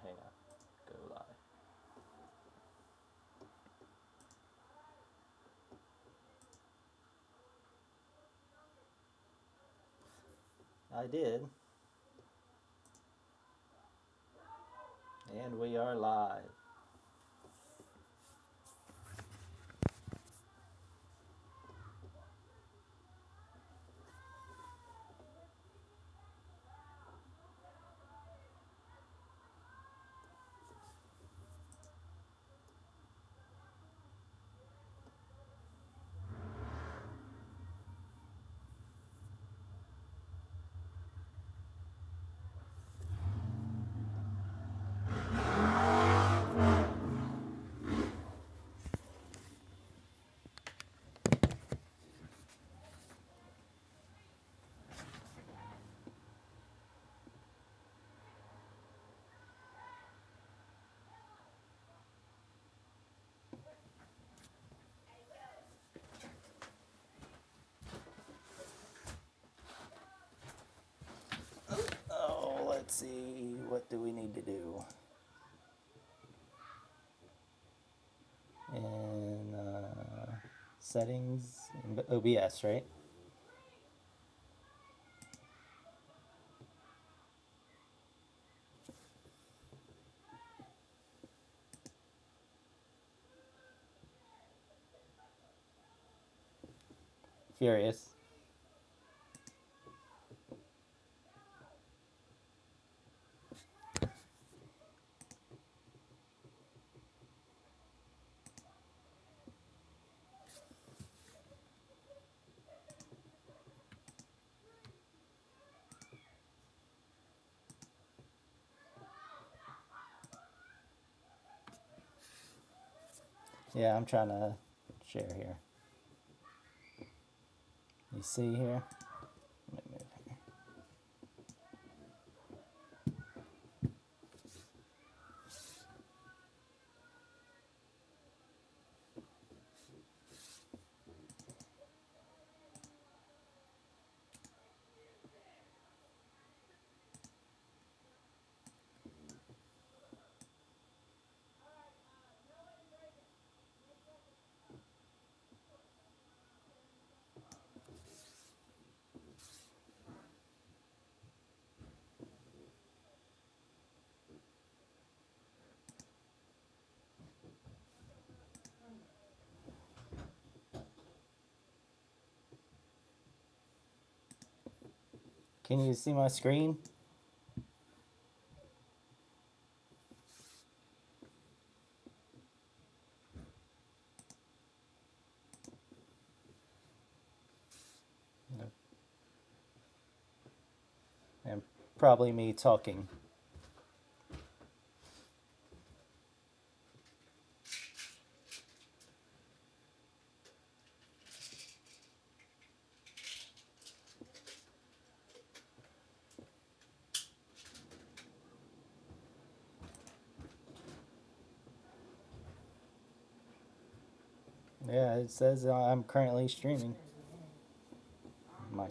hang on. Go live. I did. And we are live. Oh, let's see. What do we need to do? In settings, OBS, right? Furious. Yeah, I'm trying to share here. You see here? Let me move here. Can you see my screen? No. And probably me talking. Yeah, it says I'm currently streaming. My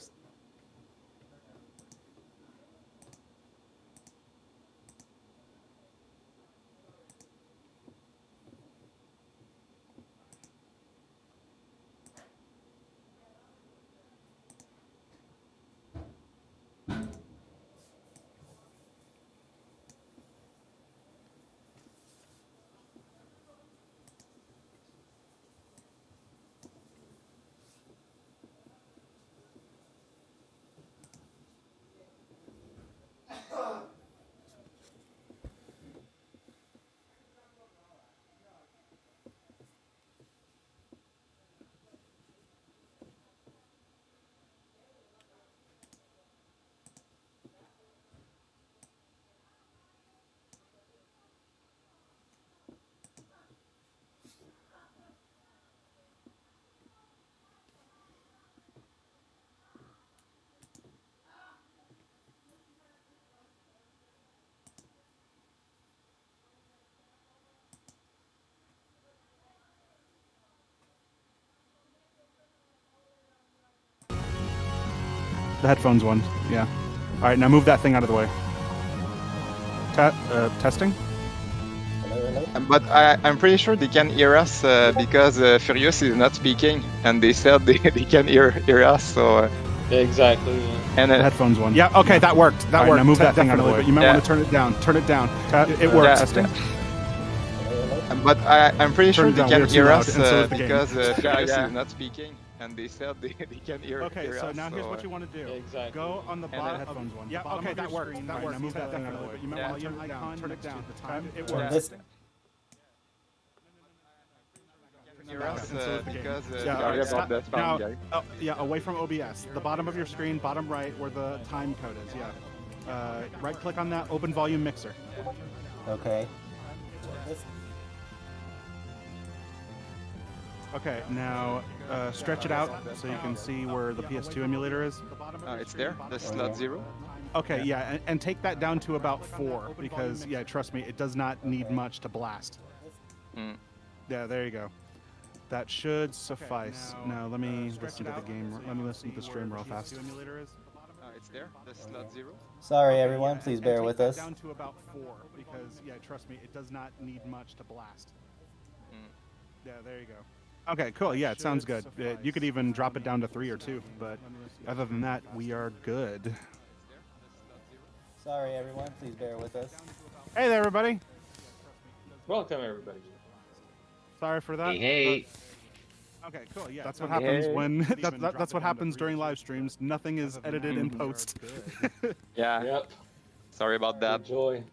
The headphones one, yeah. All right, now move that thing out of the way. Testing? Hello? But I'm pretty sure they can hear us because Furious is not speaking, and they said they can hear us. So Exactly. Yeah. and The headphones one. Yeah, okay, that worked. That worked. Now move that thing out of the way. But you might want to turn it down. Turn it down. It works. Testing. But I'm pretty sure they can hear us because Furious is not speaking, and they said they can hear us. Okay, so now here's what you want to do. Exactly. Go on the bottom headphones one. Yeah, okay, that works. That works. Now move that thing out of the way. But you might want to turn it down. Turn it down. It works. Hear us because sorry about that sound, guys. Yeah, away from OBS. The bottom of your screen, bottom right, where the time code is. Yeah. Right click on that. Open volume mixer. Okay. Okay, now stretch it out so you can see where the PS2 emulator is. It's there. The slot 0. Okay, yeah, and take that down to about 4 because, yeah, trust me, it does not need much to blast. Yeah, there you go. That should suffice. Now let me listen to the game. Let me listen to the stream real fast. It's there. The slot 0. Sorry, everyone. Please bear with us. Down to about 4 because, yeah, trust me, it does not need much to blast. Yeah, there you go. Okay, cool. Yeah, it sounds good. You could even drop it down to 3 or 2, but other than that, we are good. Sorry, everyone. Please bear with us. Hey there, everybody. Welcome, everybody. Sorry for that. Hey. Okay, cool. Yeah, that's what happens when that's what happens during live streams. Nothing is edited in post. Yeah. Yep. Sorry about that. Enjoy.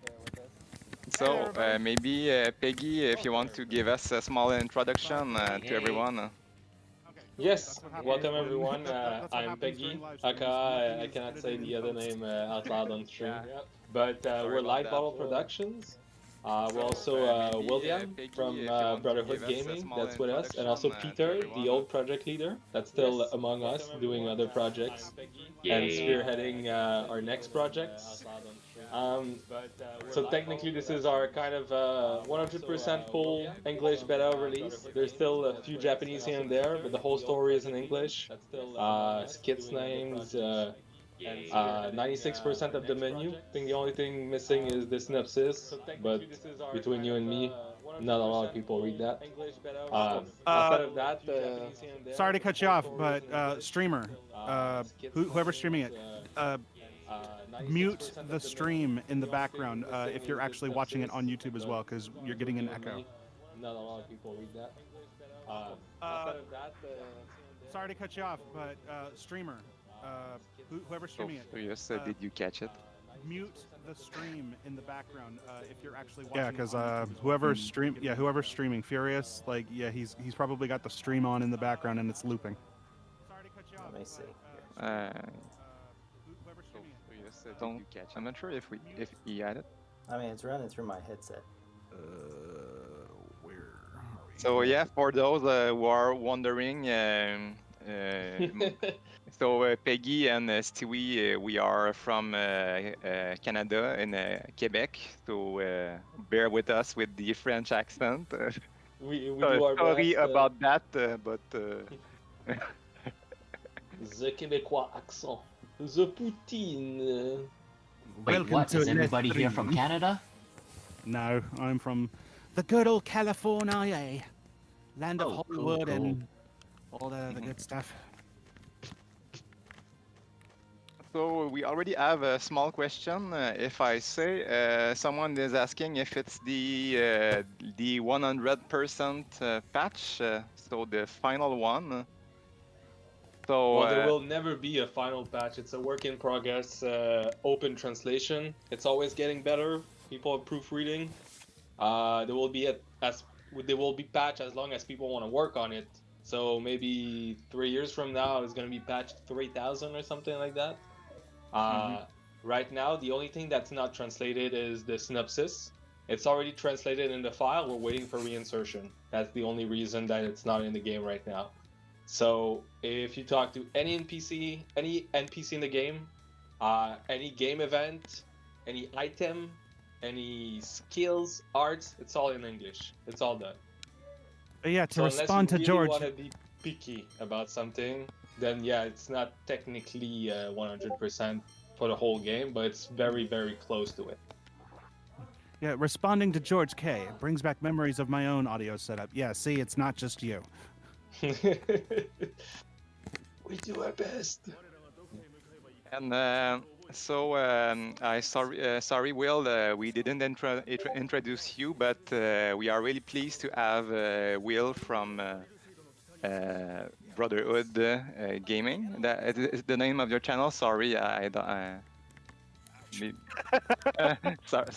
So maybe Peggy, if you want to give us a small introduction to everyone. Yes. Welcome, everyone. I'm Peggy. Aka, I cannot say the other name out loud on stream. But we're Light Bottle Productions. We're also William from Brotherhood Gaming, that's with us, and also Peter, the old project leader, that's still among us, doing other projects, and spearheading our next projects. So technically this is our kind of 100% full English beta release. There's still a few Japanese here and there, but the whole story is in English. Skits names, 96% of the menu. I think the only thing missing is the synopsis, but between you and me, not a lot of people read that. Outside of that, sorry to cut you off, but streamer, whoever's streaming it, mute the stream in the background if you're actually watching it on YouTube as well, because you're getting an echo. Not a lot of people read that. Outside of that, sorry to cut you off, but streamer, whoever's streaming it. Furious, did you catch it? Mute the stream in the background if you're actually watching. Yeah, because whoever's streaming, Furious, like, yeah, he's probably got the stream on in the background and it's looping. Sorry to cut you off. Let me see. Whoever's streaming it. Don't catch. I'm not sure if he had it. I mean, it's running through my headset. Where are we? So yeah, for those who are wondering, so Peggy and Stewie, we are from Canada and Quebec. So bear with us with the French accent. we do our sorry best, about that, but. The Québécois accent. The poutine. Wait, Welcome what? to Is everybody Let's here Stream. from Canada? No, I'm from the good old California, land of Oh, Hollywood cool. and all the good stuff. So we already have a small question. If I say someone is asking if it's the 100% patch, so the final one. So Well, there will never be a final patch. It's a work in progress, open translation. It's always getting better. People are proofreading. There will be patch as long as people want to work on it. So maybe 3 years from now, it's going to be patched 3000 or something like that. Right now, the only thing that's not translated is the synopsis. It's already translated in the file. We're waiting for reinsertion. That's the only reason that it's not in the game right now. So if you talk to any NPC in the game, any game event, any item, any skills, arts, it's all in English. It's all done. Yeah, to So respond to unless you really George. want to be picky about something, then yeah, it's not technically 100% for the whole game, but it's very, very close to it. Yeah, responding to George K. It brings back memories of my own audio setup. Yeah, see, it's not just you. We do our best. And sorry, Will, we didn't introduce you, but we are really pleased to have Will from Brotherhood Gaming. That is the name of your channel. Sorry, I don't. Sorry.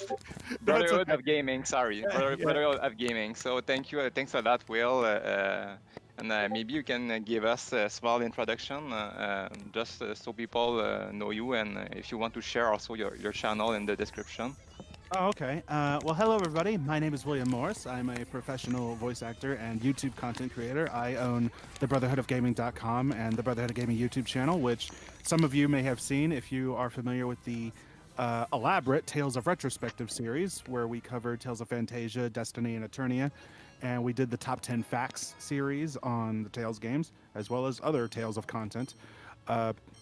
Brotherhood okay. of Gaming. Sorry, Yeah. Brotherhood of Gaming. So thank you, thanks a lot, Will. And maybe you can give us a small introduction, just so people know you, and if you want to share also your channel in the description. Oh, okay. Well, hello, everybody. My name is William Morris. I'm a professional voice actor and YouTube content creator. I own thebrotherhoodofgaming.com and the Brotherhood of Gaming YouTube channel, which some of you may have seen if you are familiar with the elaborate Tales of Retrospective series, where we covered Tales of Phantasia, Destiny, and Eternia. And we did the Top 10 Facts series on the Tales games, as well as other Tales of content.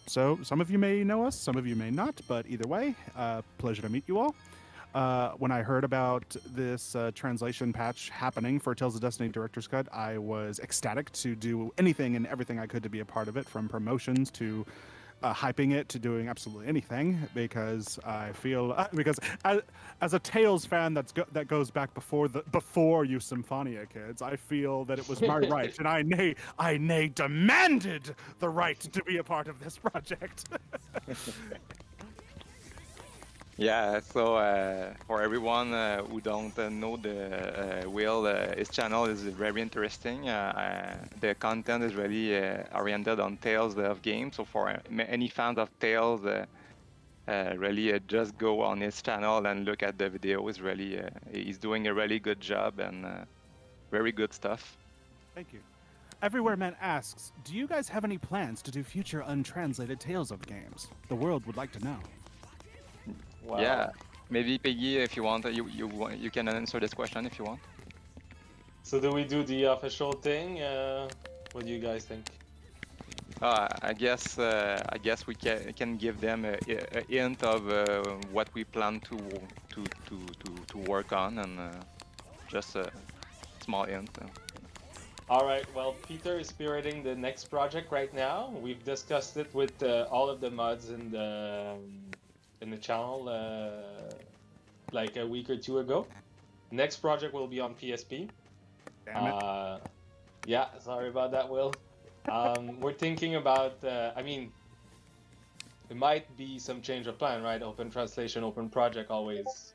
So some of you may know us, some of you may not, but either way, pleasure to meet you all. When I heard about this translation patch happening for Tales of Destiny Director's Cut, I was ecstatic to do anything and everything I could to be a part of it, from promotions to hyping it to doing absolutely anything, because I feel because as a Tales fan that goes back before you Symphonia kids, I feel that it was my right, and I nay demanded the right to be a part of this project. Yeah, so for everyone who don't know the Will, his channel is very interesting. The content is really oriented on Tales of games. So for any fans of Tales, really just go on his channel and look at the videos. Really, he's doing a really good job and very good stuff. Thank you. Everywhere Man asks, do you guys have any plans to do future untranslated Tales of games? The world would like to know. Wow. Yeah, maybe Peggy, if you want, you can answer this question if you want. So do we do the official thing? What do you guys think? I guess we can give them a hint of what we plan to work on, and just a small hint. All right. Well, Peter is spearheading the next project right now. We've discussed it with all of the mods in the channel like a week or two ago. Next project will be on PSP. Damn it. Yeah, sorry about that, Will. We're thinking about, I mean, it might be some change of plan, right? Open translation, open project, always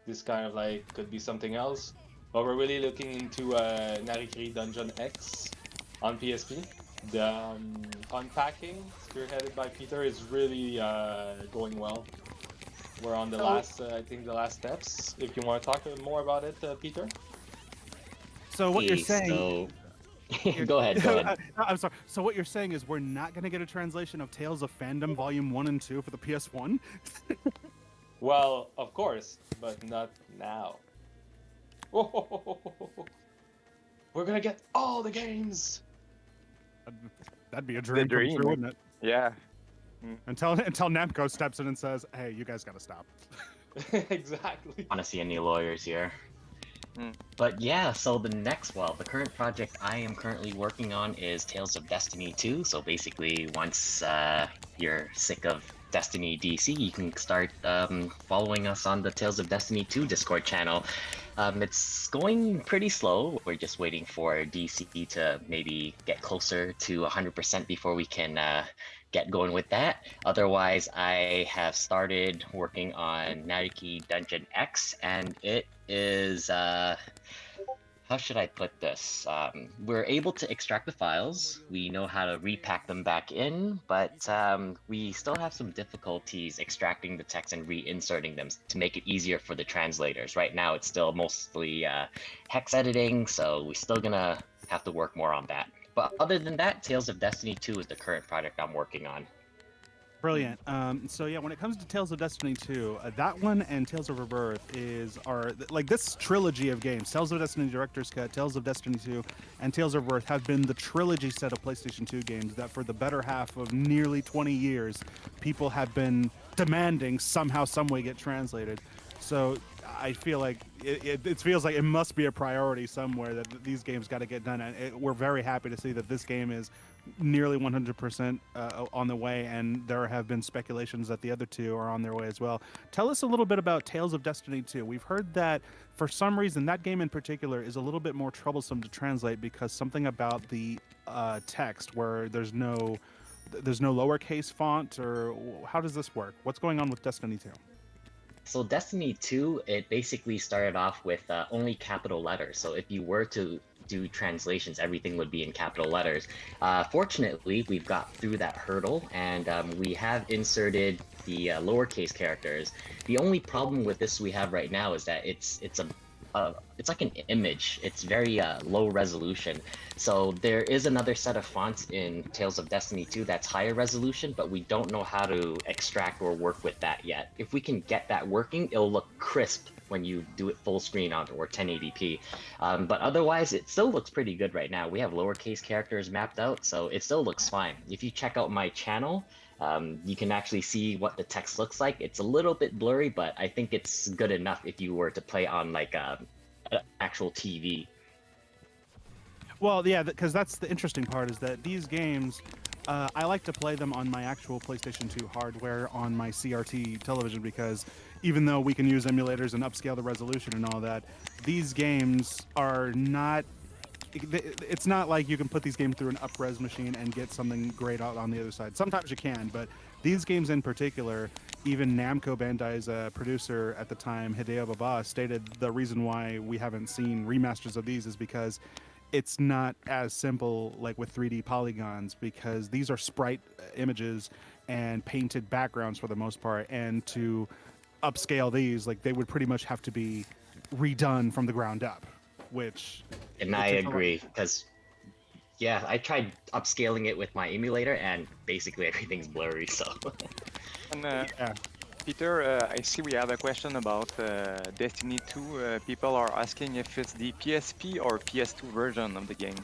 this kind of like could be something else. But we're really looking into Narikri Dungeon X on PSP. The unpacking, spearheaded by Peter, is really going well. We're on the last, I think, the last steps. If you want to talk more about it, Peter. So what you're saying? Go ahead. I'm sorry. So what you're saying is we're not going to get a translation of Tales of Fandom Volume 1 and 2 for the PS1? Well, of course, but not now. We're gonna get all the games. That'd be a dream come true, wouldn't it? Yeah. Until Namco steps in and says, "Hey, you guys gotta stop." Exactly. Want to see any lawyers here? But yeah, so the current project I am currently working on is Tales of Destiny 2. So basically, once you're sick of Destiny DC, you can start following us on the Tales of Destiny 2 Discord channel. It's going pretty slow. We're just waiting for DC to maybe get closer to 100% before we can get going with that. Otherwise, I have started working on Nariki Dungeon X, and it is how should I put this? We're able to extract the files. We know how to repack them back in, but we still have some difficulties extracting the text and reinserting them to make it easier for the translators. Right now, it's still mostly hex editing, so we're still gonna have to work more on that. But other than that, Tales of Destiny 2 is the current project I'm working on. Brilliant. So yeah, when it comes to Tales of Destiny 2, that one and Tales of Rebirth are like this trilogy of games. Tales of Destiny Director's Cut, Tales of Destiny 2, and Tales of Rebirth have been the trilogy set of PlayStation 2 games that for the better half of nearly 20 years, people have been demanding somehow, some way get translated. So I feel like it feels like it must be a priority somewhere that these games got to get done. And we're very happy to see that this game is nearly 100% on the way, and there have been speculations that the other two are on their way as well. Tell us a little bit about Tales of Destiny 2. We've heard that for some reason that game in particular is a little bit more troublesome to translate because something about the text where there's no lowercase font, or how does this work? What's going on with Destiny 2? So Destiny 2, it basically started off with only capital letters. So if you were to do translations, everything would be in capital letters. Fortunately, we've got through that hurdle, and we have inserted the lowercase characters. The only problem with this we have right now is that it's like an image. It's very low resolution. So there is another set of fonts in Tales of Destiny 2 that's higher resolution, but we don't know how to extract or work with that yet. If we can get that working, it'll look crisp when you do it full screen on or 1080p. But otherwise, it still looks pretty good right now. We have lowercase characters mapped out, so it still looks fine. If you check out my channel, you can actually see what the text looks like. It's a little bit blurry, but I think it's good enough if you were to play on like an actual TV. Well, yeah, because that's the interesting part is that these games, I like to play them on my actual PlayStation 2 hardware on my CRT television because even though we can use emulators and upscale the resolution and all that, these games are not... It's not like you can put these games through an up-res machine and get something great out on the other side. Sometimes you can, but these games in particular, even Namco Bandai's producer at the time, Hideo Baba, stated the reason why we haven't seen remasters of these is because it's not as simple like with 3D polygons, because these are sprite images and painted backgrounds for the most part, and to upscale these, like they would pretty much have to be redone from the ground up, which... And I agree, because yeah, I tried upscaling it with my emulator and basically everything's blurry, so... And, yeah. Peter, I see we have a question about Destiny 2. People are asking if it's the PSP or PS2 version of the game.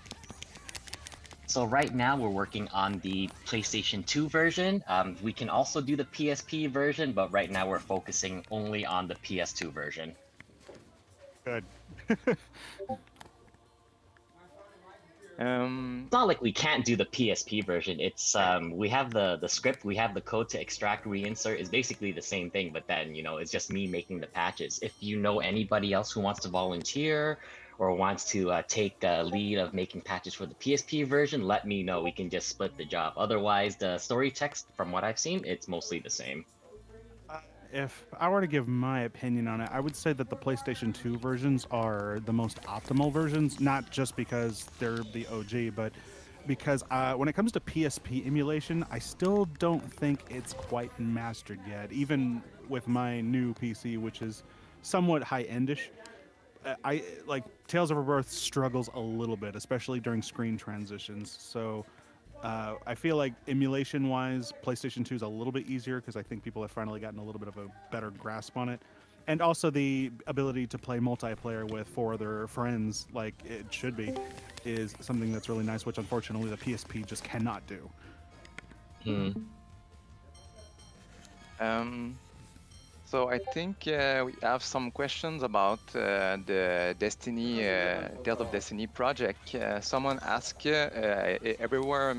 So right now we're working on the PlayStation 2 version. We can also do the PSP version, but right now we're focusing only on the PS2 version. Good. It's not like we can't do the PSP version. It's we have the script, we have the code to extract, reinsert. Is basically the same thing, but then it's just me making the patches. If you know anybody else who wants to volunteer or wants to take lead of making patches for the PSP version, let me know. We can just split the job. Otherwise, the story text, from what I've seen, it's mostly the same. If I were to give my opinion on it, I would say that the PlayStation 2 versions are the most optimal versions, not just because they're the OG, but because when it comes to PSP emulation, I still don't think it's quite mastered yet, even with my new PC, which is somewhat high-endish. I like Tales of Rebirth struggles a little bit, especially during screen transitions, so... I feel like emulation-wise, PlayStation 2 is a little bit easier because I think people have finally gotten a little bit of a better grasp on it. And also the ability to play multiplayer with 4 other friends, like it should be, is something that's really nice, which unfortunately the PSP just cannot do. So I think we have some questions about the Destiny, Tales of Destiny project. Someone asked everywhere.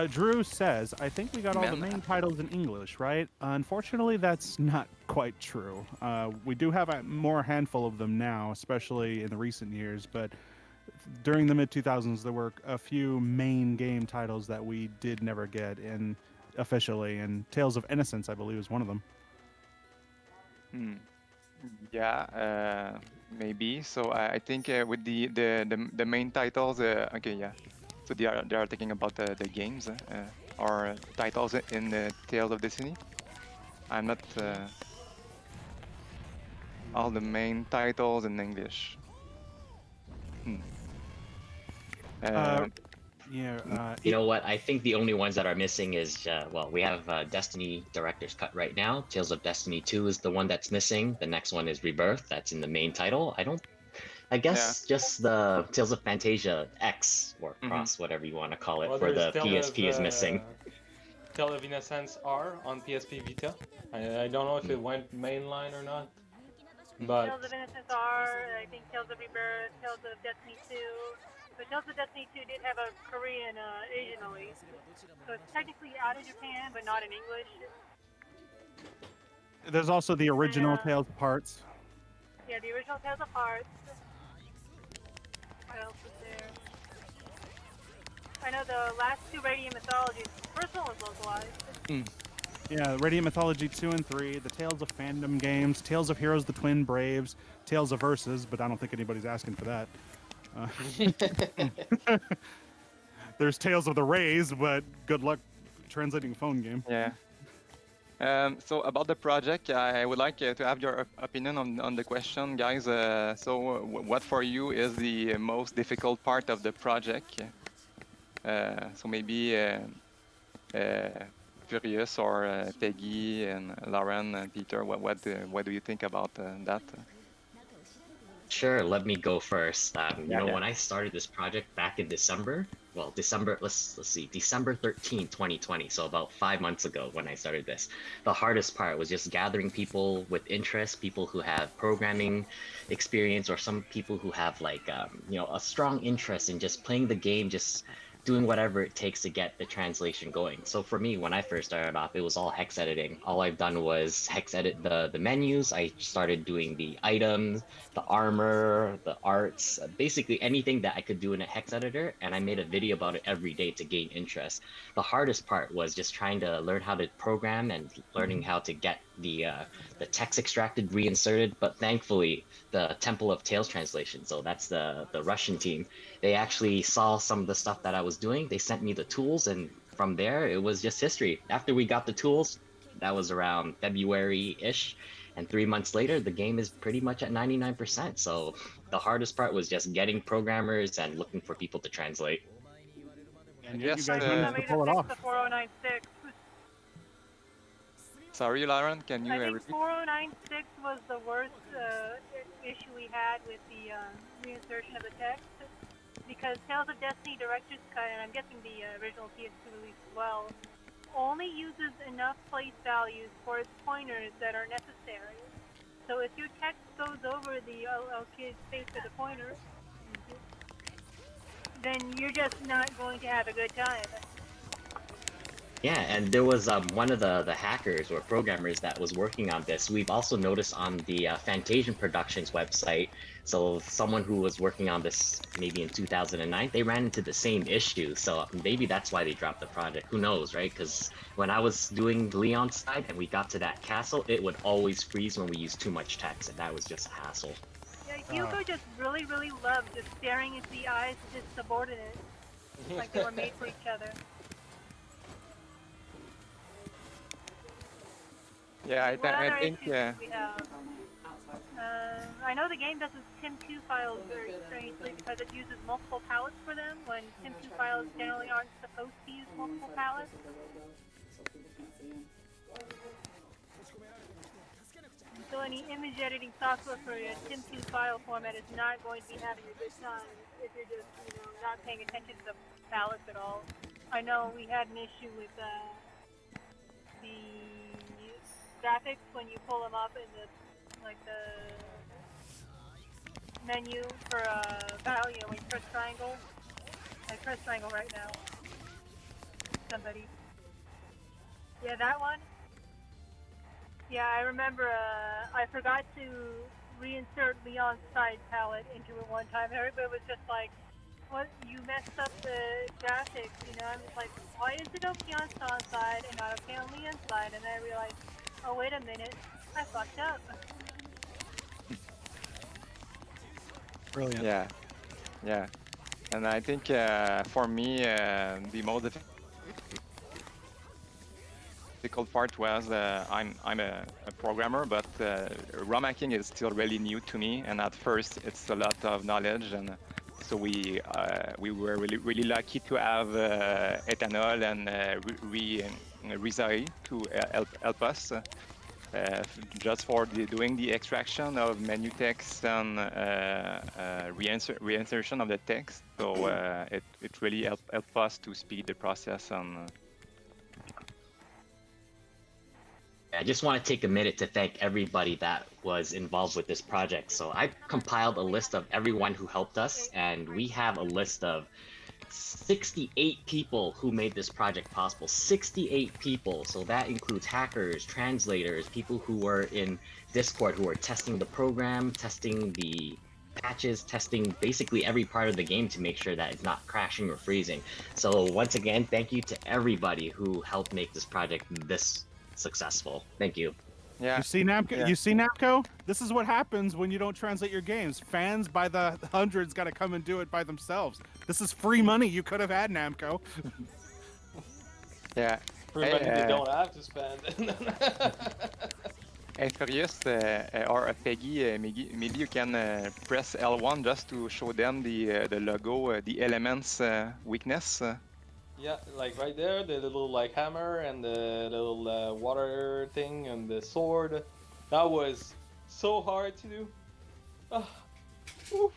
Drew says, I think we got all the main titles in English, right? Unfortunately, that's not quite true. We do have a more handful of them now, especially in the recent years, but during the mid-2000s, there were a few main game titles that we did never get in officially, and Tales of Innocence, I believe, is one of them. Yeah, maybe. So I think with the main titles, okay, yeah. So they are talking about the games or titles in the Tales of Destiny. I'm not all the main titles in English. You know what? I think the only ones that are missing is, well, we have Destiny Director's Cut right now. Tales of Destiny 2 is the one that's missing. The next one is Rebirth. That's in the main title. I guess just the Tales of Phantasia X or Cross, whatever you want to call it, for the PSP is missing. Televinescence R on PSP Vita. I don't know if it went mainline or not, but Tales of Innocence R, I think Tales of Rebirth, Tales of Destiny 2. But Tales of Destiny 2 did have a Korean Asian release. So it's technically out of Japan, but not in English. There's also the original Tales parts. Yeah, the original Tales of Hearts. What else is there? I know the last two Radiant Mythologies. The first one was localized. Yeah, Radiant Mythology 2 and 3, the Tales of Fandom games, Tales of Heroes, the Twin Braves, Tales of Versus, but I don't think anybody's asking for that. There's Tales of the Rays, but good luck translating a phone game. Yeah. So about the project, I would like to have your opinion on the question, guys. What for you is the most difficult part of the project? So maybe Furious or Peggy and Lauren and Peter, what do you think about that? Sure, let me go first. Yeah. When I started this project back in December, let's see, December 13, 2020, so about 5 months ago when I started this. The hardest part was just gathering people with interest, people who have programming experience, or some people who have like, a strong interest in just playing the game, just doing whatever it takes to get the translation going. So for me, when I first started off, it was all hex editing. All I've done was hex edit the menus. I started doing the items, the armor, the arts, basically anything that I could do in a hex editor, and I made a video about it every day to gain interest. The hardest part was just trying to learn how to program and learning how to get the text extracted, reinserted, but thankfully the Temple of Tales translation, so that's the Russian team, they actually saw some of the stuff that I was doing. They sent me the tools, and from there it was just history. After we got the tools, that was around February-ish, and 3 months later the game is pretty much at 99%. So the hardest part was just getting programmers and looking for people to translate. And Yes, you guys managed to pull it off. The 4096. Sorry, Lauren, can you I think repeat? 4096 was the worst issue we had with the reinsertion of the text, because Tales of Destiny Director's Cut, and I'm guessing the original PS2 release as well, only uses enough place values for its pointers that are necessary. So if your text goes over the allocated space for the pointer, then you're just not going to have a good time. Yeah, and there was one of the hackers or programmers that was working on this. We've also noticed on the Phantasia Productions website, so someone who was working on this maybe in 2009, they ran into the same issue. So maybe that's why they dropped the project. Who knows, right? Because when I was doing Leon's side and we got to that castle, it would always freeze when we used too much text, and that was just a hassle. Yeah, Hugo just really loved just staring into the eyes of his subordinate, like they were made for each other. Yeah, I think. I know the game does its TIM2 files very strangely because it uses multiple palettes for them, when TIM2 files generally aren't supposed to use multiple palettes. So any image editing software for your TIM2 file format is not going to be having a good time if you're just, not paying attention to the palettes at all. I know we had an issue with the graphics when you pull them up in the menu for value when you press triangle. I press triangle right now. Somebody. Yeah, that one. Yeah, I remember I forgot to reinsert Leon's side palette into it one time. Everybody was just like, "What? You messed up the graphics?" I'm just like, "Why is it okay on Sean's side and not okay on Leon's side?" And then I realized, oh, wait a minute, I fucked up. Brilliant. Yeah. And I think for me, the most difficult part was I'm a programmer, but ROM hacking is still really new to me. And at first, it's a lot of knowledge, and so we were really lucky to have Ethanol and Rizai to help us. Just for doing the extraction of menu text and reinsertion of the text. So it really helped us to speed the process. And I just want to take a minute to thank everybody that was involved with this project. So I compiled a list of everyone who helped us, and we have a list of 68 people who made this project possible. 68 people. So that includes hackers, translators, people who were in Discord who were testing the program, testing the patches, testing basically every part of the game to make sure that it's not crashing or freezing. So once again, thank you to everybody who helped make this project this successful. Thank you. Yeah. You see Namco? Yeah. You see Namco? This is what happens when you don't translate your games. Fans by the hundreds got to come and do it by themselves. This is free money you could have had, Namco. Yeah. For money they don't have to spend. Hey, Furious or Peggy, maybe you can press L1 just to show them the logo, the elements weakness. Yeah, like right there, the little like hammer and the little water thing and the sword. That was so hard to do. Ah. Uh-oh.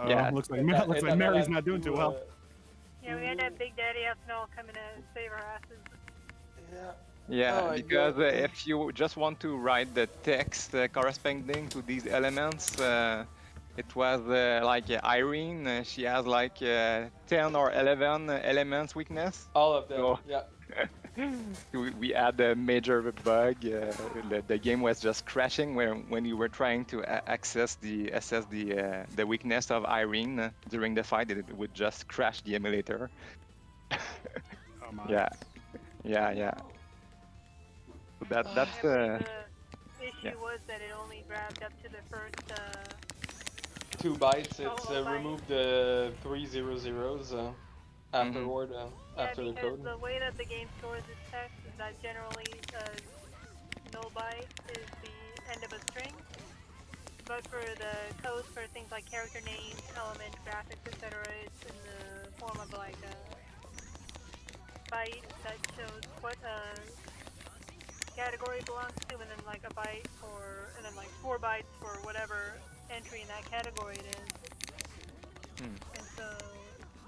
Yeah. Looks like Mary's not doing too well. Yeah, we had that Big Daddy Ethanol coming to save our asses. Yeah. Yeah, Oh, because if you just want to write the text corresponding to these elements, it was like Irene, she has like 10 or 11 elements weakness. All of them, So- yeah. We had a major bug. The game was just crashing when you were trying to assess the weakness of Irene during the fight. It would just crash the emulator. Oh my. Yeah. So that's The issue yeah. was that it only grabbed up to the first 2 bytes, it's Oh, my. removed the 3 zeros afterward, after the because code. the way that the game stores its text is that generally null byte is the end of a string. But for the codes for things like character names, elements, graphics, etc., it's in the form of like a byte that shows what category it belongs to, and then like a byte and then like 4 bytes for whatever entry in that category it is. And so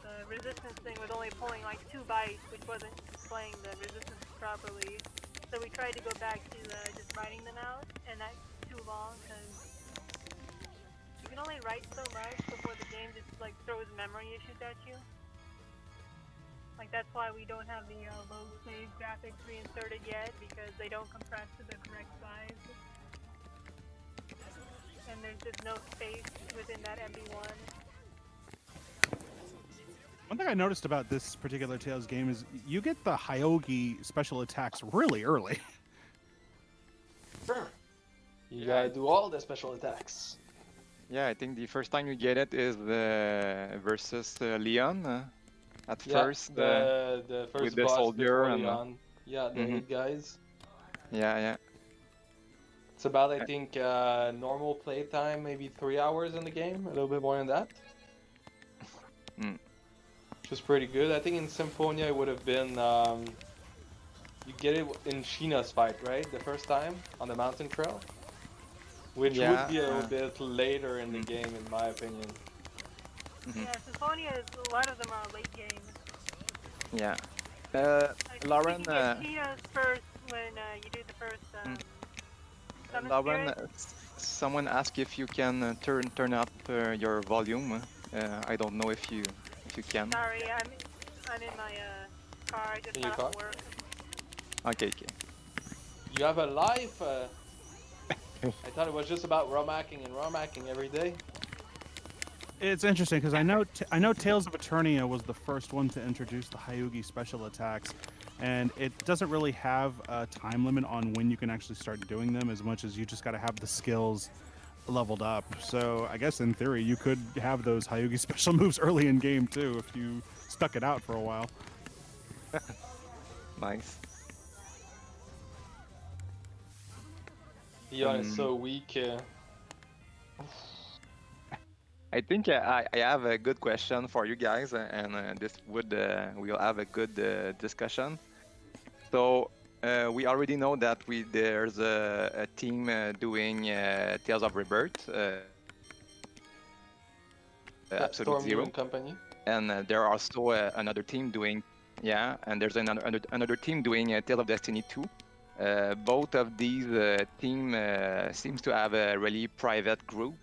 the resistance thing was only pulling like 2 bytes, which wasn't displaying the resistance properly. So we tried to go back to just writing them out, and that's too long because you can only write so much before the game just like throws memory issues at you. Like that's why we don't have the low save graphics reinserted yet, because they don't compress to the correct size. And there's just no space within that MB1. One thing I noticed about this particular Tales game is you get the Hyogi special attacks really early. Sure. You gotta do all the special attacks. Yeah, I think the first time you get it is versus Leon at Yeah, first. the first with the boss soldier before and Leon. Yeah, the 8 guys. Yeah. It's about, I think, normal playtime, maybe 3 hours in the game, a little bit more than that. Which was pretty good. I think in Symphonia it would have been, you get it in Sheena's fight, right? The first time on the mountain trail? Which would be a little bit later in the game, in my opinion. Yeah, Symphonia, a lot of them are late games. Yeah. Like, Lauren, you can get Sheena's first when you do the first summon Lauren, spirit. someone asked if you can turn up your volume. I don't know if you can. Sorry, I'm in my car. I just In your got car? off work. Okay. You have a life? I thought it was just about ROM hacking and ROM hacking every day. It's interesting because I know Tales of Eternia was the first one to introduce the Hyogi special attacks, and it doesn't really have a time limit on when you can actually start doing them, as much as you just got to have the skills leveled up. So I guess in theory you could have those Hyogi special moves early in game too if you stuck it out for a while. Nice. Leon is so weak. I think I have a good question for you guys, and this would we'll have a good discussion. So we already know that there's a team doing Tales of Rebirth, Absolute Storm Zero, and company. and there are also another team doing and there's another team doing Tales of Destiny 2. Both of these team seems to have a really private group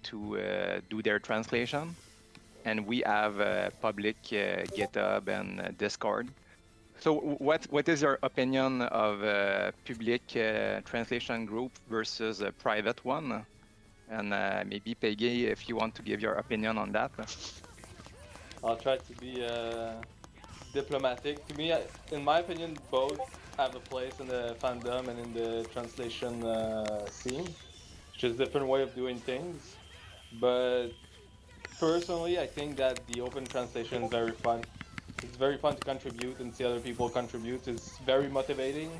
to do their translation, and we have public GitHub and Discord. So what is your opinion of a public translation group versus a private one? And maybe Peggy, if you want to give your opinion on that. I'll try to be diplomatic. To me, in my opinion, both have a place in the fandom and in the translation scene. It's just a different way of doing things. But personally, I think that the open translation is very fun. It's very fun to contribute and see other people contribute. It's very motivating.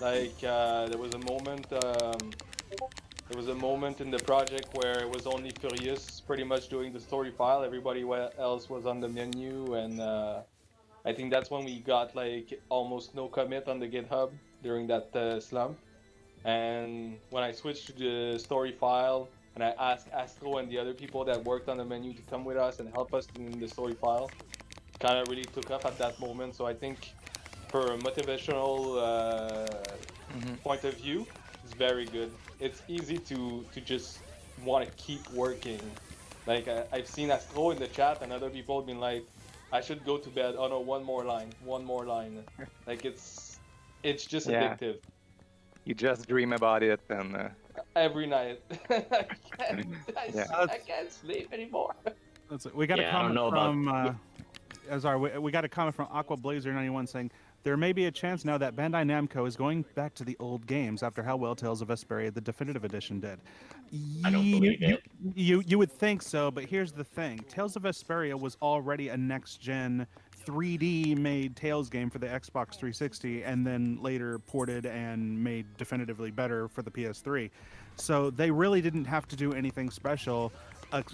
Like there was a moment. There was a moment in the project where it was only Furious pretty much doing the story file. Everybody else was on the menu, and I think that's when we got like almost no commit on the GitHub during that slump. And when I switched to the story file and I asked Astro and the other people that worked on the menu to come with us and help us in the story file, kind of really took off at that moment. So I think for a motivational point of view, it's very good. It's easy to just want to keep working. Like I've seen Astro in the chat and other people have been like, I should go to bed. Oh no, one more line. Like it's just addictive. You just dream about it and every night. I can't sleep anymore. We got a comment from we got a comment from Aqua Blazer 91 saying there may be a chance now that Bandai Namco is going back to the old games after how well Tales of Vesperia the definitive edition did. I don't believe it. You would think so, but here's the thing: Tales of Vesperia was already a next-gen 3D made Tales game for the Xbox 360, and then later ported and made definitively better for the PS3. So they really didn't have to do anything special,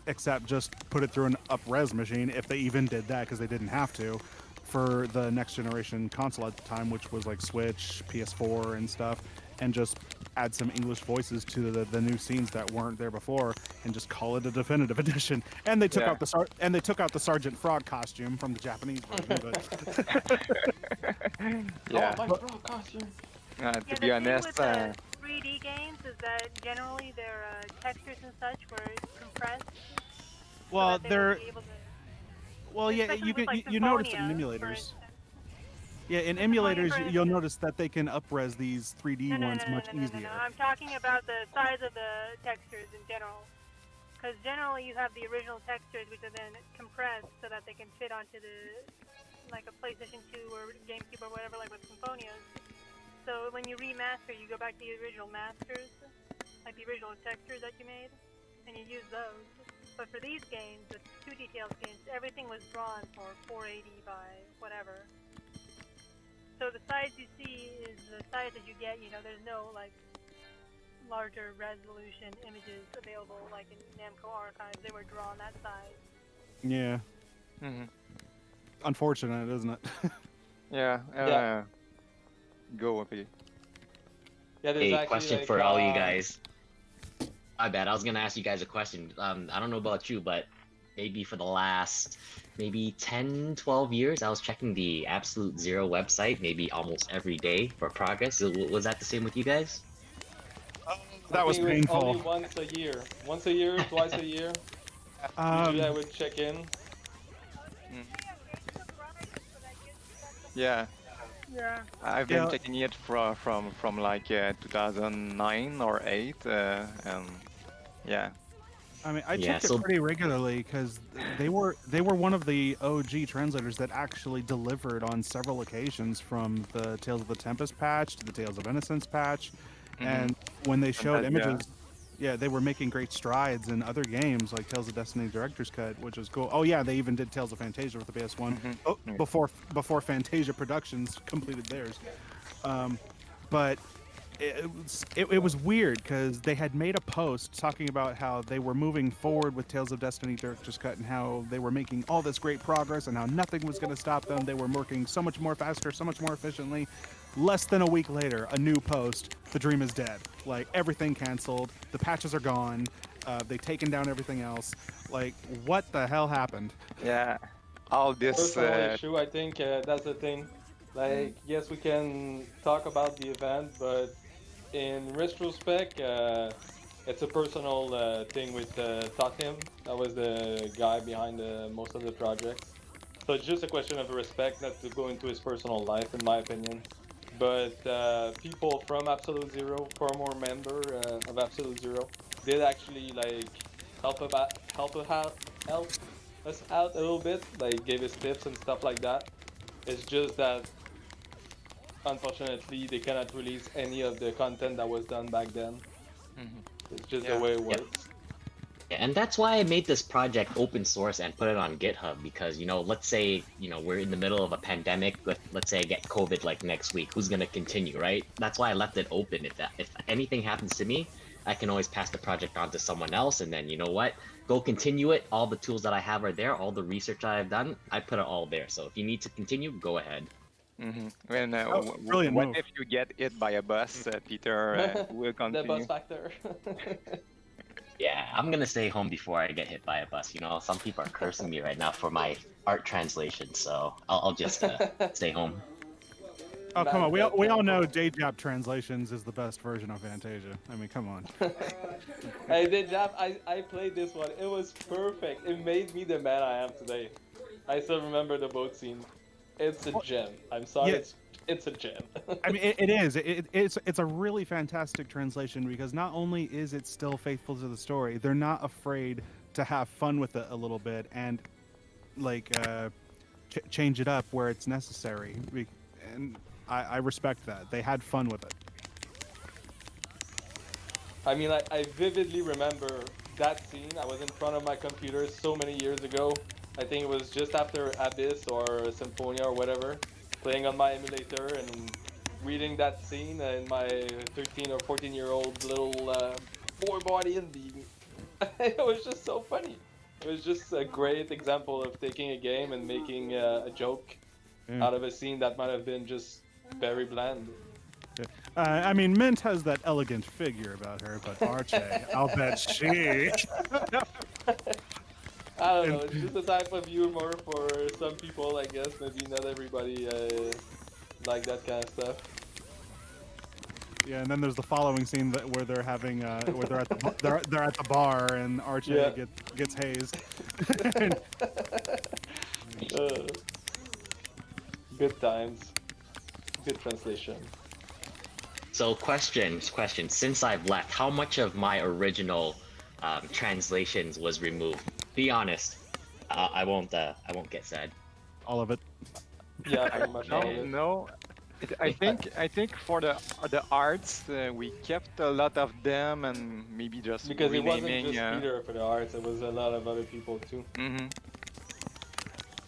except just put it through an up-res machine, if they even did that, because they didn't have to, for the next generation console at the time, which was like Switch, PS4, and stuff, and just add some English voices to the new scenes that weren't there before, and just call it a definitive edition. And they took out the Sergeant Frog costume from the Japanese version. Yeah. Oh, my frog costume. To be honest, with the 3D games is that generally their textures and such were compressed. Well, they're you notice it in emulators. Yeah, in emulators, you'll notice that they can up-res these 3D ones much easier. No. I'm talking about the size of the textures in general. Because generally you have the original textures which are then compressed so that they can fit onto like a PlayStation 2 or GameCube or whatever, like with Symphonias. So when you remaster, you go back to the original masters, like the original textures that you made, and you use those. But for these games, the 2D Tales games, everything was drawn for 480 by whatever. So the size you see is the size that you get. There's no like larger resolution images available like in Namco archives. They were drawn that size. Yeah. Unfortunate, isn't it? yeah. Go, Peggy. Yeah, a question for all you guys. I bet I was gonna ask you guys a question. I don't know about you, but maybe for the last 10-12 years, I was checking the Absolute Zero website maybe almost every day for progress. Was that the same with you guys? That was painful. Only once a year, twice a year. Usually I would check in. Yeah. Yeah. I've been checking it from like 2009 or 8, and yeah. I mean, I checked it pretty regularly because they were one of the OG translators that actually delivered on several occasions, from the Tales of the Tempest patch to the Tales of Innocence patch, and when they showed images, they were making great strides in other games like Tales of Destiny Director's Cut, which was cool. Oh yeah, they even did Tales of Phantasia with the PS1 before Phantasia Productions completed theirs. But it was weird because they had made a post talking about how they were moving forward with Tales of Destiny Director's Cut and how they were making all this great progress and how nothing was going to stop them. They were working so much more faster, so much more efficiently. Less than a week later, a new post, the dream is dead. Like, everything canceled, the patches are gone, they've taken down everything else. Like, what the hell happened? Yeah, all this personal issue, I think that's the thing. Like, yes, we can talk about the event, but in retrospect, it's a personal thing with Tothim. That was the guy behind most of the projects. So it's just a question of respect, not to go into his personal life, in my opinion. But people from Absolute Zero, former member of Absolute Zero, did actually like help us out a little bit, like gave us tips and stuff like that. It's just that unfortunately they cannot release any of the content that was done back then. It's just the way it works. Yeah, and that's why I made this project open source and put it on GitHub because, you know, let's say, you know, we're in the middle of a pandemic. Let's say I get COVID like next week. Who's going to continue, right? That's why I left it open. If anything happens to me, I can always pass the project on to someone else. And then, you know what? Go continue it. All the tools that I have are there. All the research I've done, I put it all there. So if you need to continue, go ahead. When brilliant what move. if you get hit by a bus, Peter? Will continue. The bus factor. Yeah, I'm gonna stay home before I get hit by a bus. You know, some people are cursing me right now for my art translation, so I'll just stay home. Oh, come on. We all know day job translations is the best version of Phantasia. I mean, come on. Hey, day job. I played this one. It was perfect. It made me the man I am today. I still remember the boat scene. It's a gem. I'm sorry. Yeah. It's a gem. I mean, it is. It's a really fantastic translation because not only is it still faithful to the story, they're not afraid to have fun with it a little bit and like change it up where it's necessary. And I respect that. They had fun with it. I mean, I vividly remember that scene. I was in front of my computer so many years ago. I think it was just after Abyss or Symphonia or whatever. Playing on my emulator and reading that scene in my 13 or 14-year-old little boy body, and it was just so funny. It was just a great example of taking a game and making a joke out of a scene that might have been just very bland. I mean, Mint has that elegant figure about her, but Arche, I'll bet she. I don't know, it's just a type of humor for some people, I guess. Maybe not everybody like that kind of stuff. Yeah, and then there's the following scene where they're having where they're at the bar and Arche gets hazed. Good times. Good translation. So question. Since I've left, how much of my original translations was removed? Be honest. I won't get sad. All of it. Yeah, pretty much all of it. No. I think for the arts we kept a lot of them and maybe just because it wasn't renaming, just Peter for the arts, it was a lot of other people too.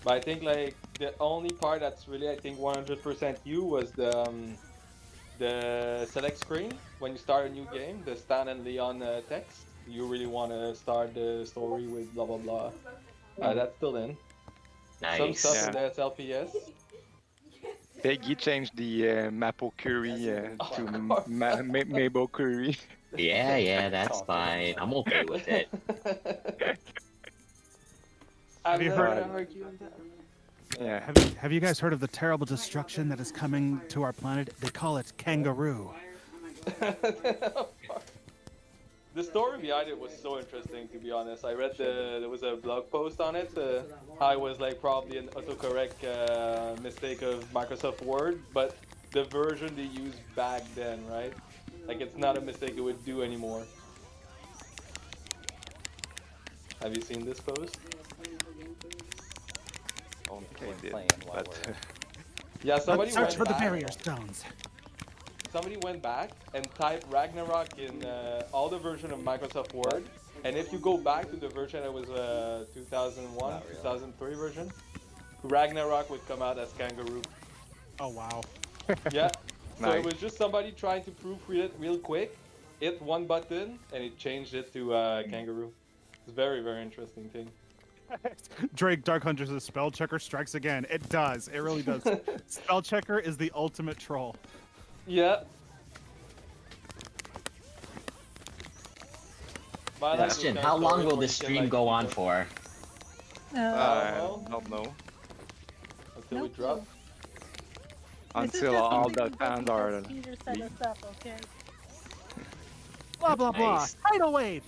But I think like the only part that's really I think 100% you was the select screen when you start a new game, the Stan and Leon text. You really want to start the story with blah blah blah. That's still in. Nice. Some stuff in the SLPS. Peggy changed the Mapo Curry to Mabo Curry. Yeah, that's fine. I'm okay with it. Have you heard? Yeah. Have you guys heard of the terrible destruction that is coming to our planet? They call it kangaroo. The story behind it was so interesting, to be honest. I read there was a blog post on it. How it was like probably an autocorrect mistake of Microsoft Word, but the version they used back then, right? Like it's not a mistake it would do anymore. Have you seen this post? Okay, But Yeah, somebody Search went for the back. barrier stones. Somebody went back and typed Ragnarok in all the version of Microsoft Word, and if you go back to the version that was 2001, 2003 version, Ragnarok would come out as Kangaroo. Oh wow. Yeah. So Nice. it was just somebody trying to proofread it real quick, hit one button, and it changed it to Kangaroo. It's a very, very interesting thing. Drake Dark Hunter's spell checker strikes again. It does. It really does. Spell checker is the ultimate troll. Yeah. Question, how long will this stream go on for? I don't know. Until we drop. until all the fans are. Peter set us up, okay? Blah blah blah. Nice. Tidal wave.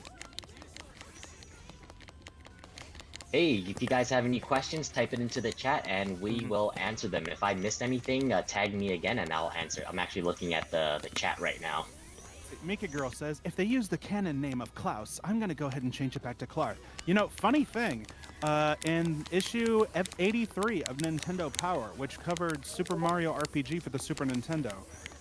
Hey, if you guys have any questions, type it into the chat and we will answer them. If I missed anything, tag me again and I'll answer. I'm actually looking at the chat right now. Mika Girl says, if they use the canon name of Klaus, I'm going to go ahead and change it back to Clark. You know, funny thing, in issue 83 of Nintendo Power, which covered Super Mario RPG for the Super Nintendo,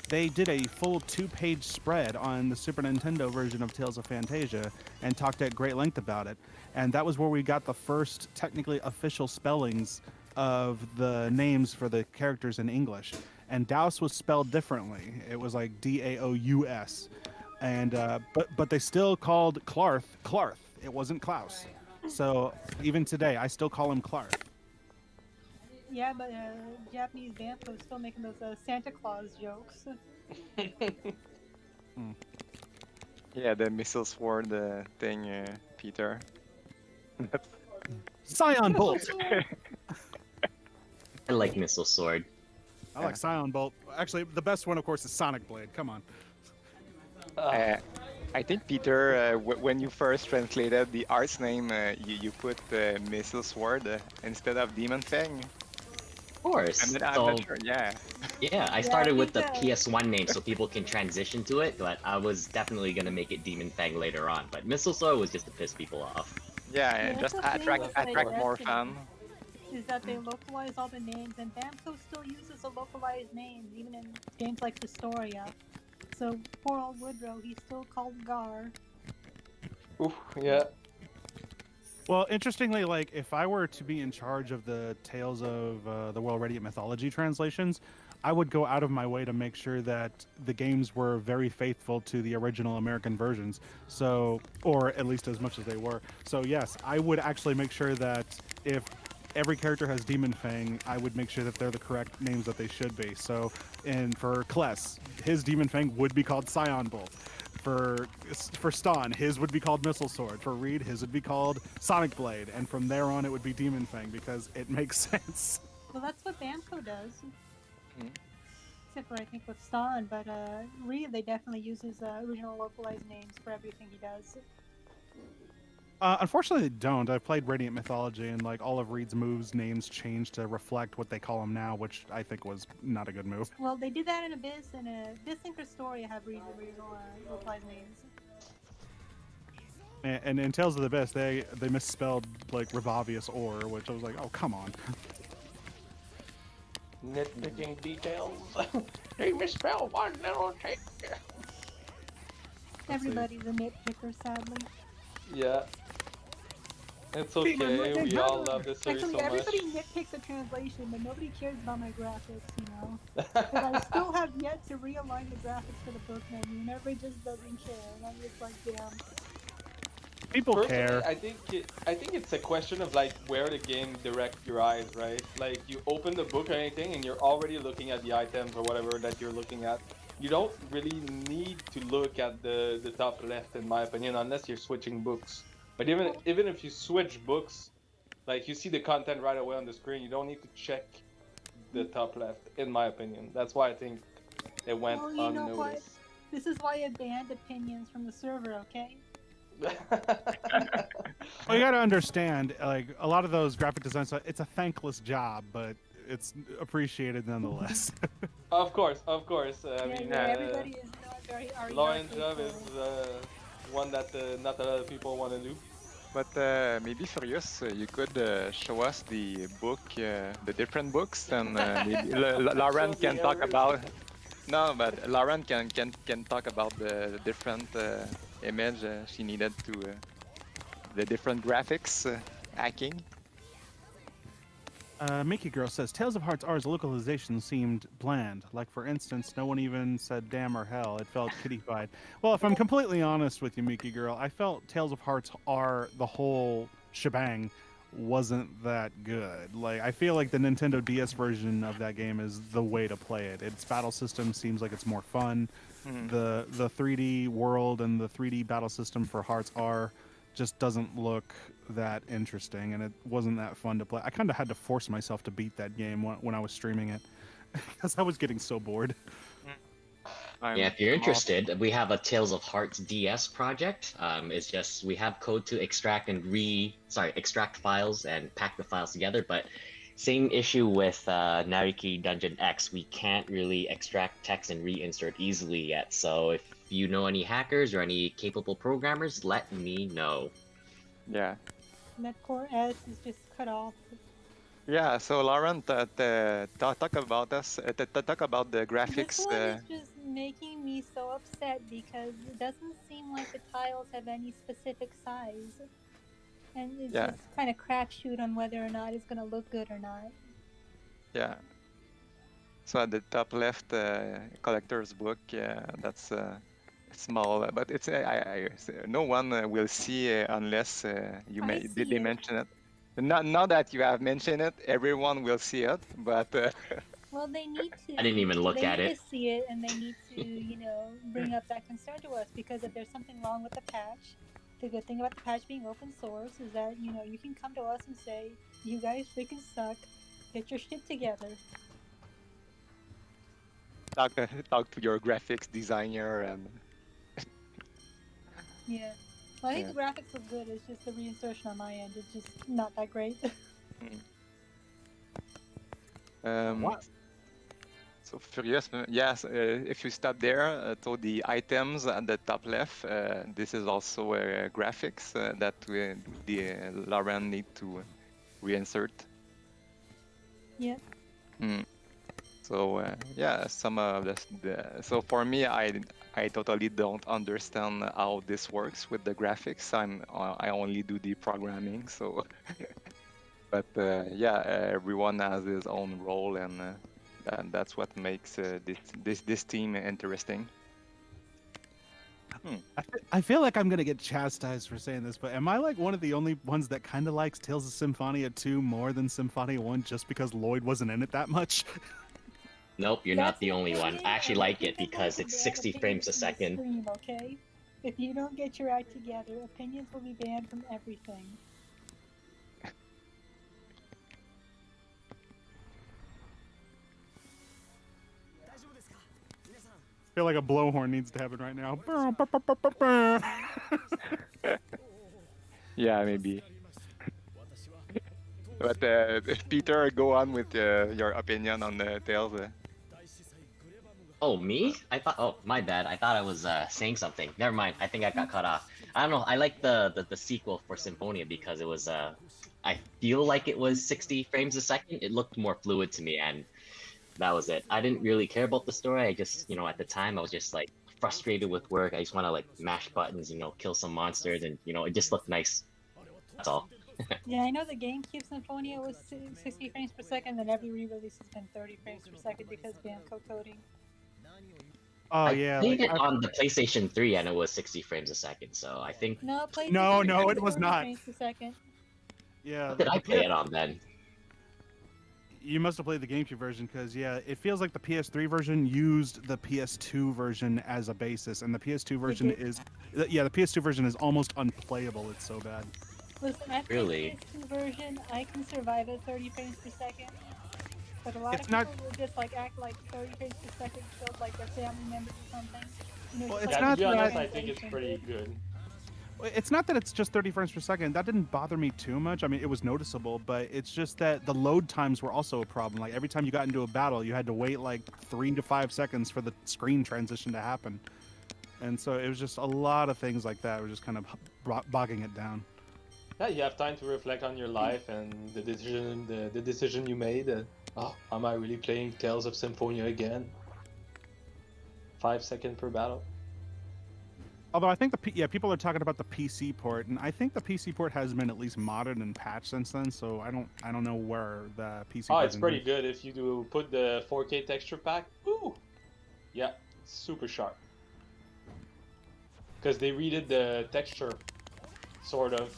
they did a full 2-page spread on the Super Nintendo version of Tales of Phantasia and talked at great length about it. And that was where we got the first technically official spellings of the names for the characters in English. And Daus was spelled differently. It was like Daous. And but they still called Clarth Clarth. It wasn't Klaus. So even today, I still call him Clarth. Yeah, but Japanese Namco is still making those Santa Claus jokes. Yeah, the missile sword thing, Peter. Scion Bolt. I like Missile Sword. I like Scion Bolt. Actually, the best one, of course, is Sonic Blade. Come on. I think, Peter, when you first translated the art's name, you put Missile Sword instead of Demon Fang. Of course. I'm So, not sure, yeah. yeah, I started with the PS1 name so people can transition to it, but I was definitely going to make it Demon Fang later on. But Missile Sword was just to piss people off. Yeah, and Yeah, just that's the thing with, attract more Destiny, fans. Is that they localize all the names, and Namco still uses the localized names, even in games like Historia. So poor old Woodrow, he's still called Gar. Oof, yeah. Well, interestingly, like, if I were to be in charge of the Tales of the World Radiant Mythology translations, I would go out of my way to make sure that the games were very faithful to the original American versions. So, or at least as much as they were. So yes, I would actually make sure that if every character has Demon Fang, I would make sure that they're the correct names that they should be. So, and for Kless, his Demon Fang would be called Scion Bolt. For Ston, his would be called Missile Sword. For Reed, his would be called Sonic Blade. And from there on, it would be Demon Fang because it makes sense. Well, that's what Namco does. Hmm. Except for, I think, with Stan, but Reed, they definitely use his original localized names for everything he does. Unfortunately, they don't. I've played Radiant Mythology, and like all of Reed's moves names changed to reflect what they call him now, which I think was not a good move. Well, they did that in Abyss, and Abyss and Historia have Reed's original localized names. And in Tales of the Abyss, they misspelled like Revavius Ore, which I was like, oh come on. Nitpicking details. They misspelled one little thing. Everybody's a nitpicker, sadly. Yeah. It's okay, we all love this series Actually, so much. everybody nitpicks a translation, but nobody cares about my graphics, you know? But I still have yet to realign the graphics for the book menu, and everybody just doesn't care, and I'm just like, damn. People Personally, care. I think it's a question of like where the game directs your eyes, right? Like you open the book or anything and you're already looking at the items or whatever that you're looking at. You don't really need to look at the top left, in my opinion, unless you're switching books. But even if you switch books, like you see the content right away on the screen, you don't need to check the top left, in my opinion. That's why I think it went Well, you know what? unnoticed. This is why I banned opinions from the server, okay? Well, you gotta understand, like a lot of those graphic designs, it's a thankless job, but it's appreciated nonetheless. Of course. I mean, Everybody is not very art. Lauren's job is one that not a lot of people want to do. But maybe Furious, you could show us the book, the different books, and maybe Lauren can talk about. No, but Lauren can talk about the different image she needed to the different graphics hacking. Mickey Girl says, Tales of Hearts R's localization seemed bland. Like, for instance, no one even said damn or hell. It felt kiddified. Well, if I'm completely honest with you, Mickey Girl, I felt Tales of Hearts R, the whole shebang, wasn't that good. Like, I feel like the Nintendo DS version of that game is the way to play it. Its battle system seems like it's more fun. The 3D world and the 3D battle system for Hearts R just doesn't look that interesting, and it wasn't that fun to play. I kind of had to force myself to beat that game when I was streaming it. because I was getting so bored. Yeah, if you're interested, we have a Tales of Hearts DS project. It's just we have code to extract and extract files and pack the files together. But same issue with Nariki Dungeon X. We can't really extract text and reinsert easily yet. So if you know any hackers or any capable programmers, let me know. Yeah. That poor S is just cut off. Yeah, so Lauren, talk about talk about the This graphics. one is just making me so upset because it doesn't seem like the tiles have any specific size. And it's Yeah. just kind of crapshoot on whether or not it's going to look good or not. Yeah. So at the top left, collector's book. Yeah, that's small, but it's no one will see unless they mention it. Now that you have mentioned it, everyone will see it. But well, they need to. I didn't even look at They it. need to see it, and they need to, bring up that concern to us. Because if there's something wrong with the patch, the good thing about the patch being open source is that you can come to us and say, "You guys freaking suck. Get your shit together." talk to your graphics designer and. Yeah. Well, I think the graphics look good. It's just the reinsertion on my end is just not that great. What? So Furious, yes, if you stop there, so the items at the top left, this is also graphics that Lauren need to reinsert. Yep. So yeah, some of so for me, I totally don't understand how this works with the graphics. I only do the programming, so. But yeah, everyone has his own role, and that's what makes this team interesting. I feel like I'm gonna get chastised for saying this, but am I like one of the only ones that kind of likes Tales of Symphonia 2 more than Symphonia 1 just because Lloyd wasn't in it that much? Nope, you're not the only one. I actually like it because it's 60 frames a second. Stream, okay? If you don't get your act together, opinions will be banned from everything. I feel like a blowhorn needs to happen right now. Yeah, maybe. But Peter, go on with your opinion on the Tales. Oh, me? Oh, my bad. I thought I was saying something. Never mind. I think I got cut off. I don't know. I like the sequel for Symphonia because it was I feel like it was 60 frames a second. It looked more fluid to me, and that was it. I didn't really care about the story. I just, at the time I was just like frustrated with work. I just want to like mash buttons, kill some monsters, and it just looked nice. That's all. Yeah, I know the GameCube Symphonia was 60 frames per second, and every re-release has been 30 frames per second because Namco coding. Oh yeah. I played it on the PlayStation 3 and it was 60 frames a second, so I think. No, no, it was not. Frames per second. Yeah. What did I play it on then? You must have played the GameCube version because yeah, it feels like the PS3 version used the PS2 version as a basis, and the PS2 version the PS2 version is almost unplayable. It's so bad. Listen, I played the PS2 version. I can survive at 30 frames per second. But a lot of people will just like act like 30 frames per second killed like their family members or something. Well, it's yeah, not to be honest, that I think it's pretty good. It's not that it's just 30 frames per second. That didn't bother me too much. I mean, it was noticeable, but it's just that the load times were also a problem. Like every time you got into a battle, you had to wait like 3 to 5 seconds for the screen transition to happen. And so it was just a lot of things like that were just kind of bogging it down. Yeah, you have time to reflect on your life and the decision you made. Am I really playing Tales of Symphonia again? 5 seconds per battle. Although I think people are talking about the PC port, and I think the PC port has been at least modded and patched since then. So I don't know where the PC. Oh, it's pretty good if you do put the 4K texture pack. Ooh, yeah, it's super sharp. Because they redid the texture, sort of.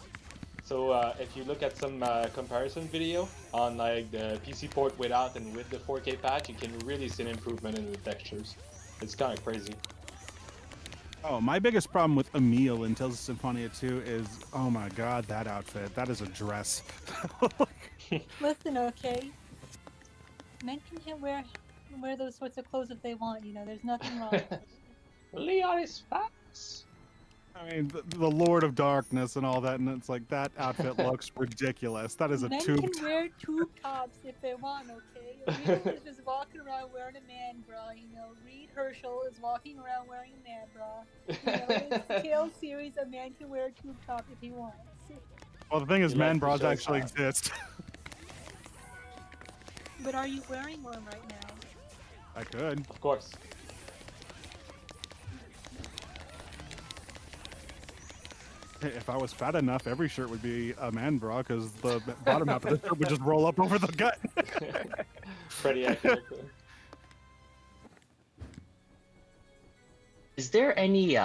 So if you look at some comparison video on like the PC port without and with the 4K patch, you can really see an improvement in the textures. It's kind of crazy. Oh, my biggest problem with Emil in Tales of Symphonia 2 is, oh my god, that outfit. That is a dress. Listen, okay. Men can wear wear those sorts of clothes if they want. You know, there's nothing wrong with it. Leon is fast. I mean, the Lord of Darkness and all that, and it's like that outfit looks ridiculous. That is a Men tube. can wear tube tops if they want, okay? Reed is just walking around wearing a man bra, you know. Reed Herschel is walking around wearing a man bra. You know, it's the Tales series, a man can wear a tube top if he wants. Well, the thing is, He man likes to bras show actually his exist. But are you wearing one right now? I could. Of course. If I was fat enough, every shirt would be a man bra because the bottom half of the shirt would just roll up over the gut. Pretty accurate. Is there any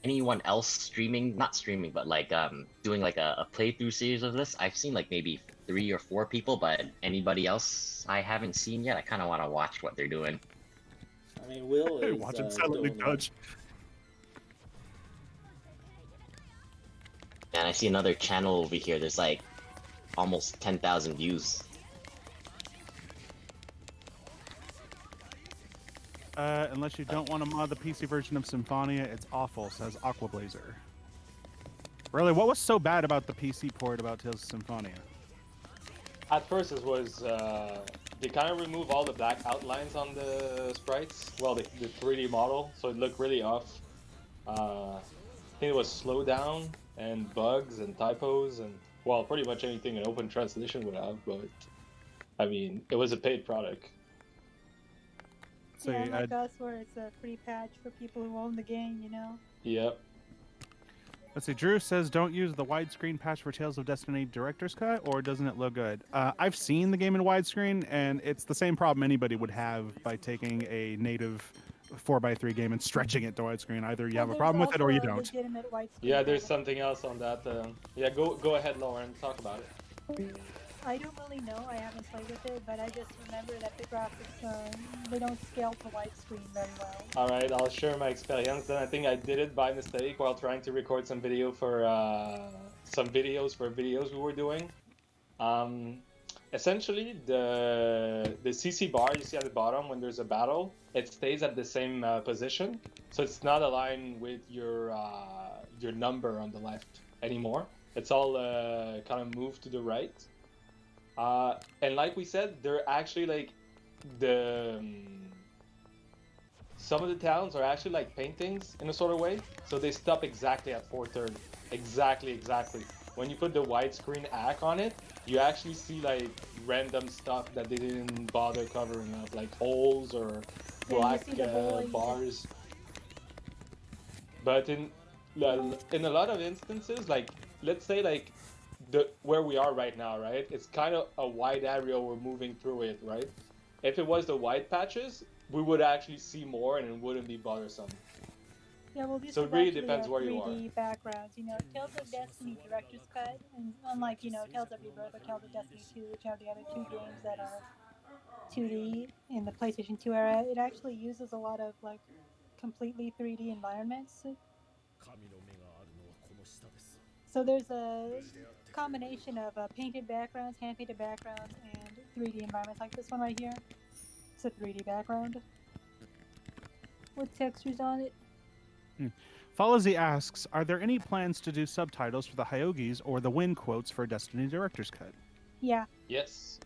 anyone else streaming, not streaming, but like doing like a playthrough series of this? I've seen like maybe 3 or 4 people, but anybody else I haven't seen yet. I kind of want to watch what they're doing. I mean, Will is Watch him silently doing touch. And I see another channel over here. There's like almost 10,000 views. Unless you don't want to mod the PC version of Symphonia, it's awful, says Aquablazer. Really, what was so bad about the PC port about Tales of Symphonia? At first, it was they kind of remove all the black outlines on the sprites. Well, the 3D model, so it looked really off. I think it was slowdown and bugs and typos and well, pretty much anything an open translation would have. But I mean, it was a paid product. So yeah, like us, where it's a free patch for people who own the game, you know? Yep. Let's see, Drew says don't use the widescreen patch for Tales of Destiny Director's Cut, or doesn't it look good? I've seen the game in widescreen, and it's the same problem anybody would have by taking a native 4x3 game and stretching it to widescreen. Either you have a problem with it or you don't. Yeah, there's something else on that. Yeah, go ahead, Lauren, talk about it. I don't really know. I haven't played with it, but I just remember that the graphics they don't scale to widescreen very well. All right, I'll share my experience. Then I think I did it by mistake while trying to record some video for some videos we were doing. Essentially, the CC bar you see at the bottom when there's a battle, it stays at the same position, so it's not aligned with your number on the left anymore. It's all kind of moved to the right. And like we said, they're actually like some of the towns are actually like paintings in a sort of way, so they stop exactly at 4:30. Exactly. When you put the widescreen ACK on it, you actually see like random stuff that they didn't bother covering up, like holes or black bars. But in a lot of instances, like let's say like where we are right now, right? It's kind of a wide area we're moving through it, right? If it was the white patches, we would actually see more and it wouldn't be bothersome. Yeah, well, these so it really depends where you are. 3D backgrounds, you know, Tales of Destiny Director's Cut, and unlike, you know, Tales of Rebirth or Tales of Destiny 2, which are the other 2 games that are 2D in the PlayStation 2 era, it actually uses a lot of, like, completely 3D environments. So there's a combination of painted backgrounds, hand-painted backgrounds, and 3D environments like this one right here. It's a 3D background with textures on it. Falazi asks, are there any plans to do subtitles for the Hyogis or the win quotes for Destiny Director's Cut? Yeah. Yes.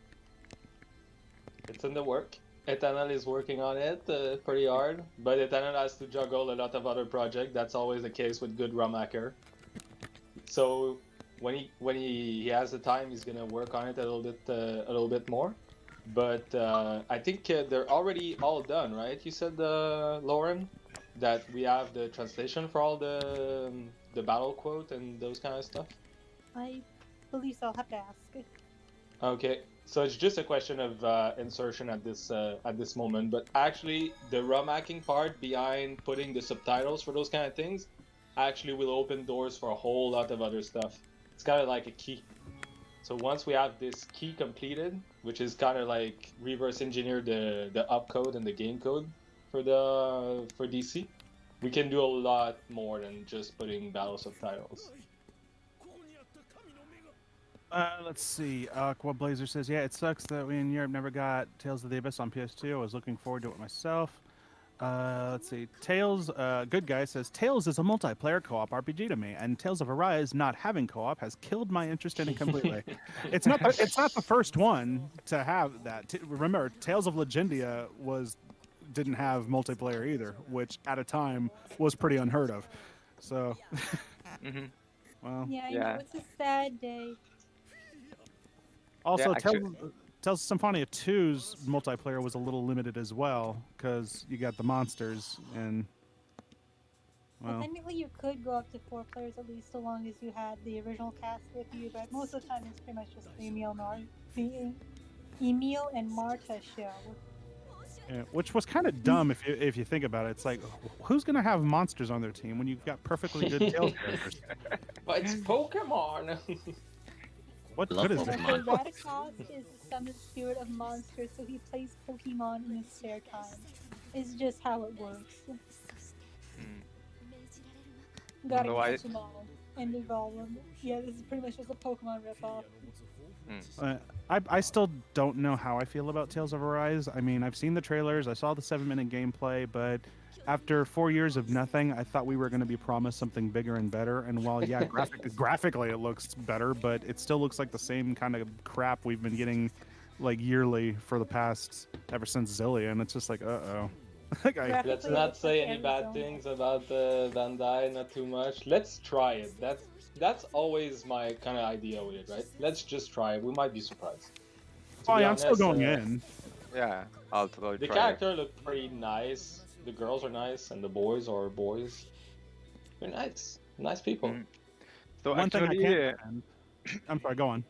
It's in the work. Eternia is working on it pretty hard, but Eternia has to juggle a lot of other projects. That's always the case with good ROM hacker. So when he has the time, he's gonna work on it a little bit more. But I think they're already all done, right? You said, Lauren, that we have the translation for all the battle quote and those kind of stuff. I believe so. I'll have to ask. Okay, so it's just a question of insertion at this moment. But actually, the ROM hacking part behind putting the subtitles for those kind of things actually will open doors for a whole lot of other stuff. It's kind of like a key. So once we have this key completed, which is kind of like reverse engineer the opcode and the game code for DC, we can do a lot more than just putting battle subtitles. Let's see. Aqua Blazer says, yeah, it sucks that we in Europe never got Tales of the Abyss on PS2. I was looking forward to it myself. Let's see. Tales, good guy says, Tales is a multiplayer co-op RPG to me, and Tales of Arise not having co-op has killed my interest in it completely. It's not the first one to have that. Remember, Tales of Legendia didn't have multiplayer either, which at a time was pretty unheard of. So, well, Yeah, I Yeah. know it's a sad day. also, Yeah, actually- Tales of Symphonia 2's multiplayer was a little limited as well, because you got the monsters, and, Well, well, technically, you could go up to 4 players at least, so long as you had the original cast with you. But most of the time, it's pretty much just the Emil and Marta show. yeah, which was kind of dumb if you think about it. It's like, who's going to have monsters on their team when you've got perfectly good Tales characters? But it's Pokemon. What Love good is So it? Pokemon. Radicott is the summoned spirit of monsters, so he plays Pokemon in his spare time. It's just how it works. Gotta No, I- catch them all and evolve them. Yeah, this is pretty much just a Pokemon ripoff. I still don't know how I feel about Tales of Arise. I mean, I've seen the trailers, I saw the 7-minute gameplay, but after 4 years of nothing, I thought we were going to be promised something bigger and better. And while, yeah, graphically it looks better, but it still looks like the same kind of crap we've been getting like yearly for the past, ever since Zillia. And it's just like, uh-oh. Like, Graph- Let's Hopefully not it's say like any bad Arizona. things about Bandai, not too much. Let's try it. That's always my kind of idea with it, right? Let's just try it. We might be surprised. To oh, be yeah, I'm still honest, going in. Yeah, I'll totally The try character look pretty nice. The girls are nice, and the boys are boys. They're nice. Nice people. Mm. So One thing I actually, can't defend- I'm sorry, go on.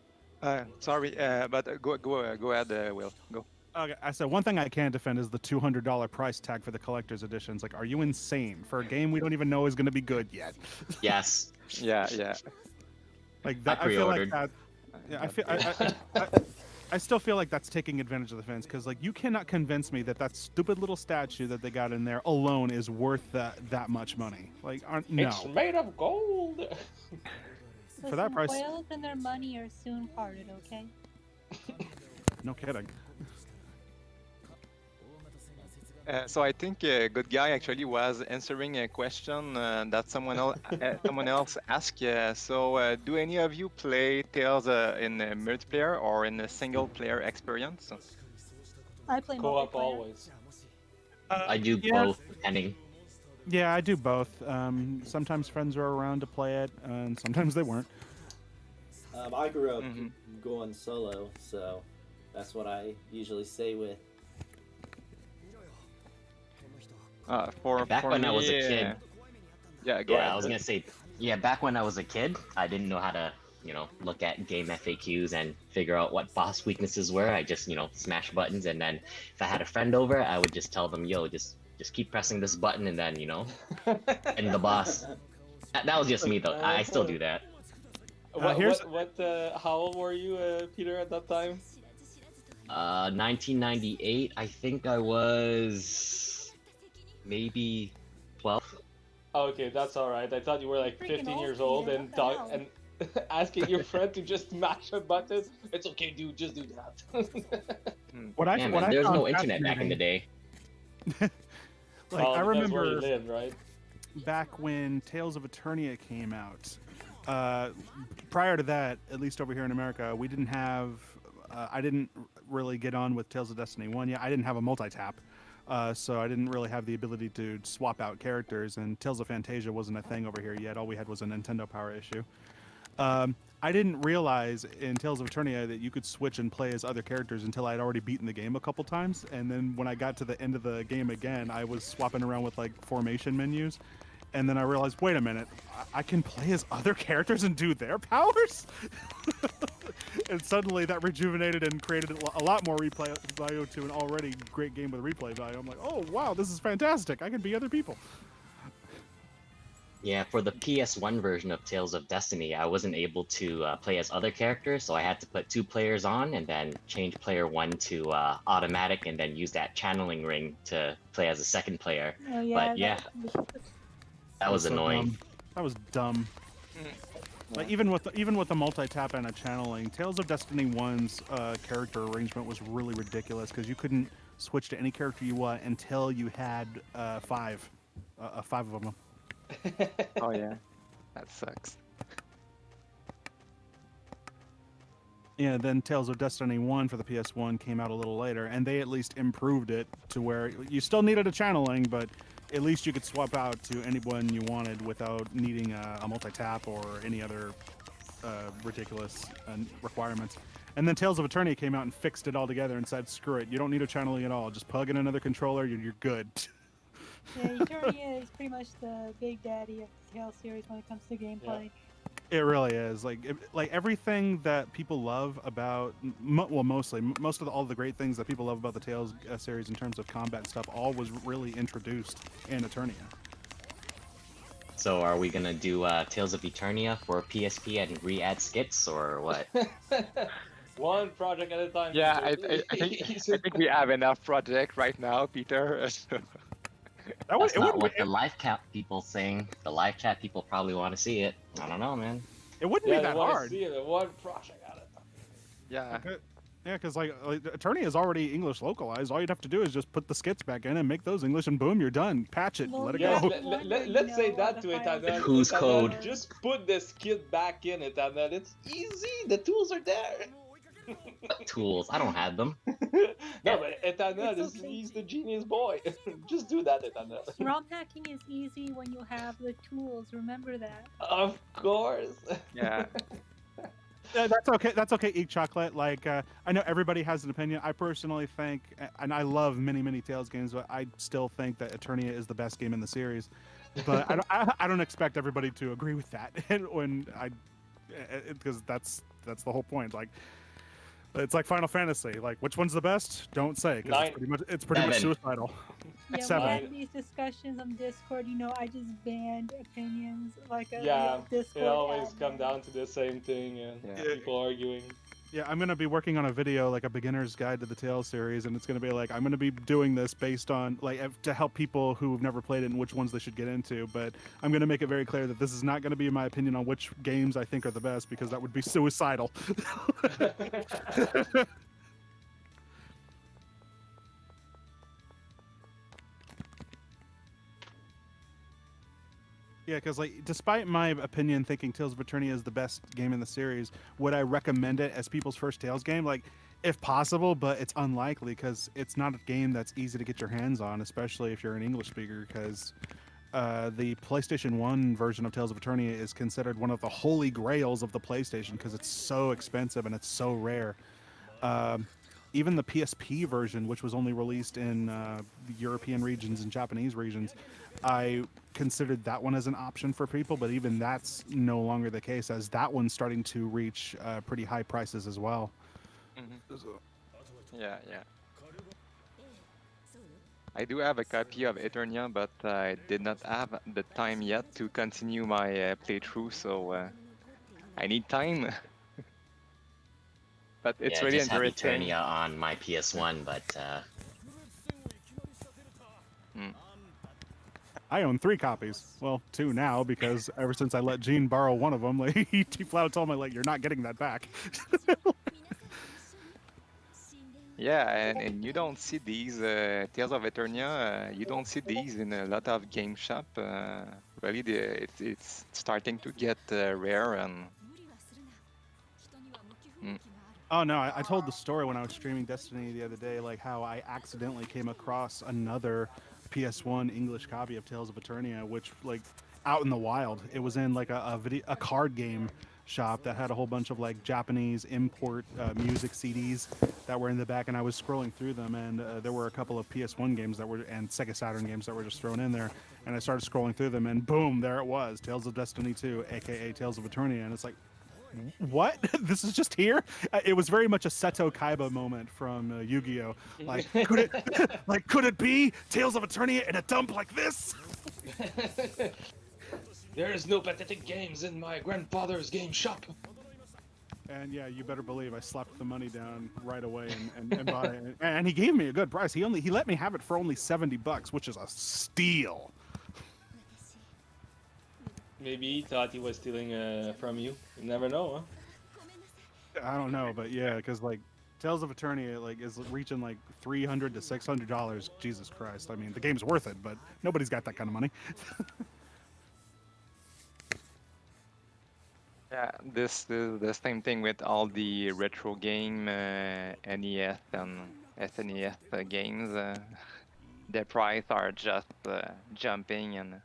sorry, but go ahead, Will. Go. Okay, I said one thing I can't defend is the $200 price tag for the collector's editions. Like, are you insane for a game we don't even know is going to be good yet? Yes. Yeah, yeah. Like that, I I feel like pre-ordered. that. Yeah, I still feel like that's taking advantage of the fans, because like you cannot convince me that that stupid little statue that they got in there alone is worth that much money. Like, no. It's made of gold. For that Listen, price- whales and their money are soon parted, okay? No kidding. So I think Good Guy actually was answering a question that someone else asked. So do any of you play Tales in a multiplayer or in a single player experience? I play Co-op multiplayer. always. I do yeah. both, depending. Yeah, I do both. Sometimes friends are around to play it, and sometimes they weren't. I grew up Mhm. going solo, so that's what I usually stay with. Back when I was a kid. Yeah, go Yeah, ahead. I was gonna say, yeah, back when I was a kid, I didn't know how to, look at game FAQs and figure out what boss weaknesses were. I just, smash buttons, and then if I had a friend over, I would just tell them, yo, just keep pressing this button, and then, end the boss. That was just me, though. I still do that. How old were you, Peter, at that time? 1998, I think I was maybe 12. Okay, that's all right. I thought you were like Freaking 15 old, years old Peter, and what the hell? and asking your friend to just mash a button. It's okay, dude. Just do that. What I Yeah, what man, I there's found no internet back in the fascinating- day. Like, I Depends where you remember live, right? back when Tales of Eternia came out. Prior to that, at least over here in America, we didn't have. I didn't really get on with Tales of Destiny 1 yet. I didn't have a multi-tap, so I didn't really have the ability to swap out characters. And Tales of Phantasia wasn't a thing over here yet. All we had was a Nintendo Power issue. I didn't realize in Tales of Eternia that you could switch and play as other characters until I'd already beaten the game a couple times. And then when I got to the end of the game again, I was swapping around with like formation menus. And then I realized, wait a minute, I can play as other characters and do their powers? And suddenly that rejuvenated and created a lot more replay value to an already great game with replay value. I'm like, oh, wow, this is fantastic. I can be other people. Yeah, for the PS1 version of Tales of Destiny, I wasn't able to play as other characters, so I had to put 2 players on and then change player 1 to automatic, and then use that channeling ring to play as a second player. Oh, yeah. But yeah, that was So annoying. dumb. That was dumb. Like even with the multi-tap and a channeling, Tales of Destiny 1's character arrangement was really ridiculous because you couldn't switch to any character you want until you had five of them. Oh yeah, that sucks. Yeah, then Tales of Destiny 1 for the PS1 came out a little later, and they at least improved it to where you still needed a channeling, but at least you could swap out to anyone you wanted without needing a multi-tap or any other ridiculous requirements. And then Tales of Eternia came out and fixed it all together and said, screw it, you don't need a channeling at all. Just plug in another controller, you're good. Yeah, Eternia is pretty much the big daddy of the Tales series when it comes to gameplay. It really is. Like everything that people love about, most of all the great things that people love about the Tales series in terms of combat and stuff, all was really introduced in Eternia. So are we gonna do Tales of Eternia for PSP and re-add skits, or what? One project at a time. Yeah, Peter, I please. think we have enough project right now, Peter. That's not what the live chat people saying. The live chat people probably want to see it. I don't know, man. It wouldn't Yeah, be they that wanna hard. see it, one project at a time. Yeah. Yeah, because like Eternia is already English localized. All you'd have to do is just put the skits back in and make those English, and boom, you're done. Patch it, let it Yeah, go. let's say that to Eternia. Whose Eternia, code? Just put the skid back in Eternia. It's easy. The tools are there. What tools? I don't have them. No, but Eternia, It's okay. he's the genius boy. Just do that, Eternia. ROM hacking is easy when you have the tools. Remember that. Of course. Yeah. Yeah, that's okay. That's okay. Eat chocolate. Like I know everybody has an opinion. I personally think, and I love many Tales games, but I still think that Eternia is the best game in the series. But I don't expect everybody to agree with that. Because that's the whole point. Like it's like Final Fantasy. Like which one's the best? Don't say because it's pretty much suicidal. Yeah, we Seven. had these discussions on Discord. You know, I just banned opinions like a Yeah, Discord. it always admin. comes down to the same thing, and Yeah. people arguing. Yeah, I'm gonna be working on a video, like a beginner's guide to the Tales series, and it's gonna be like I'm gonna be doing this based on to help people who've never played it and which ones they should get into. But I'm gonna make it very clear that this is not gonna be my opinion on which games I think are the best, because that would be suicidal. Yeah, because despite my opinion thinking Tales of Eternia is the best game in the series, would I recommend it as people's first Tales game? Like, if possible, but it's unlikely because it's not a game that's easy to get your hands on, especially if you're an English speaker, because the PlayStation 1 version of Tales of Eternia is considered one of the holy grails of the PlayStation because it's so expensive and it's so rare. Even the PSP version, which was only released in the European regions and Japanese regions, I considered that one as an option for people, but even that's no longer the case, as that one's starting to reach pretty high prices as well. Yeah. I do have a copy of Eternia, but I did not have the time yet to continue my playthrough, so I need time. But it's yeah, really just have interesting. Eternia on my PS1, but I own 3 copies. Well, 2 now, because ever since I let Gene borrow one of them, he flat out told me, you're not getting that back. Yeah, and you don't see these Tales of Eternia. You don't see these in a lot of game shop. Really, it's starting to get rare and. Oh no, I told the story when I was streaming Destiny the other day, how I accidentally came across another PS1 English copy of Tales of Eternia, which out in the wild. It was in a card game shop that had a whole bunch of Japanese import music CDs that were in the back, and I was scrolling through them, and there were a couple of PS1 games and Sega Saturn games that were just thrown in there, and I started scrolling through them, and boom, there it was, Tales of Destiny 2, aka Tales of Eternia, and it's like, what? This is just here? It was very much a Seto Kaiba moment from Yu-Gi-Oh! Could it be Tales of Eternia in a dump like this? There is no pathetic games in my grandfather's game shop. And yeah, you better believe I slapped the money down right away and bought it. And he gave me a good price. He let me have it for only $70, which is a steal. Maybe he thought he was stealing from you. You never know, huh? I don't know, but yeah, because like Tales of Eternia like is reaching like $300 to $600. Jesus Christ! I mean, the game's worth it, but nobody's got that kind of money. Yeah, this is the same thing with all the retro game NES and SNES games. The price are just jumping and.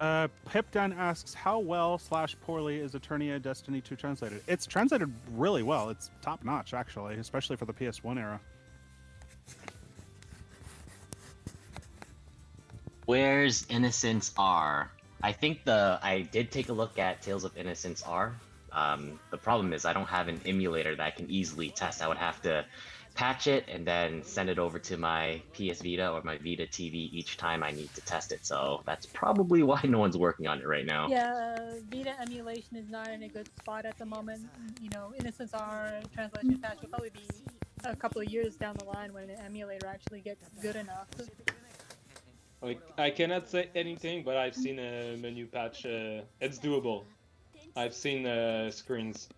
Pipdan asks, how well / poorly is Eternia Destiny 2 translated? It's translated really well. It's top notch, actually, especially for the PS1 era. Where's Innocence R? I think I did take a look at Tales of Innocence R. The problem is I don't have an emulator that I can easily test. I would have to patch it and then send it over to my PS Vita or my Vita TV each time I need to test it. So that's probably why no one's working on it right now. Yeah, Vita emulation is not in a good spot at the moment. You know, Innocence R translation patch will probably be a couple of years down the line when an emulator actually gets good enough. Like, I cannot say anything, but I've seen a menu patch. It's doable. I've seen screens.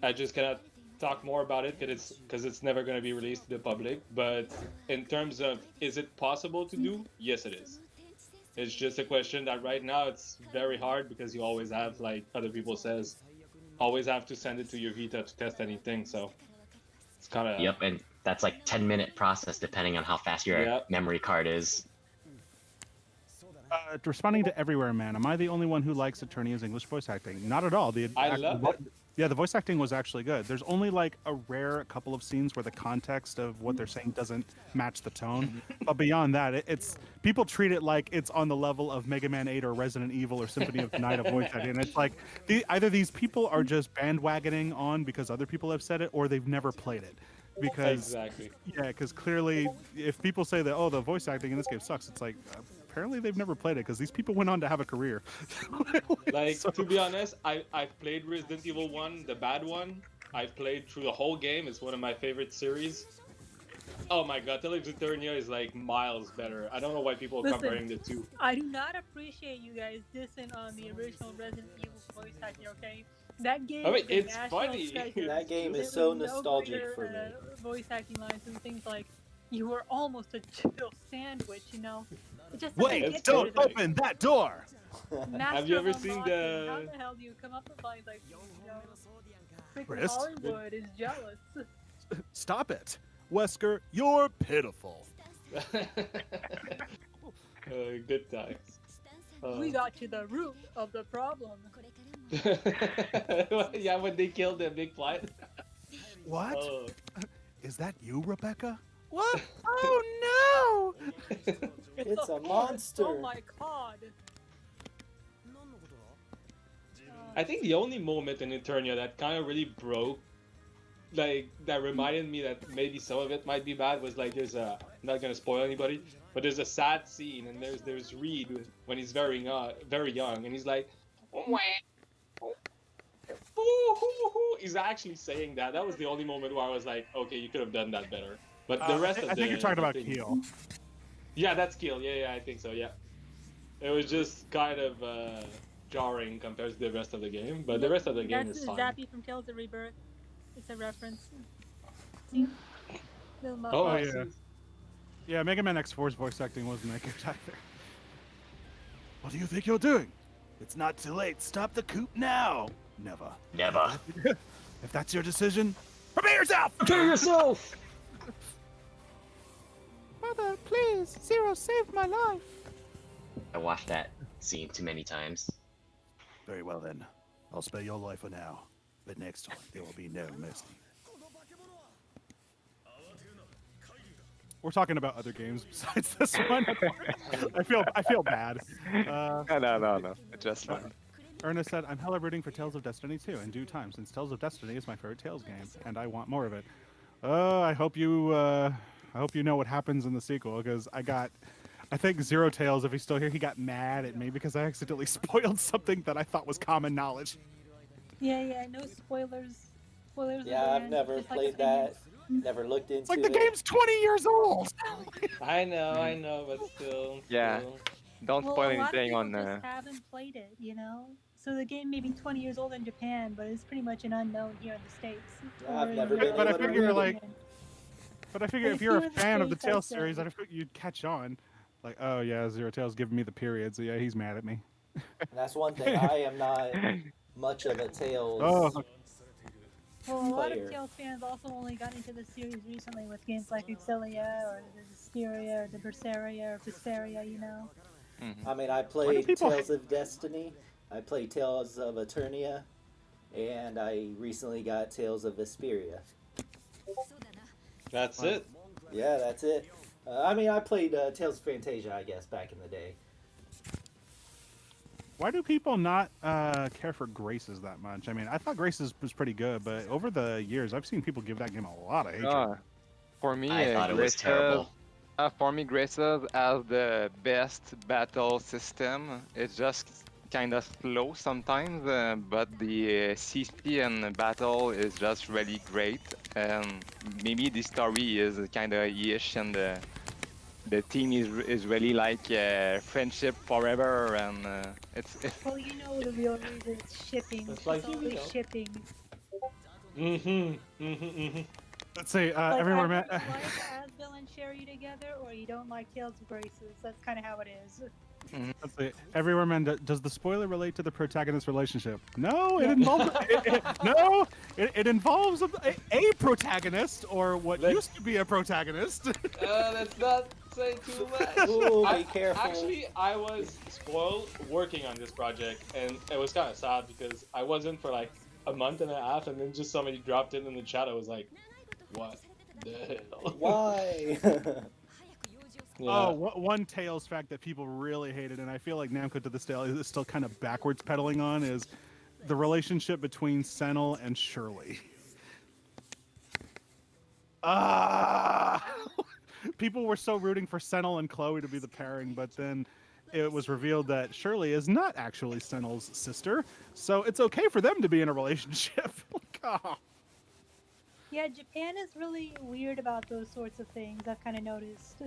I just cannot talk more about it because it's never going to be released to the public. But in terms of is it possible to do? Yes, it is. It's just a question that right now it's very hard because you always have, like other people says, always have to send it to your Vita to test anything. So it's kind of Yep, and that's like 10-minute process depending on how fast your memory card is. Responding to Everywhere Man, am I the only one who likes Eternia's English voice acting? Not at all. I love it. Yeah, the voice acting was actually good. There's only like a rare couple of scenes where the context of what they're saying doesn't match the tone. But beyond that, it's people treat it like it's on the level of Mega Man 8 or Resident Evil or Symphony of the Night of voice acting. And it's like either these people are just bandwagoning on because other people have said it, or they've never played it. Because because clearly, if people say that the voice acting in this game sucks, it's like apparently they've never played it because these people went on to have a career. Like, to be honest, I've played Resident Evil 1, the bad one. I've played through the whole game. It's one of my favorite series. Oh my god, Tales of Eternia is like miles better. I don't know why people are comparing the two. I do not appreciate you guys dissing on the original Resident Evil voice acting, okay? That game it's funny. That game is so nostalgic for me. Voice acting lines and things like, you were almost a chill sandwich, you know? It just wait, don't open that door! Have you ever seen the... How the hell do you come up with lines like, you know, freaking Chris? Hollywood is jealous. Stop it. Wesker, you're pitiful. Good times. We got to the root of the problem. Yeah, when they killed the big flight. What? Is that you, Rebecca? What? Oh no! It's a monster. Oh my god. I think the only moment in Eternia that kind of really broke, like, that reminded me that maybe some of it might be bad was like there's a, I'm not gonna spoil anybody, but there's a sad scene and there's Reed when he's very young and he's like, he's actually saying that. That was the only moment where I was like, okay, you could have done that better. But the rest of I think you're talking about Keel. Yeah, that's Keel. Yeah, I think so. Yeah, it was just kind of jarring compared to the rest of the game, but the rest of the game is fine. That's Zappy from Tales of Rebirth. It's a reference. See? Oh yeah. Yeah, Mega Man X4's voice acting wasn't that good either. What do you think you're doing? It's not too late. Stop the coup now. Never. Never. If that's your decision, prepare yourself! Prepare yourself! Mother, please. Zero saved my life. I watched that scene too many times. Very well then. I'll spare your life for now. But next time, there will be no mercy. We're talking about other games besides this one. I feel bad. No. Just fine. Ernest said, I'm hella rooting for Tales of Destiny 2 in due time, since Tales of Destiny is my favorite Tales game, and I want more of it. I hope you know what happens in the sequel, because I think Zero Tails, if he's still here, he got mad at me because I accidentally spoiled something that I thought was common knowledge. Yeah, no spoilers. Yeah, I've never played that. Never looked into it. It's like the game's 20 years old! I know, but still. Yeah. Don't Well, spoil a lot of anything people on. just haven't played it, you know? So the game may be 20 years old in Japan, but it's pretty much an unknown here in the States. I've Or never in been But I able to figure, read like, it. but I figure But if you're here a in the fan of the States, I'd Tales say- series, I figure you'd catch on. Like, oh yeah, Zero Tails giving me the period, so yeah, he's mad at me. And that's one thing. I am not much of a Tales Oh, Well, a lot player. of Tales fans also only got into the series recently with games like Exilia or the Mysteria or the Berseria or Vesperia, you know? I mean, I played people Tales of Destiny. I played Tales of Eternia, and I recently got Tales of Vesperia. That's it. Yeah, that's it. I mean, I played Tales of Phantasia, I guess, back in the day. why do people not care for Graces that much? I mean, I thought Graces was pretty good, but over the years, I've seen people give that game a lot of hatred. For me, I thought it was terrible. For me, Graces has the best battle system. It's just kind of slow sometimes, but the CC and battle is just really great. And maybe the story is kind of ish, and the team is really like friendship forever, and it's Well, you know the real reason it's shipping. It's like it's always Yu-Gi-Oh. shipping. Let's say Like, everywhere, either man. you like Asbel and Sherry together, or you don't like Tales of Graces. That's kind of how it is. Let's see. Everywhere, man. Does the spoiler relate to the protagonist relationship? No, it Yeah. involves. No, it involves a protagonist or what Let's- used to be a protagonist. Let's not say too much. Ooh, be careful. Actually, I was spoiled working on this project, and it was kind of sad because I wasn't for like a month and a half, and then just somebody dropped it in the chat. I was like, "What the hell?" Why? Yeah. Oh, one Tails fact that people really hated, and I feel like Namco to this day is still kind of backwards pedaling on, is the relationship between Senel and Shirley. People were so rooting for Senel and Chloe to be the pairing, but then it was revealed that Shirley is not actually Senel's sister, so it's okay for them to be in a relationship. Like, oh. Yeah, Japan is really weird about those sorts of things. I've kind of noticed.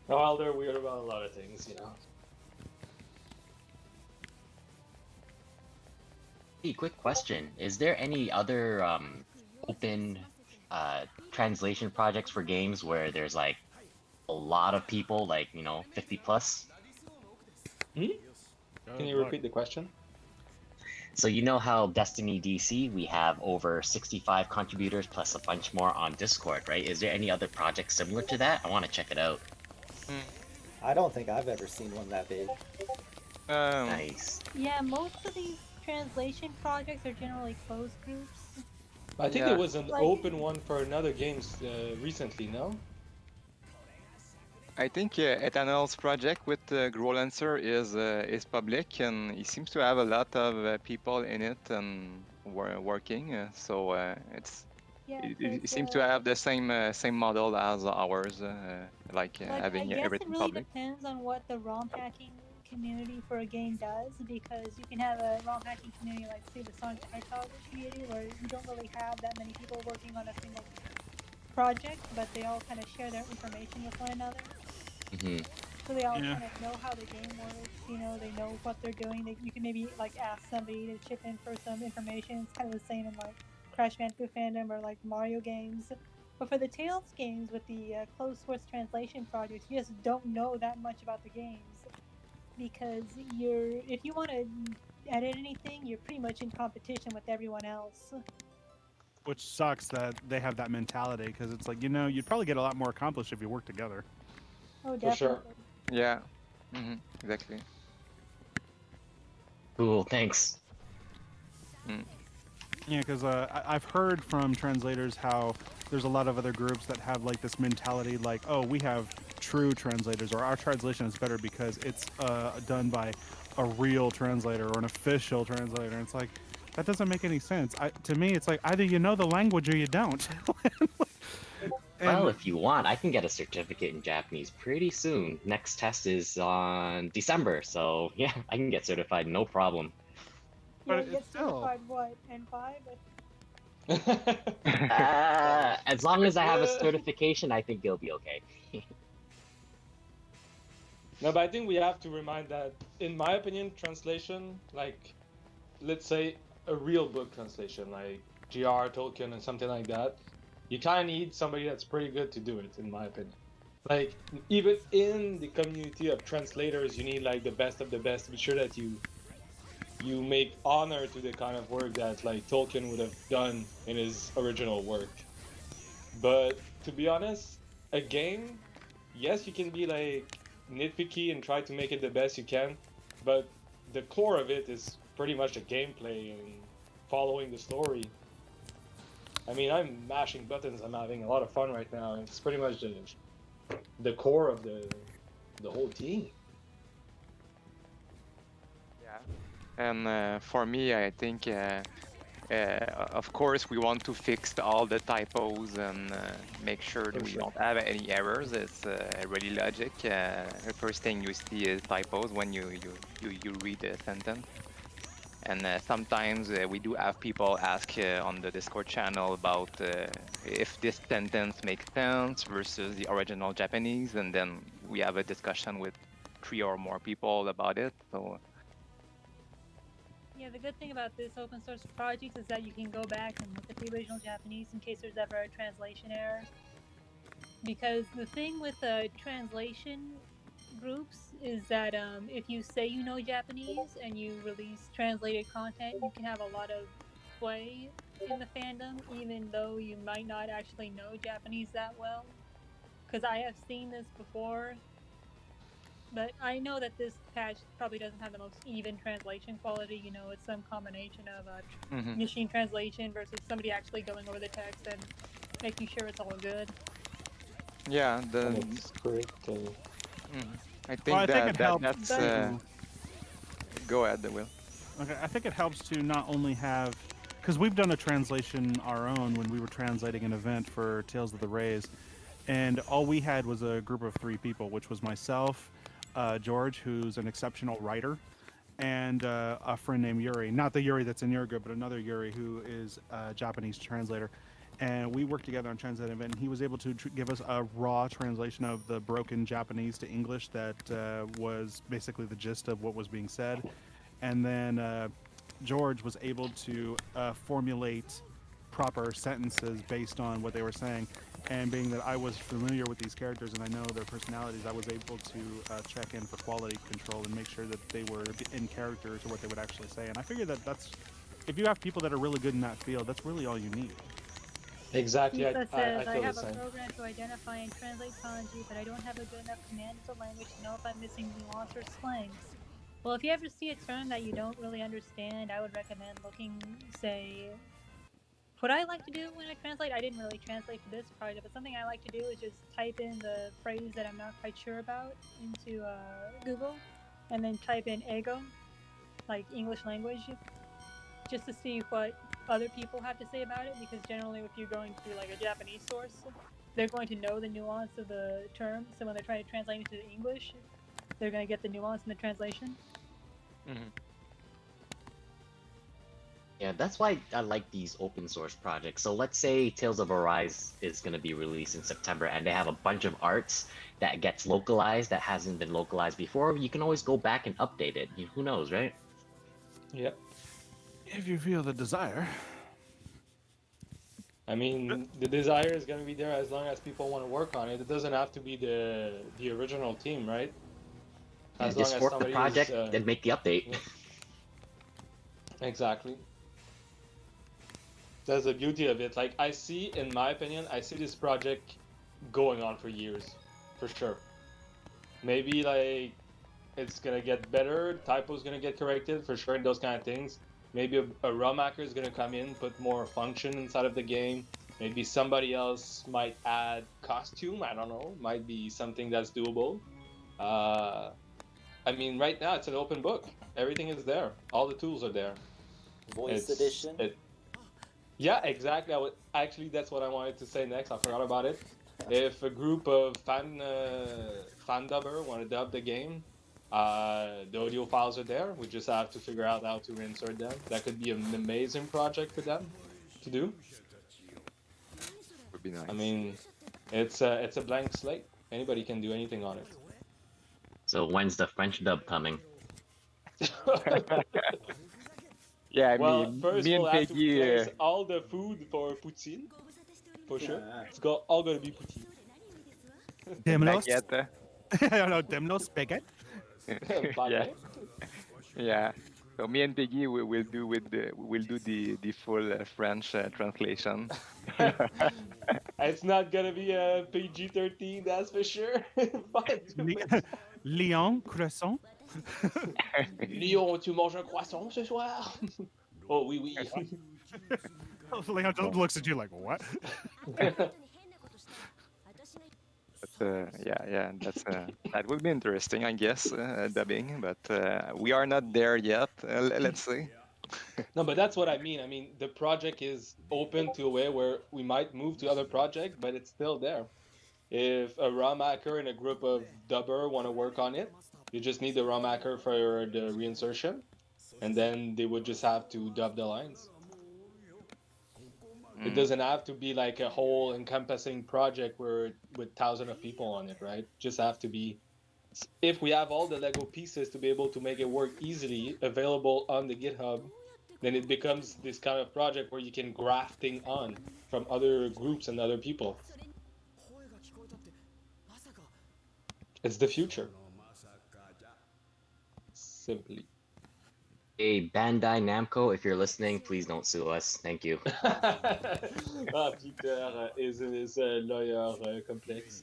Well, they're weird about a lot of things, you know. Hey, quick question. Is there any other open translation projects for games where there's like a lot of people, like, 50 plus? Can you repeat the question? So you know how Destiny DC, we have over 65 contributors plus a bunch more on Discord, right? Is there any other project similar to that? I want to check it out. I don't think I've ever seen one that big. Nice. Yeah, most of these translation projects are generally closed groups. I think Yeah. there was an Like- open one for another games recently, no? I think Eternal's project with Growlancer is public, and he seems to have a lot of people in it and working. So it's Yeah, it seems to have the same model as ours, like Like, having I guess everything it really public. depends on what the ROM hacking community for a game does, because you can have a ROM hacking community like, say, the Sonic the Hedgehog community, where you don't really have that many people working on a single project, but they all kind of share their information with one another. So they all Yeah. kind of know how the game works, they know what they're doing. You can maybe like ask somebody to chip in for some information. It's kind of the same in like Crash Bandicoot fandom or like Mario games. But for the Tales games with the closed source translation projects, you just don't know that much about the games, because if you want to edit anything, you're pretty much in competition with everyone else. Which sucks that they have that mentality, because it's like, you'd probably get a lot more accomplished if you work together. Oh, For definitely. sure. Yeah, exactly. Cool, thanks. Yeah, because I've heard from translators how there's a lot of other groups that have like this mentality, like, oh, we have true translators, or our translation is better because it's done by a real translator or an official translator. And it's like, that doesn't make any sense. To me, it's like either you know the language or you don't. Well, if you want, I can get a certificate in Japanese pretty soon. Next test is on December, so yeah, I can get certified, no problem. Yeah, But get it's still- certified what? N5? As long as I have a certification, I think it'll be okay. No, but I think we have to remind that, in my opinion, translation, like, let's say a real book translation, like G.R. Tolkien and something like that, you kind of need somebody that's pretty good to do it, in my opinion. Like, even in the community of translators, you need like the best of the best to be sure that you make honor to the kind of work that like Tolkien would have done in his original work. But to be honest, a game, yes, you can be like nitpicky and try to make it the best you can, but the core of it is pretty much the gameplay and following the story. I mean, I'm mashing buttons. I'm having a lot of fun right now. It's pretty much the core of the whole team. Yeah. And for me, I think, of course, we want to fix all the typos and make sure that we don't have any errors. It's really logic. The first thing you see is typos when you read a sentence. And sometimes we do have people ask on the Discord channel about if this sentence makes sense versus the original Japanese, and then we have a discussion with 3 or more people about it. So Yeah, the good thing about this open source project is that you can go back and look at the original Japanese in case there's ever a translation error. Because the thing with translation groups is that if you say you know Japanese and you release translated content, you can have a lot of play in the fandom, even though you might not actually know Japanese that well. Because I have seen this before, but I know that this patch probably doesn't have the most even translation quality. You know, it's some combination of machine translation versus somebody actually going over the text and making sure it's all good. yeah, It's great. I think it helps. that's. Go ahead, Will. Okay, I think it helps to not only have, because we've done a translation our own when we were translating an event for Tales of the Rays, and all we had was a group of 3 people, which was myself, George, who's an exceptional writer, and a friend named Yuri. Not the Yuri that's in your group, but another Yuri who is a Japanese translator. And we worked together on translating event, and he was able to give us a raw translation of the broken Japanese to English that was basically the gist of what was being said. And then George was able to formulate proper sentences based on what they were saying. And being that I was familiar with these characters and I know their personalities, I was able to check in for quality control and make sure that they were in character to what they would actually say. And I figure that that's, if you have people that are really good in that field, that's really all you need. Exactly. Lisa says, I have the a same. program to identify and translate kanji, but I don't have a good enough command of the language to know if I'm missing nuance or slang. Well, if you ever see a term that you don't really understand, I would recommend looking, say, what I like to do when I translate, I didn't really translate for this project, but something I like to do is just type in the phrase that I'm not quite sure about into Google, and then type in ego, like English language, just to see what other people have to say about it, because generally if you're going through like a Japanese source, they're going to know the nuance of the term, so when they're trying to translate it to English, they're going to get the nuance in the translation. Yeah, that's why I like these open source projects. So let's say Tales of Arise is going to be released in September and they have a bunch of arts that gets localized that hasn't been localized before. You can always go back and update it. Who knows, right? Yep. If you feel the desire. I mean, the desire is going to be there as long as people want to work on it. It doesn't have to be the original team, right? As long Just as fork the somebody project, is, then make the update. yeah. Exactly. That's the beauty of it. Like, I see, in my opinion, I see this project going on for years, for sure. Maybe, like, it's gonna get better, typo's gonna get corrected, for sure, and those kind of things. Maybe a ROM hacker is gonna come in, put more function inside of the game. Maybe somebody else might add costume, I don't know, might be something that's doable. I mean, right now, it's an open book. Everything is there. All the tools are there. Voice edition. Yeah, exactly. Actually, that's what I wanted to say next. I forgot about it. If a group of fan dubber want to dub the game, the audio files are there. We just have to figure out how to reinsert them. That could be an amazing project for them to do. Would be nice. I mean, it's a blank slate. Anybody can do anything on it. So when's the French dub coming? Yeah, Well, first me we'll and have to Peggy. place all the food for poutine, for sure. It's all gonna be poutine. Demnos? Baguette. I don't know, Demnos, baguette? Yeah, Baguette. yeah. So me and Peggy we'll do the full French translation. It's not gonna be a PG-13, that's for sure. Fine, too much. Lyon, croissant? Léon, tu manges un croissant ce soir? Oh oui, oui. Leon just looks at you like, what? Yeah, that would be interesting, I guess, dubbing. But we are not there yet. Let's see. No, but that's what I mean. I mean, the project is open to a way where we might move to other project, but it's still there. If a ROM hacker and a group of dubber want to work on it, you just need the ROM hacker for the reinsertion, and then they would just have to dub the lines. It doesn't have to be like a whole encompassing project with thousands of people on it, right? Just have to be, if we have all the Lego pieces to be able to make it work easily, available on the GitHub, then it becomes this kind of project where you can grafting on from other groups and other people. It's the future. Simply. Hey, Bandai Namco, if you're listening, please don't sue us. Thank you. Peter is a lawyer complex.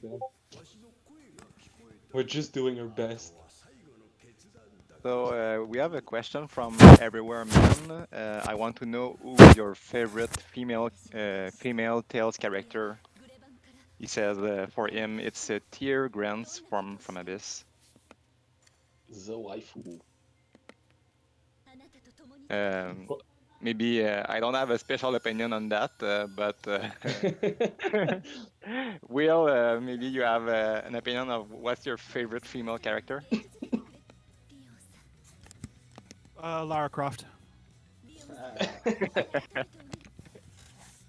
We're just doing our best. So we have a question from Everywhere Man. I want to know who is your favorite female Tales character. He says for him it's Tyr Grants from Abyss. The waifu. Maybe I don't have a special opinion on that, but Will, maybe you have an opinion of what's your favorite female character? Lara Croft.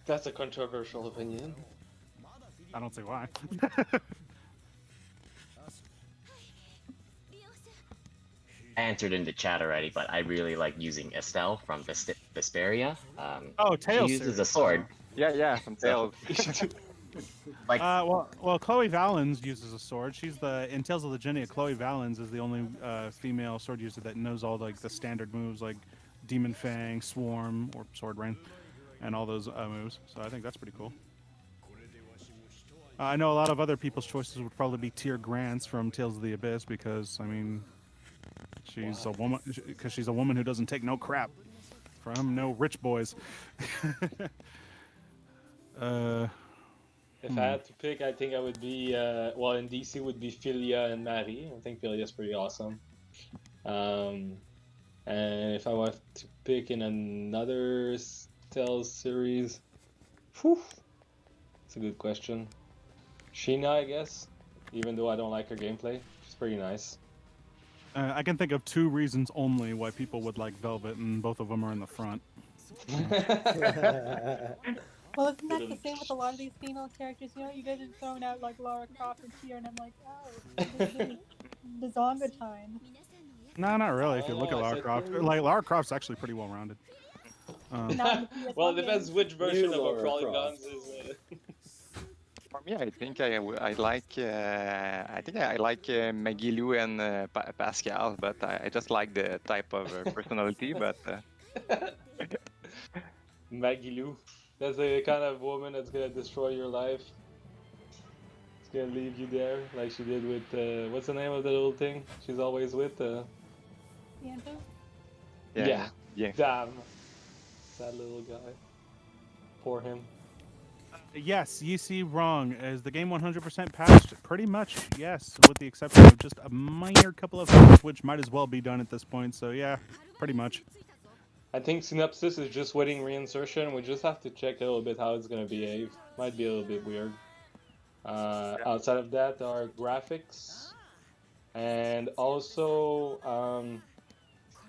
That's a controversial opinion. I don't see why. I answered in the chat already, but I really like using Estelle from Vesperia. Oh, Tales She uses series. a sword. Yeah, from Tales. Like, well, Chloe Valens uses a sword. She's in Tales of Leginia. Chloe Valens is the only female sword user that knows all like the standard moves like Demon Fang, Swarm, or Sword Rain, and all those moves. So I think that's pretty cool. I know a lot of other people's choices would probably be Tyr Grants from Tales of the Abyss because I mean, she's a woman. Because she's a woman who doesn't take no crap from no rich boys. If I had to pick, I think I would be, well, in DC would be Philia and Marie. I think Philia's pretty awesome. And if I were to pick in another Tales series, it's a good question. Sheena, I guess, even though I don't like her gameplay, she's pretty nice. I can think of two reasons only why people would like Velvet, and both of them are in the front. Well, isn't that the same with a lot of these female characters? You know, you guys are throwing out like Lara Croft and Tyr, and I'm like, oh, this is the Zonga time. No, not really. If you look at Lara Croft, like Lara Croft's actually pretty well rounded. Well, it depends which version of Laura a Crawling Croft. Guns is. For me, I think I like Magilou and Pascal, but I just like the type of personality. But Magilou. That's the kind of woman that's gonna destroy your life. It's gonna leave you there, like she did with what's the name of the little thing she's always with? Bianco? yeah. Damn. That little guy. Poor him. Yes, you see wrong. Is the game 100% patched? Pretty much, yes, with the exception of just a minor couple of things, which might as well be done at this point. So yeah, pretty much. I think Synopsis is just waiting reinsertion. We just have to check a little bit how it's gonna behave. Might be a little bit weird. Outside of that, our graphics, and also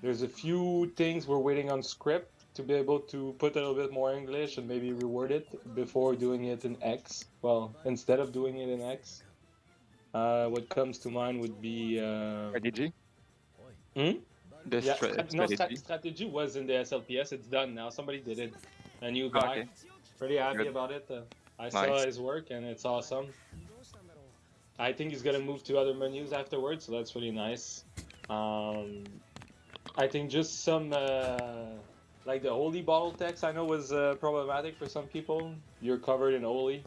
there's a few things we're waiting on script to be able to put a little bit more English and maybe reword it before doing it in X. Well, instead of doing it in X. What comes to mind would be Strategy? Hmm? The Yeah, no, strategy? strategy was in the SLPS. It's done now. Somebody did it. A new Oh, guy. okay. Pretty happy Good. about it. I Nice. saw his work and it's awesome. I think he's gonna move to other menus afterwards, so that's really nice. I think just some like the holy bottle text I know was problematic for some people. You're covered in holy.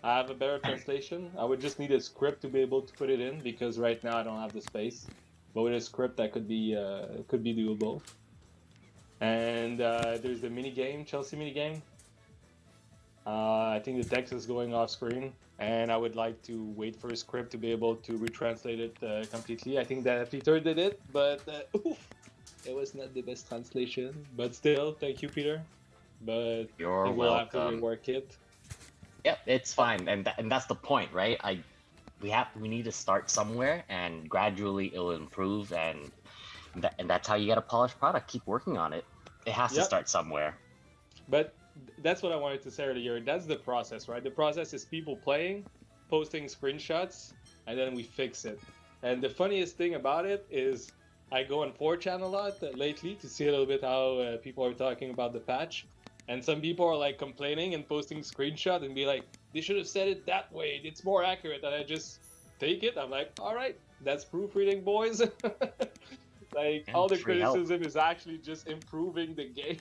I have a better translation. I would just need a script to be able to put it in because right now I don't have the space. But with a script that could be doable. And there's the mini game, Chelsea mini game. I think the text is going off screen, and I would like to wait for a script to be able to retranslate it completely. I think that Peter did it, but oof, it was not the best translation. But still, thank you, Peter. But You're we'll have to welcome. rework it. Yep, it's fine, and that's the point, right? We need to start somewhere, and gradually it'll improve, and that's how you get a polished product. Keep working on it. It has to Yep. start somewhere. But that's what I wanted to say earlier. That's the process, right? The process is people playing, posting screenshots, and then we fix it. And the funniest thing about it is I go on 4chan a lot lately to see a little bit how people are talking about the patch. And some people are like complaining and posting screenshots and be like, they should have said it that way. It's more accurate. And I just take it. I'm like, all right, that's proofreading, boys. Like And all the free help. criticism is actually just improving the game.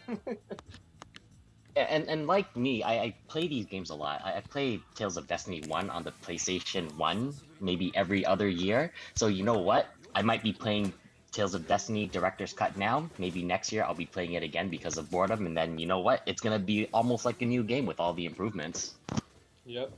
And like me, I play these games a lot. I play Tales of Destiny 1 on the PlayStation 1 maybe every other year. So you know what? I might be playing Tales of Destiny Director's Cut now. Maybe next year I'll be playing it again because of boredom. And then you know what? It's going to be almost like a new game with all the improvements. Yep.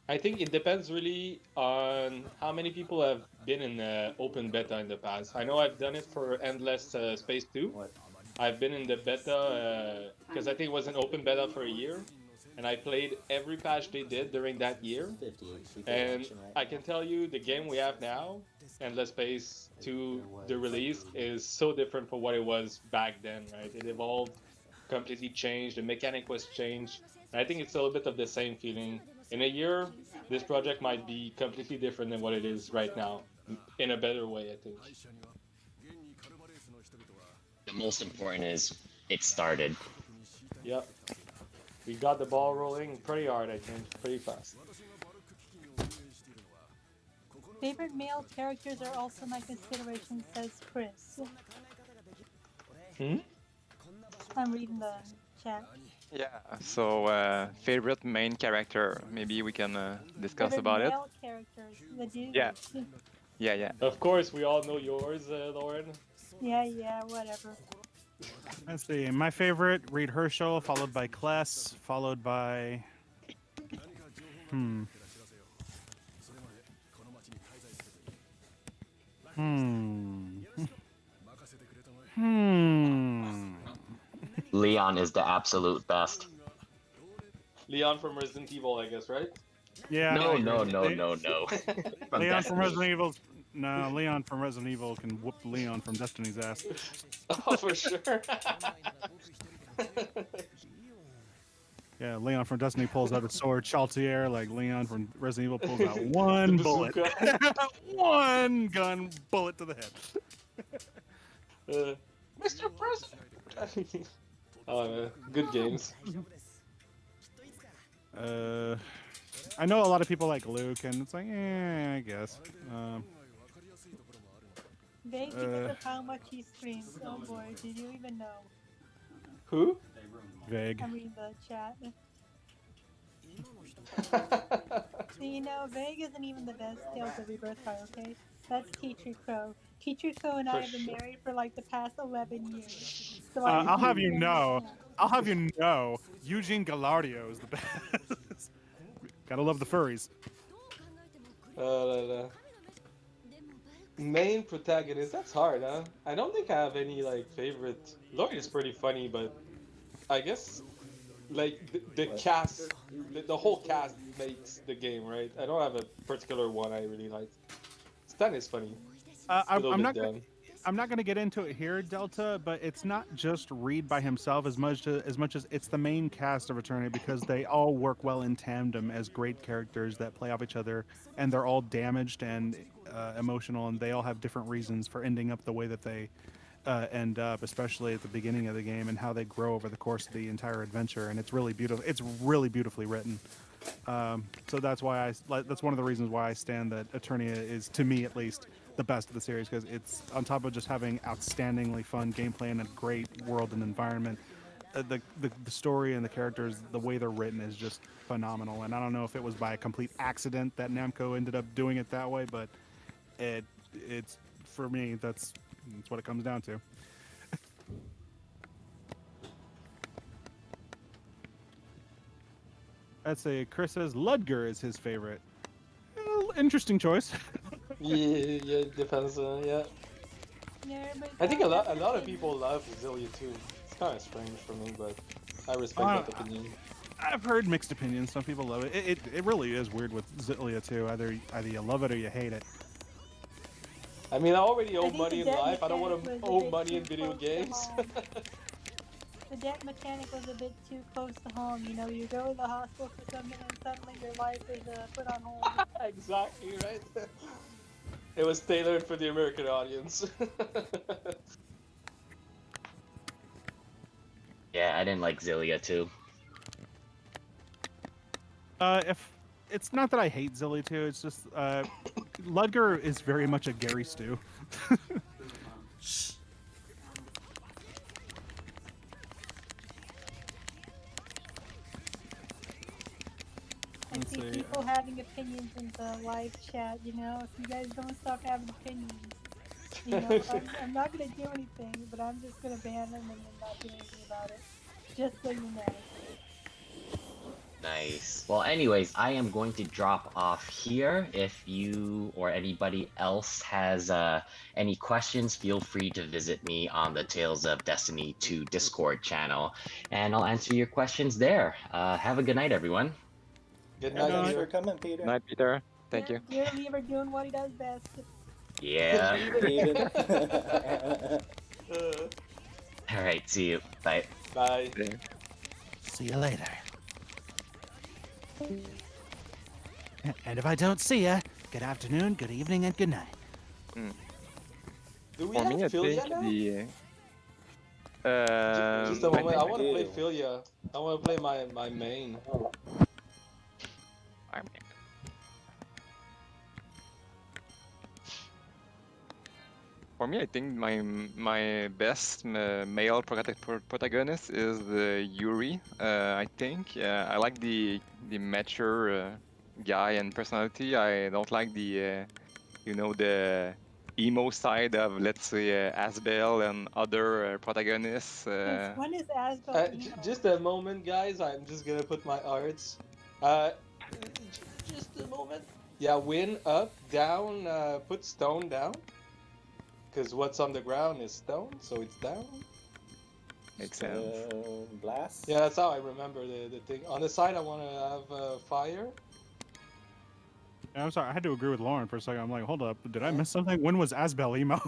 I think it depends really on how many people have been in open beta in the past. I know I've done it for Endless Space 2. What? I've been in the beta because I think it was an open beta for a year, and I played every patch they did during that year. 58 people And watching right I can tell you the game we have now, Endless Space 2, the release, is so different from what it was back then, right? It evolved, completely changed, the mechanic was changed. And I think it's a little bit of the same feeling. In a year, this project might be completely different than what it is right now, in a better way, I think. The most important is it started. Yep. We got the ball rolling pretty hard, I think, pretty fast. Favorite male characters are also my consideration, says Chris. Hmm? I'm reading the chat. Yeah, so favorite main character, maybe we can discuss Favorite about it. male characters, the dudes. Yeah. Yeah. Of course, we all know yours, Lauren. Yeah, whatever. Let's see. My favorite, Reed Herschel, followed by Kless, followed by... Leon is the absolute best. Leon from Resident Evil, I guess, right? Yeah. No. From Leon from Destiny. Resident Evil. No, Leon from Resident Evil can whoop Leon from Destiny's ass. Oh, for sure. Yeah, Leon from Destiny pulls out a sword, Chaltier, like Leon from Resident Evil pulls out one bullet. One gun bullet to the head. Mr. President! Oh, good games. I know a lot of people like Luke, and it's like, I guess. Vague because of how much he screams. Oh boy, did you even know? Who? Vague. I'm reading the chat. So, you know, Vague isn't even the best Tales of Rebirth file, okay? That's Teacher Crow. Teacher Crow and I have been married for like the past 11 years. So I'll have you know, Eugene Gallardio is the best. Gotta love the furries. Main protagonist, that's hard, huh? I don't think I have any, like, favorite... Lloyd is pretty funny, but I guess, like, the cast, the whole cast makes the game, right? I don't have a particular one I really like. Stan is funny. I'm not. I'm not going to get into it here, Delta, but it's not just Reed by himself as much as it's the main cast of Eternia, because they all work well in tandem as great characters that play off each other, and they're all damaged and emotional, and they all have different reasons for ending up the way that they end up, especially at the beginning of the game, and how they grow over the course of the entire adventure. And it's really beautiful. It's really beautifully written. So that's why that's one of the reasons why I stand that Eternia is, to me at least, the best of the series, because it's, on top of just having outstandingly fun gameplay and a great world and environment, the story and the characters, the way they're written is just phenomenal. And I don't know if it was by a complete accident that Namco ended up doing it that way, but it's for me, that's what it comes down to. Let's say Chris says Ludger is his favorite. Well, interesting choice. Yeah, depends. Yeah. Yeah, but I think a lot of people love Zilia too. It's kind of strange for me, but I respect that opinion. I've heard mixed opinions. Some people love it. It really is weird with Zilia too. Either you love it or you hate it. I mean, I already owe think money in the debt life. I don't want mechanic to was a owe bit money in too video close to games. home. The debt mechanic was a bit too close to home. You know, you go to the hospital for something and suddenly your life is put on hold. Exactly, right? It was tailored for the American audience. Yeah, I didn't like Zilia too. If it's not that I hate Zilly too, it's just Ludger is very much a Gary Stew. I see people having opinions in the live chat, you know, if you guys don't stop having opinions, you know, I'm not going to do anything, but I'm just going to ban them and not do anything about it. Just so you know. Nice. Well, anyways, I am going to drop off here. If you or anybody else has any questions, feel free to visit me on the Tales of Destiny 2 Discord channel, and I'll answer your questions there. Have a good night, everyone. Good night, Thanks Peter. for coming, Peter. Good night, Peter. Thank you. Dear Lever doing what he does best. Yeah. Even. All right. See you. Bye. Bye. See you later. And if I don't see ya, good afternoon, good evening, and good night. Do we For have me, I Philia think now? Just a moment. I want to play do. Philia. I want to play my main. For me, I think my best male protagonist is Yuri. I think I like the mature guy and personality. I don't like the the emo side of, let's say, Asbel and other protagonists. When is Asbel emo? Just a moment, guys. I'm just gonna put my arts. Just a moment. Yeah, win up, down. Put stone down. Because what's on the ground is stone, so it's down. Makes sense. Blast? Yeah, that's how I remember the thing. On the side, I want to have fire. I'm sorry, I had to agree with Lauren for a second. I'm like, hold up, did I miss something? When was Asbel emo?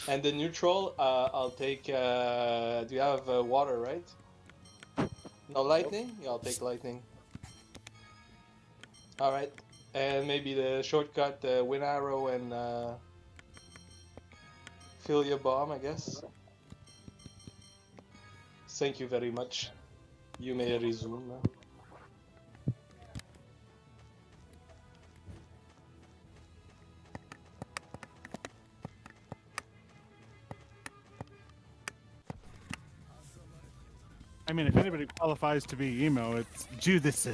And the neutral, I'll take. Do you have water, right? No lightning? Yeah, I'll take lightning. Alright. And maybe the shortcut, wind arrow and Philia bomb, I guess. Thank you very much. You may resume now. I mean, if anybody qualifies to be emo, it's Judas.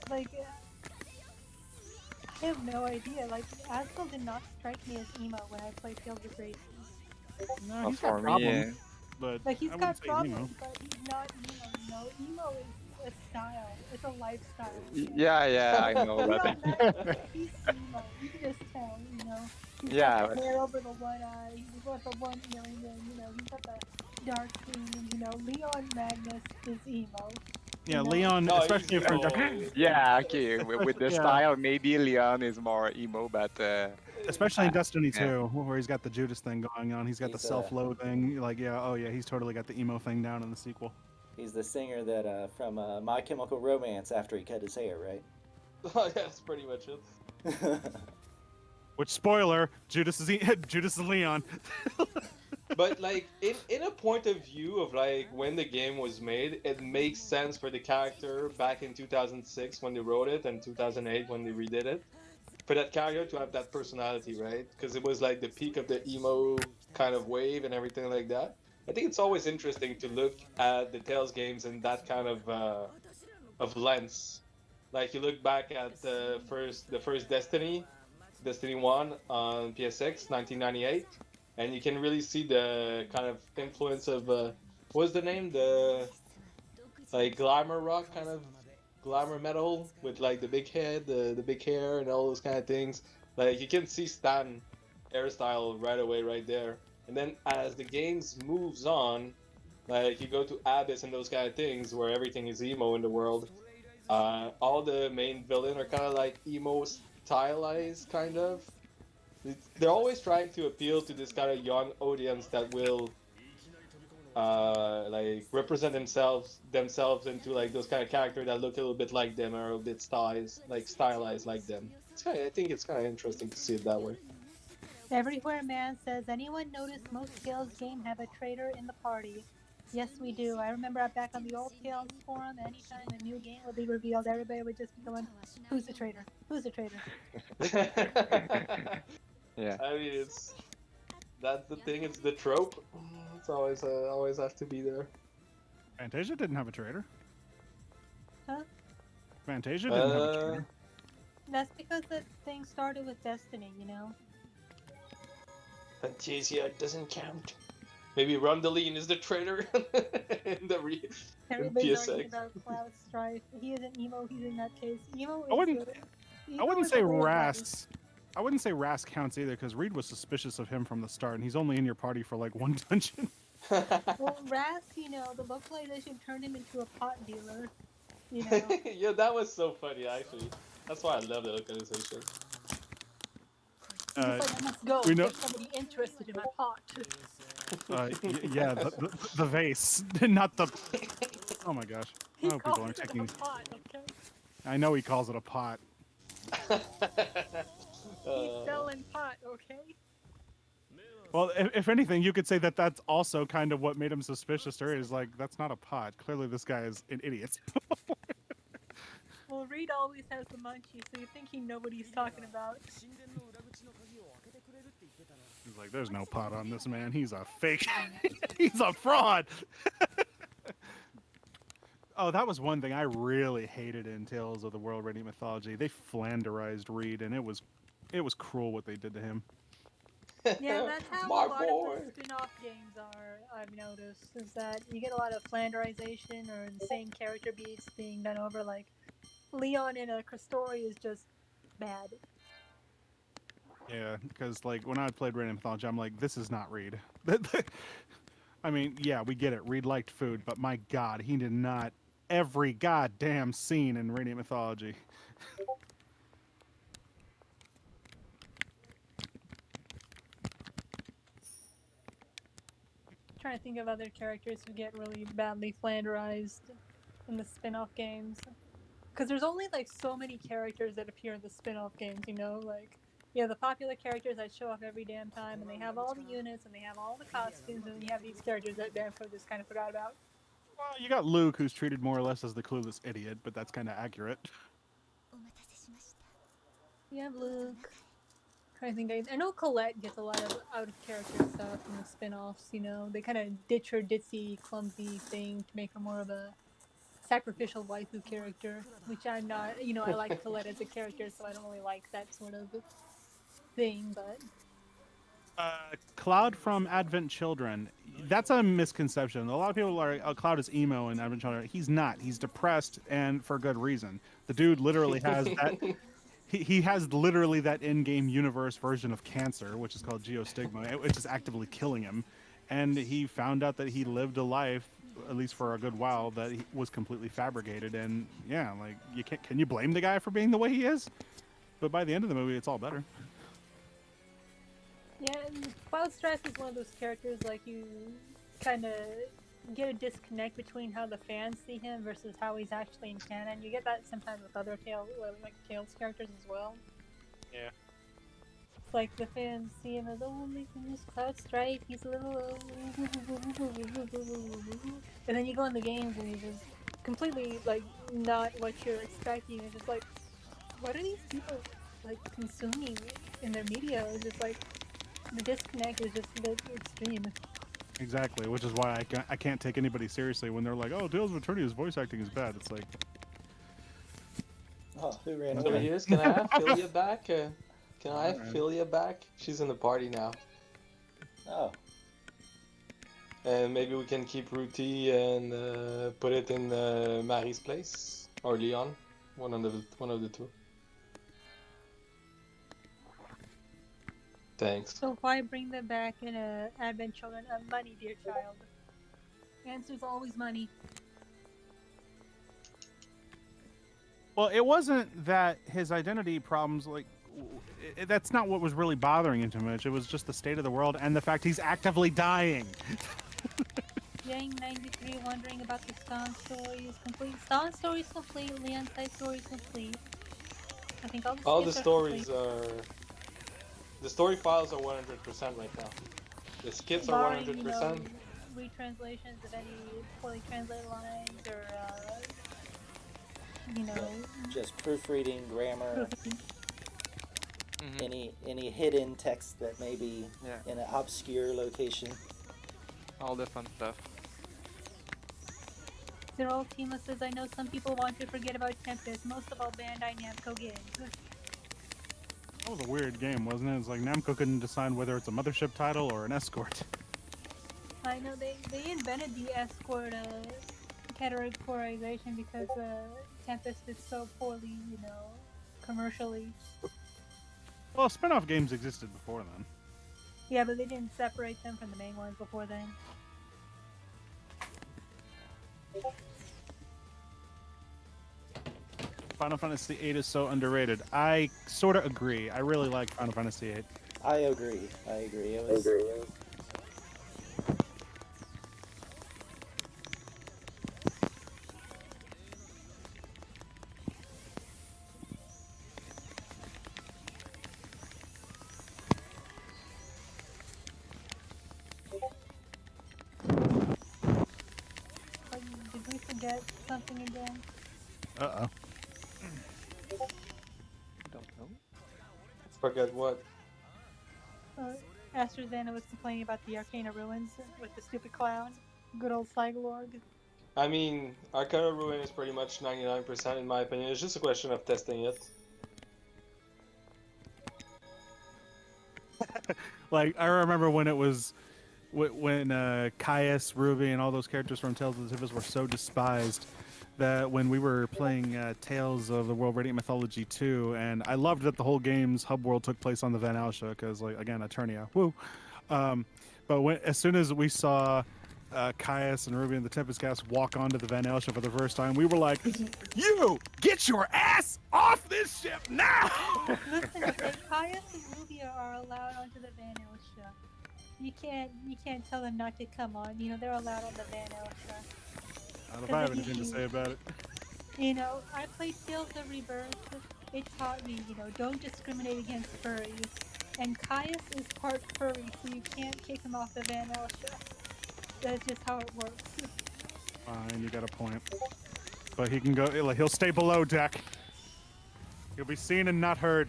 Like, I have no idea. Like, Asbel did not strike me as emo when I played Tales of Graces. No, he's For got me, problems, but Like, he's I got wouldn't say emo. problems, but he's not emo, you know? Emo is a style. It's a lifestyle. yeah, I know You that. don't know. He's emo. You can just tell, you know? He's Yeah, got the but- hair over the one eye. He's got the one earring, and, you know, he's got the dark skin, and, you know, Leon Magnus is emo. Yeah, No. Leon, No, especially he's from emo. Yeah, okay. With the Yeah. style, maybe Leon is more emo, but especially in Destiny yeah. 2, where he's got the Judas thing going on. He's got the He's, self-loathing. Like, yeah, oh yeah, he's totally got the emo thing down in the sequel. He's the singer that from My Chemical Romance after he cut his hair, right? Oh, yeah, that's pretty much it. Which, spoiler, Judas is Judas is Leon. But like in a point of view of like when the game was made, it makes sense for the character back in 2006 when they wrote it and 2008 when they redid it, for that character to have that personality, right? Because it was like the peak of the emo kind of wave and everything like that. I think it's always interesting to look at the Tales games in that kind of lens. Like you look back at the first Destiny 1 on PSX, 1998, and you can really see the kind of influence of what's the name, the like glamour rock kind of glamour metal with like the big head, the big hair, and all those kind of things. Like you can see Stan hairstyle right away, right there. And then as the games moves on, like you go to Abyss and those kind of things where everything is emo in the world. All the main villain are kind of like emo stylized, kind of. They're always trying to appeal to this kind of young audience that will like represent themselves into like those kind of characters that look a little bit like them or a bit stylized like them. I think it's kind of interesting to see it that way. Everywhere Man says, anyone notice most Tales game have a traitor in the party? Yes, we do. I remember back on the old Tales forum, anytime a new game would be revealed, everybody would just be going, who's the traitor? Who's the traitor? Yeah. I mean, that's the thing. It's the trope. It's always has to be there. Phantasia didn't have a traitor. Huh? Phantasia didn't have a traitor. That's because the thing started with Destiny, you know? Phantasia doesn't count. Maybe Rondeline is the traitor in the Everybody's PSX. arguing about Cloud Strife. He isn't emo, he's in that case. Emo is I wouldn't is say a weird Ras. I wouldn't say Ras counts either, because Reed was suspicious of him from the start, and he's only in your party for like one dungeon. Well, Ras, you know, the localization turned him into a pot dealer. You know? Yeah, that was so funny, actually. That's why I love the localization. He's like, I must go we know- get somebody interested in my pot. Yeah, the vase, not the. Oh my gosh! He I hope people calls aren't it taking. a pot, okay? I know he calls it a pot. He's selling pot, okay? Well, if anything, you could say that that's also kind of what made him suspicious. Or is like, that's not a pot. Clearly, this guy is an idiot. Well, Reed always has the munchies, so you think he knows what he's talking about. He's like, there's no pot on this man. He's a fake. He's a fraud. Oh, that was one thing I really hated in Tales of the World Radiant Mythology. They flanderized Reed, and it was cruel what they did to him. Yeah, that's how My a lot boy. of the spin-off games are, I've noticed, is that you get a lot of flanderization or insane character beats being done over, like Leon in a Story is just bad. Yeah, because like when I played Radiant Mythology, I'm like, this is not Reed. I mean, yeah, we get it. Reed liked food, but my God, he did not every goddamn scene in Radiant Mythology. Trying to think of other characters who get really badly flanderized in the spin-off games. Because there's only like so many characters that appear in the spin-off games, you know? Like, the popular characters that show up every damn time, and they have all the units, and they have all the costumes, and you have these characters that Danforth just kind of forgot about. Well, you got Luke, who's treated more or less as the clueless idiot, but that's kind of accurate. You have Luke. I think I know Colette gets a lot of out-of-character stuff in the spin-offs, you know? They kind of ditch her ditzy, clumsy thing to make her more of a sacrificial waifu character, which I'm not, you know, I like Colette as a character, so I don't really like that sort of thing, but... Cloud from Advent Children, that's a misconception. A lot of people are, Cloud is emo in Advent Children. He's not. He's depressed, and for good reason. The dude literally has that... He has literally that in-game universe version of cancer, which is called geostigma, which is actively killing him. And he found out that he lived a life at least for a good while, that he was completely fabricated. And yeah, like you can't. Can you blame the guy for being the way he is? But by the end of the movie, it's all better. Yeah, and Cloud Strife is one of those characters like you kind of get a disconnect between how the fans see him versus how he's actually in canon. You get that sometimes with other Tales characters as well. Yeah. It's like the fans see him as, oh my goodness, Cloud Strife, he's a little and then you go in the games and he's just completely like not what you're expecting. It's just like, what are these people like consuming in their media? It's just like the disconnect is just a bit extreme. Exactly, which is why I can't take anybody seriously when they're like, "Oh, Tales of Eternia's voice acting is bad." It's like, Oh, who ran So away? here's, can I have Philia back? Can I have Philia back? She's in the party now. Oh, And maybe we can keep Ruti and put it in Marie's place. Or Leon. One of the two. Thanks. So why bring them back in Advent Children of money, dear child? The answer's always money. well, it wasn't that his identity problems, like, that's not what was really bothering him too much. It was just the state of the world and the fact he's actively dying. Yang 93 wondering about the Stan story is complete. Stan story is complete. Leon's side story is complete. I think All the skits are stories complete. are... The story files are 100% right now. The skits are Barring, 100%. retranslations of any poorly translated lines or, just proofreading, grammar, proofing. any hidden text that may be Yeah. in an obscure location. All the fun stuff. Zero Teamless says, I know some people want to forget about Tempest, most of all Bandai Namco games. That was a weird game, wasn't it? It's like Namco couldn't decide whether it's a mothership title or an escort. I know they invented the escort categorization because Tempest is so poorly, commercially. Well, spin-off games existed before then. Yeah, but they didn't separate them from the main ones before then. Final Fantasy VIII is so underrated. I sort of agree. I really like Final Fantasy VIII. I agree. It was. Did we forget something again? Uh-oh. Don't know. Forget what? AstraZeneca was complaining about the Arcana Ruins with the stupid clown. Good old Cyglorg. I mean, Arcana Ruin is pretty much 99% in my opinion. It's just a question of testing it. Like, I remember when it was... When Caius, Ruby, and all those characters from Tales of the Tempest were so despised that when we were playing Tales of the World Radiant Mythology 2, and I loved that the whole game's hub world took place on the Van Elsha, because, like, again, Eternia, woo. But as soon as we saw Caius and Ruby and the Tempest cast walk onto the Van Elsha for the first time, we were like, "You get your ass off this ship now!" Listen, okay, Caius and Ruby are allowed onto the Van Elsha. You can't tell them not to come on. They're allowed on the Van Elsha. I don't know if I have anything to say about it. I played Tales of Rebirth. It taught me, don't discriminate against furries. And Caius is part furry, so you can't kick him off the Van Elsha. That's just how it works. Fine, you got a point. But he can go, he'll stay below deck. He'll be seen and not heard.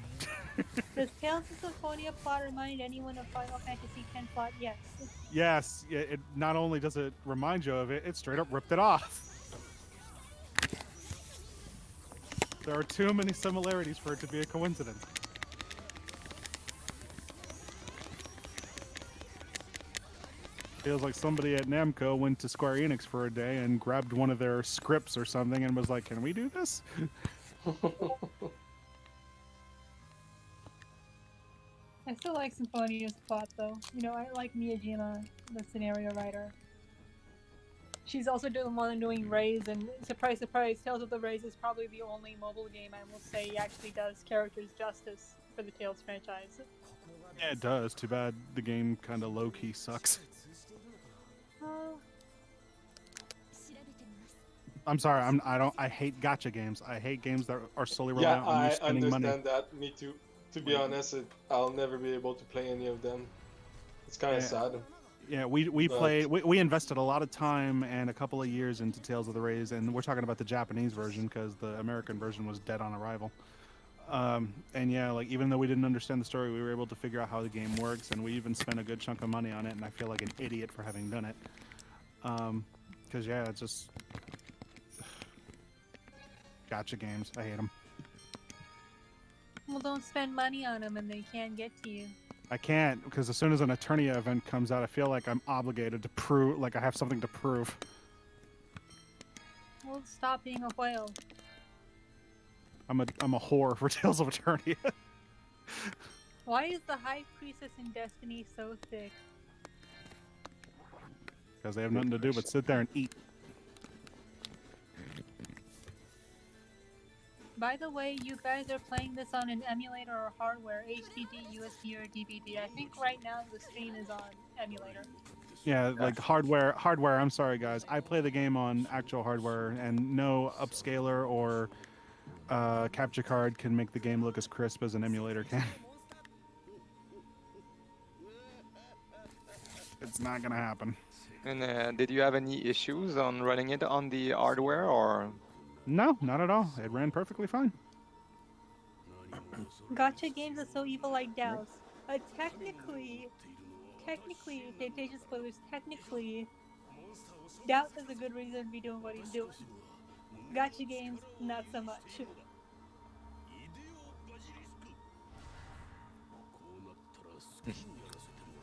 Does Tales of Symphonia plot remind anyone of Final Fantasy X plot? Yes. Yes, it not only does it remind you of it, it straight up ripped it off. There are too many similarities for it to be a coincidence. Feels like somebody at Namco went to Square Enix for a day and grabbed one of their scripts or something and was like, "Can we do this?" I still like Symphonia's plot, though. I like Miyajima, the scenario writer. She's also doing one doing Raise, and surprise, surprise, Tales of the Raise is probably the only mobile game I will say actually does characters justice for the Tales franchise. Yeah, it does. Too bad the game kind of low-key sucks. I'm sorry. I hate gacha games. I hate games that are solely reliant on you spending money. I understand that. Me too. To be honest, I'll never be able to play any of them. It's kind of sad. Yeah, we invested a lot of time and a couple of years into Tales of the Raise, and we're talking about the Japanese version because the American version was dead on arrival. And yeah, like even though we didn't understand the story, we were able to figure out how the game works, and we even spent a good chunk of money on it. And I feel like an idiot for having done it. Because yeah, it's just gacha games. I hate them. Well, don't spend money on them, and they can't get to you. I can't, because as soon as an Eternia event comes out, I feel like I'm obligated to prove, like I have something to prove. Well, stop being a whale. I'm a whore for Tales of Eternia. Why is the High Priestess in Destiny so thick? Because they have nothing to do but sit there and eat. By the way, you guys are playing this on an emulator or hardware, HDD, USB, or DVD. I think right now the stream is on emulator. Yeah, like hardware. I'm sorry, guys. I play the game on actual hardware, and no upscaler or capture card can make the game look as crisp as an emulator can. It's not gonna happen. And did you have any issues on running it on the hardware, or? No, not at all. It ran perfectly fine. Gacha games are so evil like DOS. Technically, Phantasia spoilers, technically, DOS is a good reason to be doing what he's doing. Gacha games, not so much.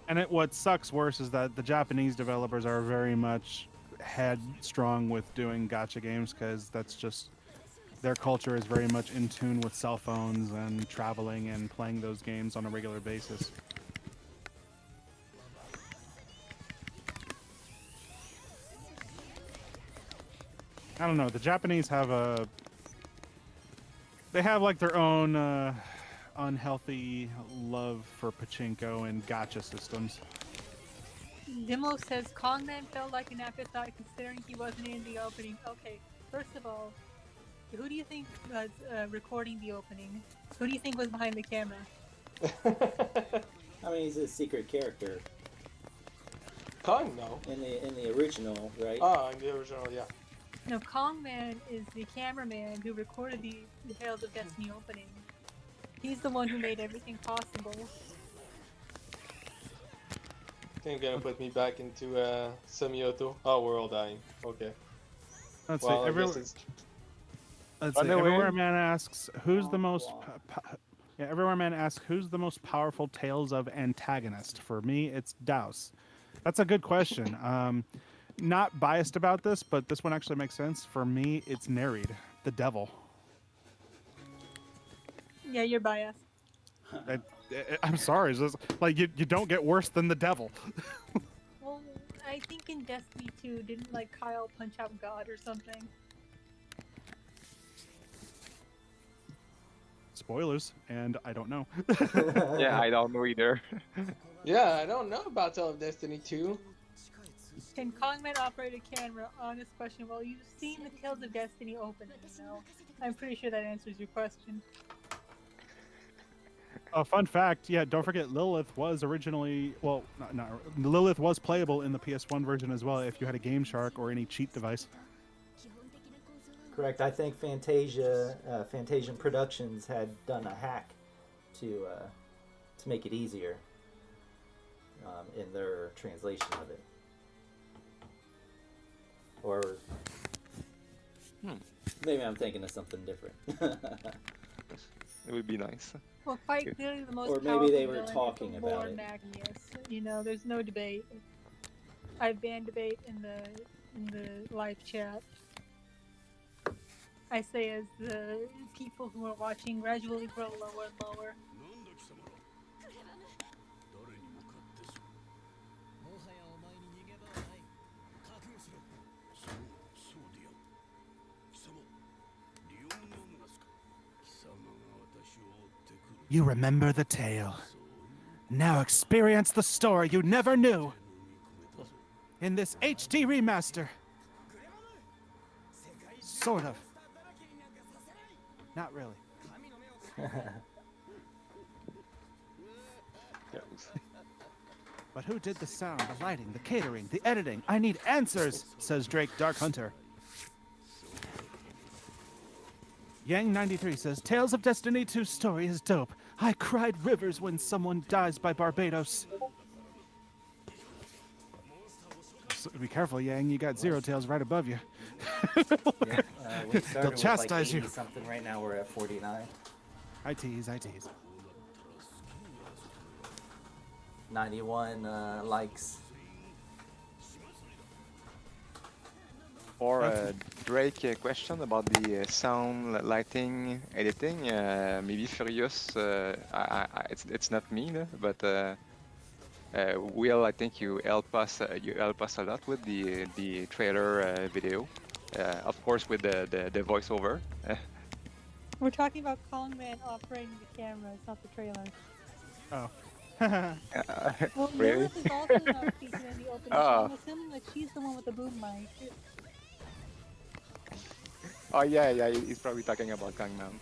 And what sucks worse is that the Japanese developers are very much headstrong with doing gacha games because that's just their culture is very much in tune with cell phones and traveling and playing those games on a regular basis. I don't know. The Japanese have they have like their own unhealthy love for pachinko and gacha systems. Dimo says Kongman felt like an afterthought considering he wasn't in the opening. Okay, first of all, who do you think was recording the opening? Who do you think was behind the camera? I mean, he's a secret character. Kong, no. In the original, right? Ah, in the original, yeah. No, Kongman is the cameraman who recorded the Tales of Destiny opening. He's the one who made everything possible. I think gonna put me back into Semioto. Oh, we're all dying. Okay. Let's Well, see. Everywhere Man asks, who's the most... Everywhere Man asks, who's the most powerful Tales of antagonist? For me, it's Daus. That's a good question. Not biased about this, but this one actually makes sense. For me, it's Nereid, the devil. Yeah, you're biased. I'm sorry. It's just, like you don't get worse than the devil. Well, I think in Destiny 2, didn't like Kyle punch out God or something? Spoilers, and I don't know. Yeah, I don't know either. Yeah, I don't know about Tale of Destiny 2. Can Kongman operate a camera? Honest question. Well, you've seen the Tales of Destiny opening, so I'm pretty sure that answers your question. Fun fact, yeah, don't forget Lilith was originally, well, Lilith was playable in the PS1 version as well if you had a Game Shark or any cheat device. Correct. I think Phantasian Productions had done a hack to make it easier in their translation of it. Or maybe I'm thinking of something different. It would be nice. Well, quite clearly the most Or maybe powerful they were villain talking is about Lord it. Magnus. You know, there's no debate. I banned debate in the live chat. I say as the people who are watching gradually grow lower and lower. You remember the tale. Now experience the story you never knew. In this HD remaster. Sort of. Not really. But who did the sound, the lighting, the catering, the editing? I need answers, says Drake Dark Hunter. Yang93 says, Tales of Destiny 2 story is dope. I cried rivers when someone dies by Barbados. So be careful, Yang. You got Zero Tails right above you. Yeah, we started They'll with chastise like 80 you. something. Right now we're at 49. I tease, I tease. 91 likes. For Drake, a question about the sound, lighting, editing. Maybe Furious. It's not me, no, but Will, I think you help us. You help us a lot with the trailer video. Of course, with the voiceover. We're talking about Kongman operating the cameras, not the trailer. Oh. Well, Really? Humorous is also not featured in the opening. Oh. I'm assuming that she's the one with the boom mic. Oh yeah, he's probably talking about Gangnam.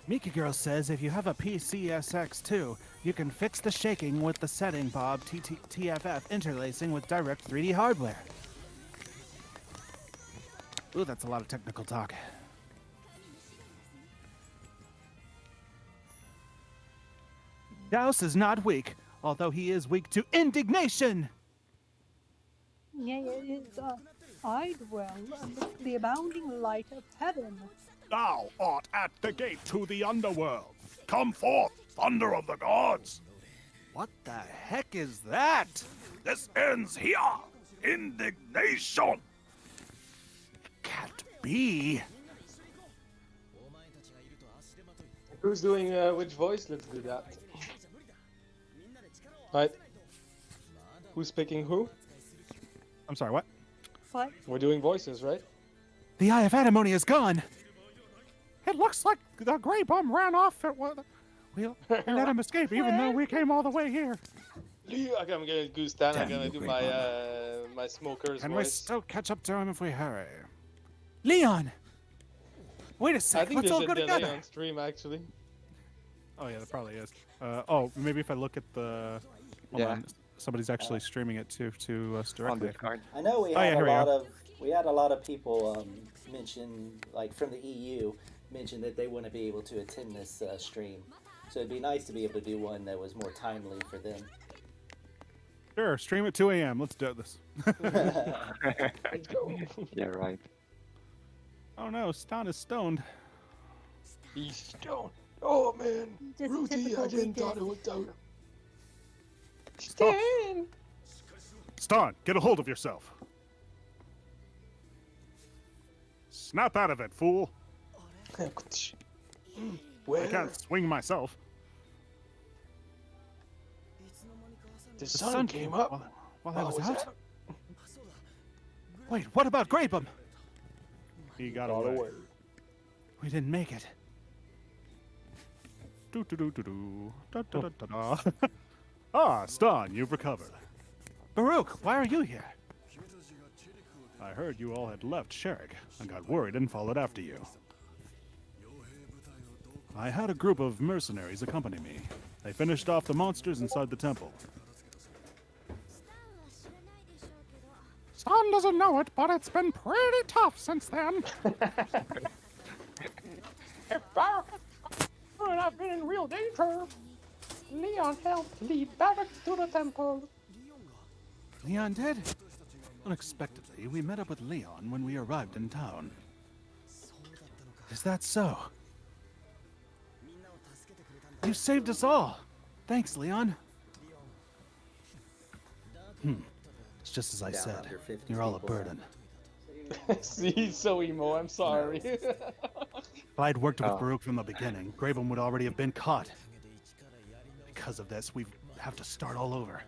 Mika Girl says if you have a PCSX2, you can fix the shaking with the setting Bob TFF interlacing with direct 3D hardware. Ooh, that's a lot of technical talk. Douse is not weak, although he is weak to indignation. Yeah, it's I dwell amidst the abounding light of heaven. Thou art at the gate to the underworld. Come forth, thunder of the gods. What the heck is that? This ends here. Indignation. Can't be. Who's doing which voice? Let's do that. Right. Who's picking who? I'm sorry, what? What? We're doing voices, right? The Eye of Antimony is gone. It looks like the Grey Bum ran off. We let him escape, even though we came all the way here. Okay, I'm gonna goose down. I'm gonna do my my smoker's Can we voice. still catch up to him if we hurry? Leon! Wait a I sec, think let's there's all a go delay together. on stream actually. Oh yeah, there probably is. Oh, maybe if I look at the... Hold Yeah. on. Somebody's actually streaming it to us On directly. the card. I know we Oh, had yeah, here we had a lot of people mention, like from the EU, mention that they wouldn't be able to attend this stream. So it'd be nice to be able to do one that was more timely for them. Sure, stream at 2 a.m. Let's do this. Let's go. Yeah, right. Oh no, Stan is stoned. He's stoned. Oh man, Just Ruthie, I typical didn't thought weekend. it would do. Stop. Stan! Stan, get a hold of yourself. Snap out of it, fool. Where? I can't swing myself. The sun came up. While I was was out. out. Wait, what about Grapem? He got Got away. away. We didn't make it. Do do do do do. Da da da da da. Ah, Stan, you've recovered. Baruch, why are you here? I heard you all had left Sherik and got worried and followed after you. I had a group of mercenaries accompany me. They finished off the monsters inside the temple. Stan doesn't know it, but it's been pretty tough since then. If Barak would have been in real danger, Leon helped lead Barak to the temple. Leon did? Unexpectedly, we met up with Leon when we arrived in town. Is that so? You saved us all. Thanks, Leon. It's just as I Down said. under 50 You're all a people. burden. See, he's so emo. I'm sorry. If I had worked with Oh. Baruch from the beginning, Graven would already have been caught. Because of this, we have to start all over.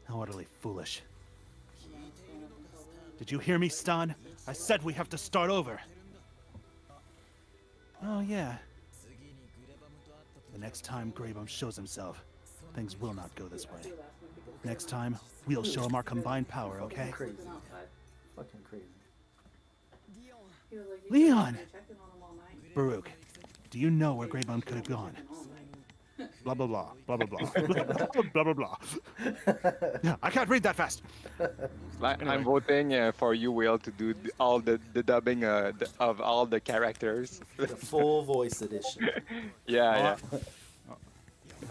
How utterly foolish. Did you hear me, Stan? I said we have to start over. Oh, yeah. next time Greybum shows himself, things will not go this way. Next time, we'll show him our combined power, okay? Crazy. Fucking crazy. Leon! Baruch, do you know where Greybum could have gone? Blah, blah, blah, blah, blah, blah, blah, blah, blah. Yeah, I can't read that fast. Anyway. I'm voting for you, Will, to do all the dubbing of all the characters. The full voice edition. Yeah.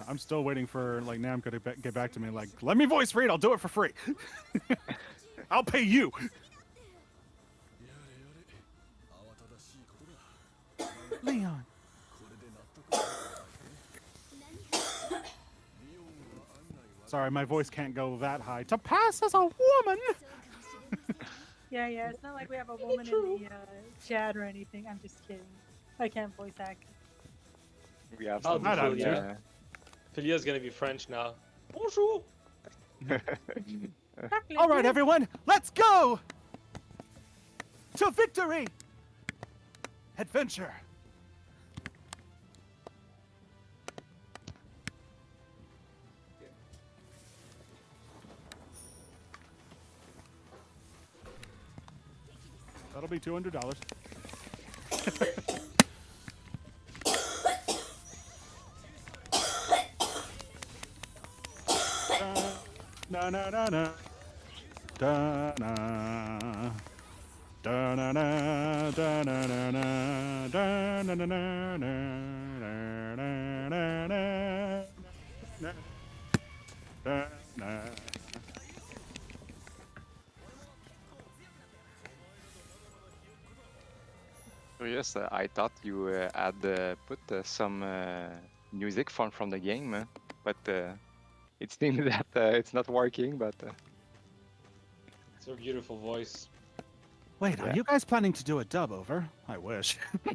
I'm still waiting for like Namco to get back to me. Like, let me voice read. I'll do it for free. I'll pay you. Leon. Sorry, my voice can't go that high. To pass as a woman. Yeah, it's not like we have a woman in the chat or anything. I'm just kidding. I can't voice act. We have Oh, some. Philia. Philia's gonna be French now. Bonjour. All right, everyone, let's go to victory. Adventure. That'll be $200. Na na na na. Da na. Da na na da na na na da na na na na na na na da na. So yes, I thought you had put some music from the game, but it seems that it's not working. But It's her beautiful voice. Wait, are you guys planning to do a dub over? I wish. We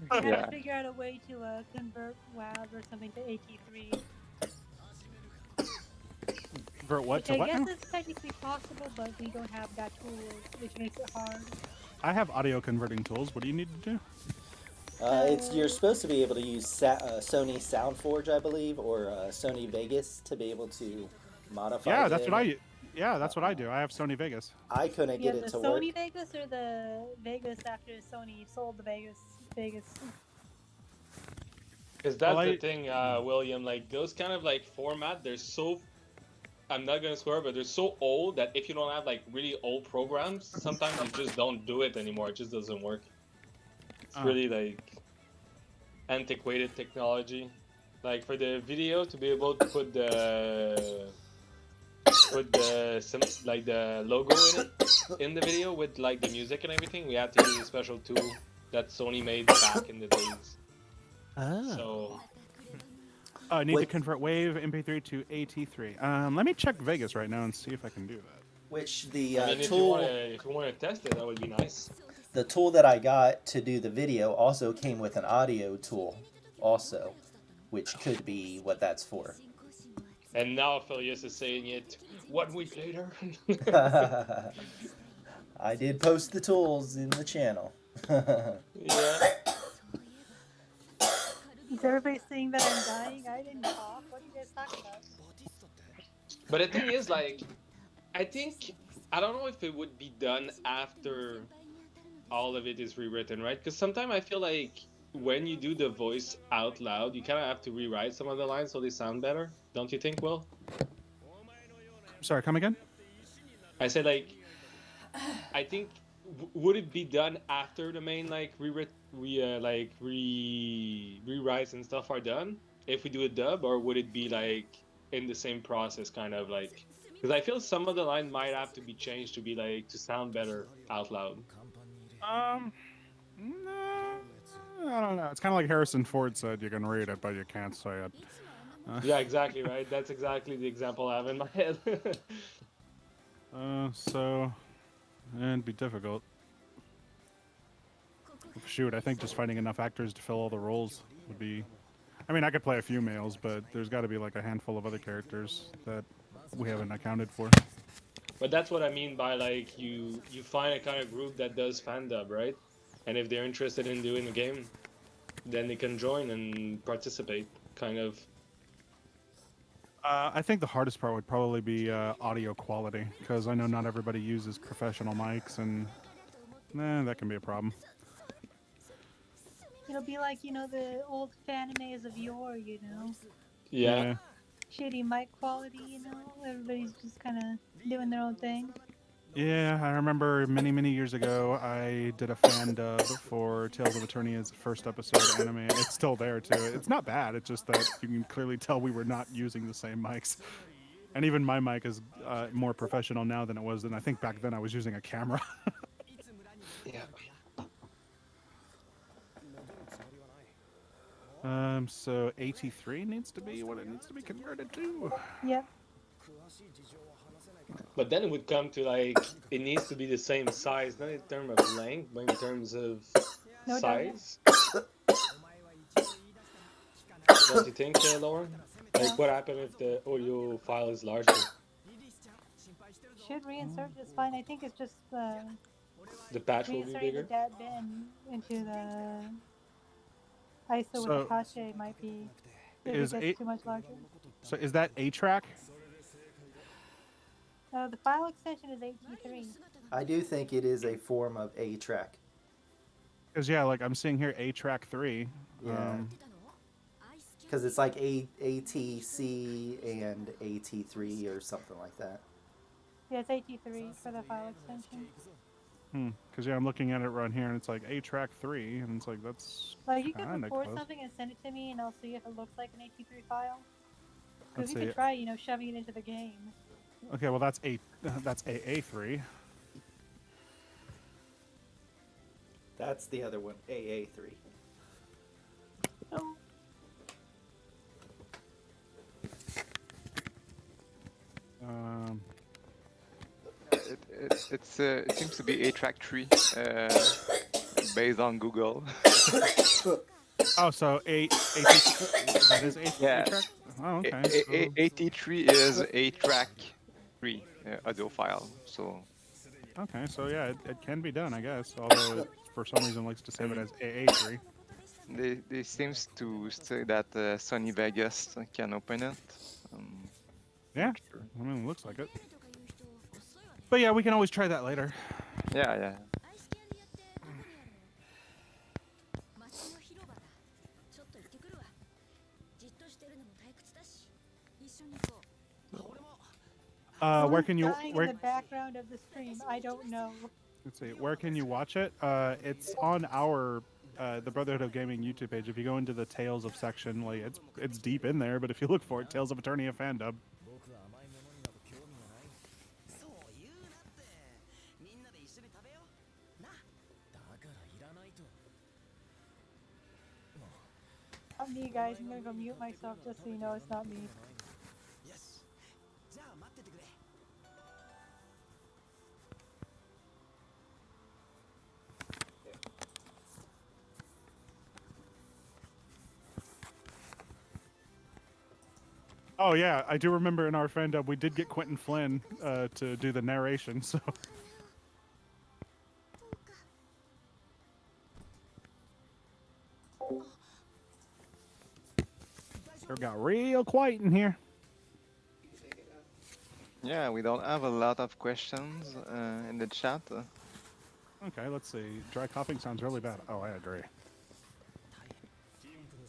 gotta figure out a way to convert WoW or something to AT3. Convert what to I what? guess it's technically possible, but we don't have that tool, which makes it hard. I have audio converting tools. What do you need to do? You're supposed to be able to use Sony SoundForge, I believe, or Sony Vegas to be able to modify. Yeah, that's what I. Yeah, that's what I do. I have Sony Vegas. I couldn't get it to work. The Sony Vegas or the Vegas after Sony sold the Vegas? Because that's the thing, William. Like those kind of like format, they're so. I'm not gonna swear, but they're so old that if you don't have like really old programs, sometimes you just don't do it anymore. It just doesn't work. It's really like antiquated technology. Like for the video to be able to put the logo in the video with like the music and everything, we had to use a special tool that Sony made back in the days. So. I need to convert Wave MP3 to AT3. Let me check Vegas right now and see if I can do that. Which the tool, if you want to test it, that would be nice. The tool that I got to do the video also came with an audio tool, also, which could be what that's for. And now Philius is saying it 1 week later. I did post the tools in the channel. Yeah. Is everybody saying that I'm dying? I didn't cough. What are you guys talking about? But the thing is, like, I don't know if it would be done after all of it is rewritten, right? Because sometimes I feel like when you do the voice out loud, you kind of have to rewrite some of the lines so they sound better. Don't you think, Will? Sorry, come again? I said, like, I think, would it be done after the main, like, rewrites and stuff are done if we do a dub, or would it be like in the same process, kind of like, because I feel some of the line might have to be changed to be like to sound better out loud. No, I don't know. It's kind of like Harrison Ford said, you can read it but you can't say it. Yeah, exactly, right? That's exactly the example I have in my head. So it'd be difficult. Shoot, I think just finding enough actors to fill all the roles would be... I mean, I could play a few males, but there's got to be like a handful of other characters that we haven't accounted for. But that's what I mean by like, you find a kind of group that does fan dub, right? And if they're interested in doing the game. then they can join and participate, kind of. I think the hardest part would probably be audio quality, because I know not everybody uses professional mics, and that can be a problem. It'll be like, the old fanimes of yore, Yeah. Shitty mic quality, Everybody's just kind of doing their own thing. Yeah, I remember many years ago, I did a fan dub for Tales of Eternia's first episode anime. It's still there, too. It's not bad, it's just that you can clearly tell we were not using the same mics. And even my mic is more professional now than it was, and I think back then I was using a camera. Yeah. So AT3 needs to be what it needs to be converted to. Yep. But then it would come to like, it needs to be the same size, not in terms of length, but in terms of size. Don't you think, Lauren? Like, what happened if the audio file is larger? Should reinsert just fine. I think it's just The patch will be bigger? the dat bin into the ISO with the cache might be too much larger. So is that A track? The file extension is AT3. I do think it is a form of A track. Because yeah, like I'm seeing here A track 3. Yeah. Because it's like ATC and AT3 or something like that. Yeah, it's AT3 for the file extension. Because yeah, I'm looking at it right here, and it's like A track 3, and it's like that's. Like you can record close. something and send it to me, and I'll see if it looks like an AT3 file. Let's Because we could try, shoving it into the game. Okay, well that's AA3. That's the other one, AA3. Oh. It seems to be A track 3, based on Google. Oh, so AT that is A Yeah. track. Oh, okay. AT3 is A track 3 audio file. So. Okay, so yeah, it can be done, I guess. Although it, for some reason likes to save it as AA3. They seems to say that Sony Vegas can open it. Yeah, I mean, it looks like it. But yeah, we can always try that later. Yeah. Where can you? In the background of the stream, I don't know. Let's see. Where can you watch it? It's on our the Brotherhood of Gaming YouTube page. If you go into the Tales of section, like it's deep in there. But if you look for it, Tales of Eternia fan dub. Not me, guys. I'm gonna go mute myself just so you know it's not me. Oh yeah, I do remember in our fan dub we did get Quentin Flynn to do the narration. So. It got real quiet in here. Yeah, we don't have a lot of questions in the chat. Okay, let's see. Dry coughing sounds really bad. Oh, I agree.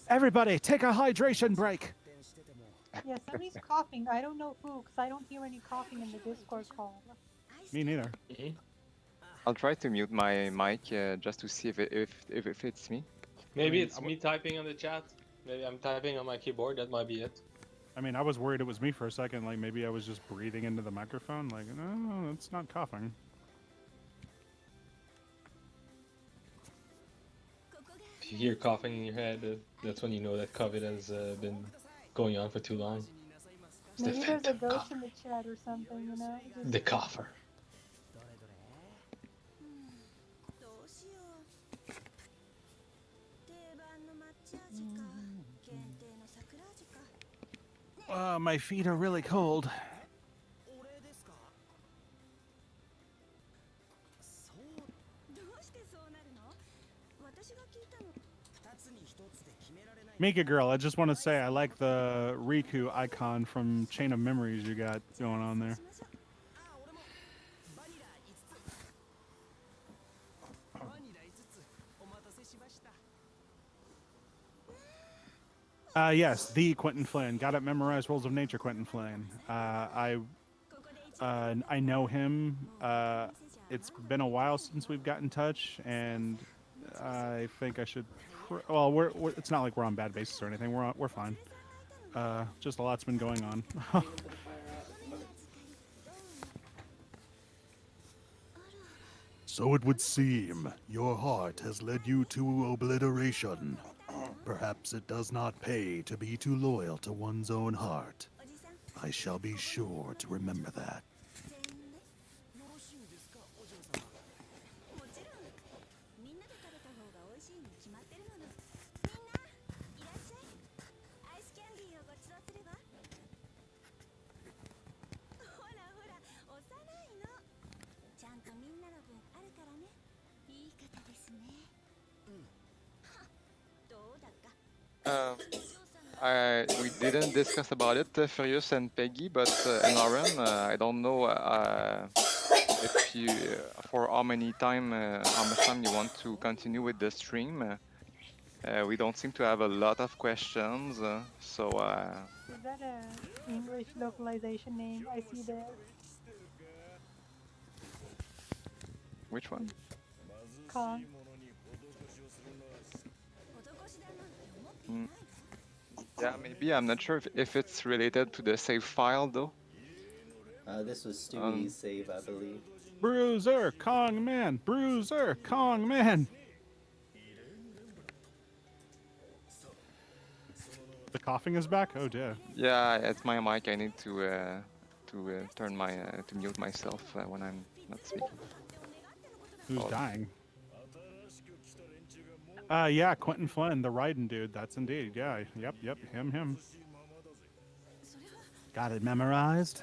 Everybody, take a hydration break. Yeah, somebody's coughing. I don't know who, because I don't hear any coughing in the Discord call. Me neither. I'll try to mute my mic just to see if it fits me. Maybe it's me typing on the chat. Maybe I'm typing on my keyboard. That might be it. I mean, I was worried it was me for a second. Like maybe I was just breathing into the microphone. Like, no, it's not coughing. If you hear coughing in your head, that's when you know that COVID has been going on for too long. It's Maybe the there's a phantom ghost cough. in the chat or something, Just... The cougher. My feet are really cold. Mika girl, I just want to say I like the Riku icon from Chain of Memories you got going on there. Yes, the Quentin Flynn. Got it memorized. Rules of Nature, Quentin Flynn. I know him. It's been a while since we've got in touch, and I think I should. Well, it's not like we're on bad basis or anything. We're fine. Just a lot's been going on. So it would seem your heart has led you to obliteration. Perhaps it does not pay to be too loyal to one's own heart. I shall be sure to remember that. We didn't discuss about it, Furious and Peggy, but and Lauren, I don't know if you, for how much time you want to continue with the stream. We don't seem to have a lot of questions, so. Is that an English localization name I see there? Which one? Kong. Yeah, maybe. I'm not sure if it's related to the save file, though. This was Stewie's save, I believe. Bruiser, Kong Man, Bruiser, Kong Man. The coughing is back. Oh dear. Yeah, it's my mic. I need to turn my to mute myself when I'm not speaking. Who's dying? Yeah, Quentin Flynn, the Raiden dude. That's indeed. Yeah, yep, him. Got it memorized?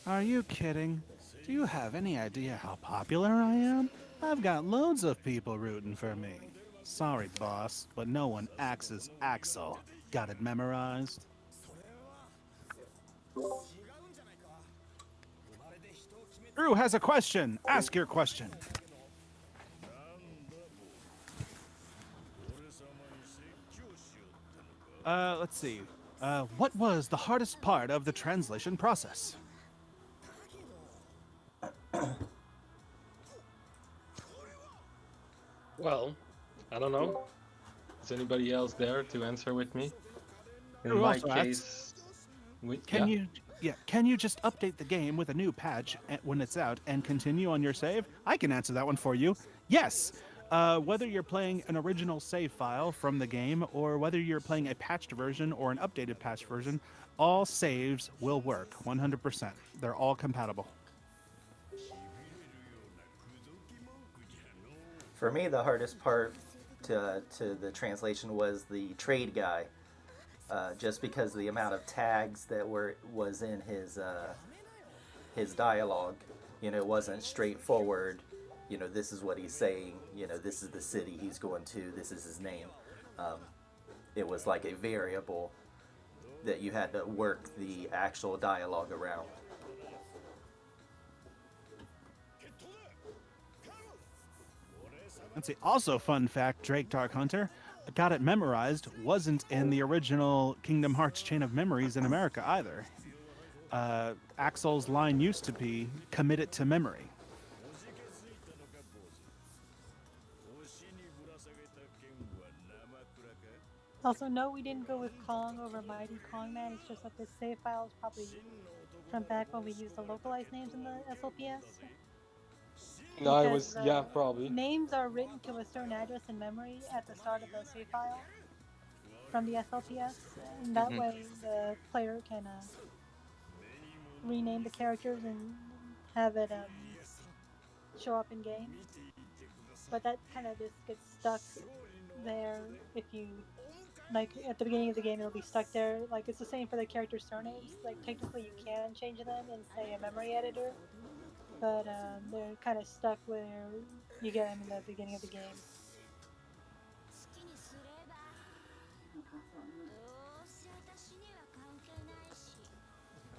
Are you kidding? Do you have any idea how popular I am? I've got loads of people rooting for me. Sorry, boss, but no one acts as Axel. Got it memorized? Drew has a question. Ask your question. Let's see. What was the hardest part of the translation process? Well, I don't know. Is anybody else there to answer with me? In Who my also case, Can you just update the game with a new patch when it's out and continue on your save? I can answer that one for you. Yes. Whether you're playing an original save file from the game or whether you're playing a patched version or an updated patch version, all saves will work 100%. They're all compatible. For me, the hardest part to the translation was the trade guy, just because of the amount of tags that was in his dialogue. You know, it wasn't straightforward. You know, this is what he's saying. You know, this is the city he's going to. This is his name. It was like a variable that you had to work the actual dialogue around. Let's see. Also, fun fact, Drake Dark Hunter, Got It Memorized wasn't in the original Kingdom Hearts Chain of Memories in America either. Axel's line used to be, commit it to memory. Also, no, we didn't go with Kong over Mighty Kong Man. It's just that this save file is probably from back when we used the localized names in the SLPS. No, it was, yeah, probably. Names are written to a certain address in memory at the start of the save file from the SLPS, and that way the player can rename the characters and have it show up in game. But that kind of just gets stuck there if you, like, at the beginning of the game it'll be stuck there. Like, it's the same for the character surnames. Like, technically you can change them in, say, a memory editor, but they're kind of stuck where you get them in the beginning of the game.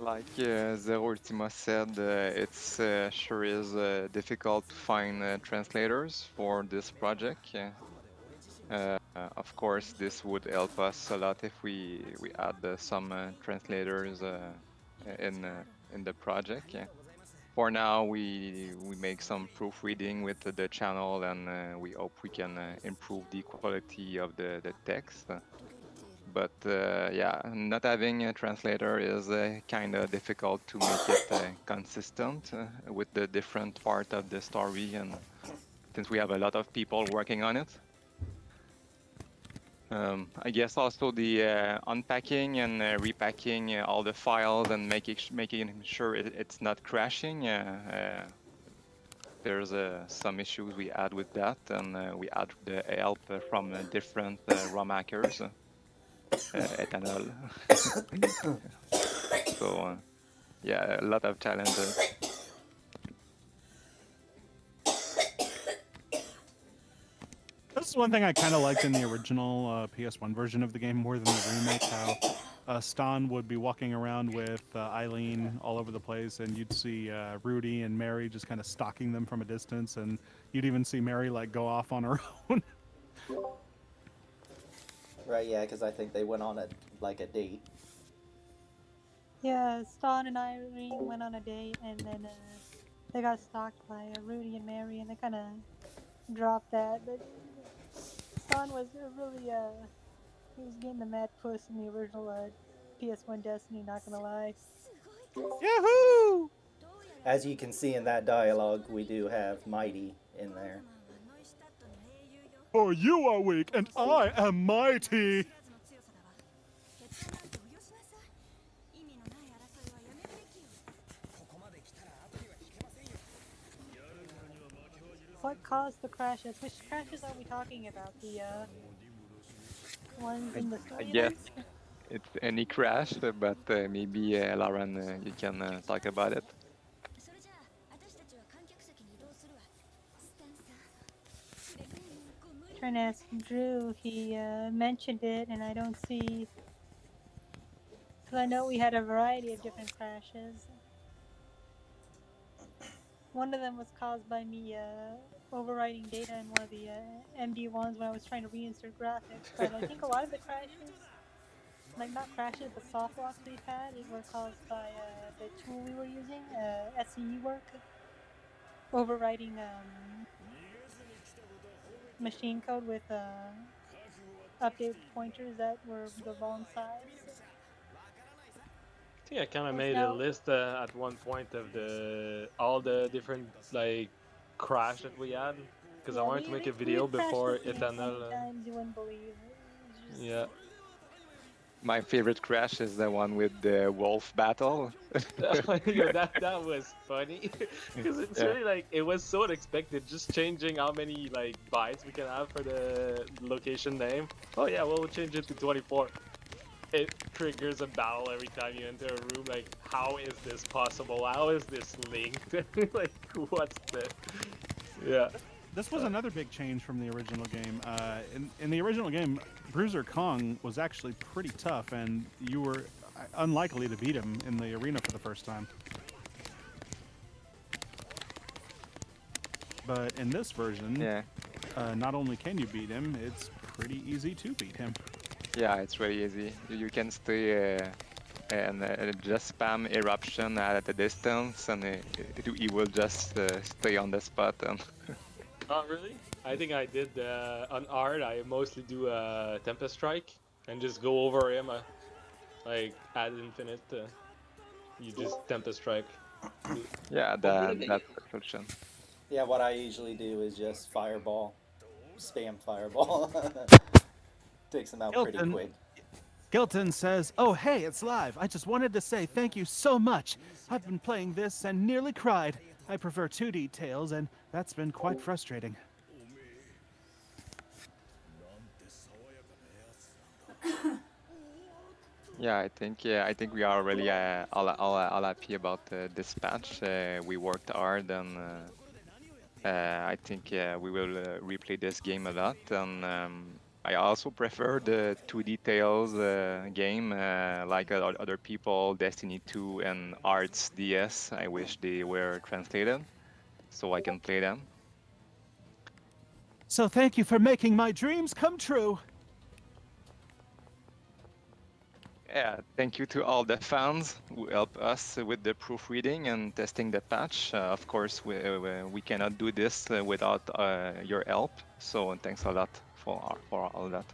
Like Zero Ultima said, it's sure is difficult to find translators for this project. Of course, this would help us a lot if we add some translators in the project. For now, we make some proofreading with the channel, and we hope we can improve the quality of the text. But yeah, not having a translator is kind of difficult to make it consistent with the different part of the story, and since we have a lot of people working on it. I guess also the unpacking and repacking all the files and making sure it's not crashing. There's some issues we had with that, and we had the help from different ROM hackers, Ethanol. So yeah, a lot of challenges. This is one thing I kind of liked in the original PS1 version of the game more than the remake, how Stan would be walking around with Eileen all over the place, and you'd see Rudy and Mary just kind of stalking them from a distance, and you'd even see Mary like go off on her own. Right, yeah, because I think they went on a date. Yeah, Stan and Irene went on a date, and then they got stalked by Rudy and Mary, and they kind of dropped that. But Stan was really he was getting the mad puss in the original PS1 Destiny. Not gonna lie. Yahoo! As you can see in that dialogue, we do have Mighty in there. For you are weak, and I am mighty. What caused the crashes? Which crashes are we talking about? The ones in the I story guess events? it's any crash, but maybe Lauren, you can talk about it. Trying to ask Drew. He mentioned it, and I don't see. Because I know we had a variety of different crashes. One of them was caused by me overwriting data in one of the MD1s when I was trying to reinsert graphics. But I think a lot of the crashes, like not crashes, but soft locks we've had, were caused by the tool we were using, SCE work, overwriting machine code with updated pointers that were the wrong size. I think I kind of Which made a now- list at one point of all the different like crash that we had because I Yeah, wanted to make a video we've crashed before this game so many Eternia. times you wouldn't believe. It's just- Yeah. My favorite crash is the one with the wolf battle. Yeah, that was funny because it's really like it was so unexpected. Just changing how many like bytes we can have for the location name. Oh yeah, well, we'll change it to 24. It triggers a battle every time you enter a room. Like, how is this possible? How is this linked? Like, what's the? Yeah. This was another big change from the original game. In the original game, Bruiser Kong was actually pretty tough, and you were unlikely to beat him in the arena for the first time. But in this version, Yeah. Not only can you beat him, it's pretty easy to beat him. Yeah, it's really easy. You can stay and just spam eruption at a distance, and he will just stay on the spot. And Oh, really? I think I did on art. I mostly do a Tempest Strike and just go over him, like ad infinite. You just Tempest Strike. yeah, that's the function. Yeah, what I usually do is just fireball, spam fireball. Takes them out pretty Hilton. quick. Gilton says, "Oh, hey, it's live. I just wanted to say thank you so much. I've been playing this and nearly cried. I prefer 2D Tales, and that's been quite frustrating." Yeah, I think we are really all happy about this patch. We worked hard, and I think we will replay this game a lot. And I also prefer the 2D Tales game, like other people, Destiny 2 and Arts DS. I wish they were translated so I can play them. So thank you for making my dreams come true. Yeah, thank you to all the fans who help us with the proofreading and testing the patch. Of course, we cannot do this without your help. So thanks a lot for all that.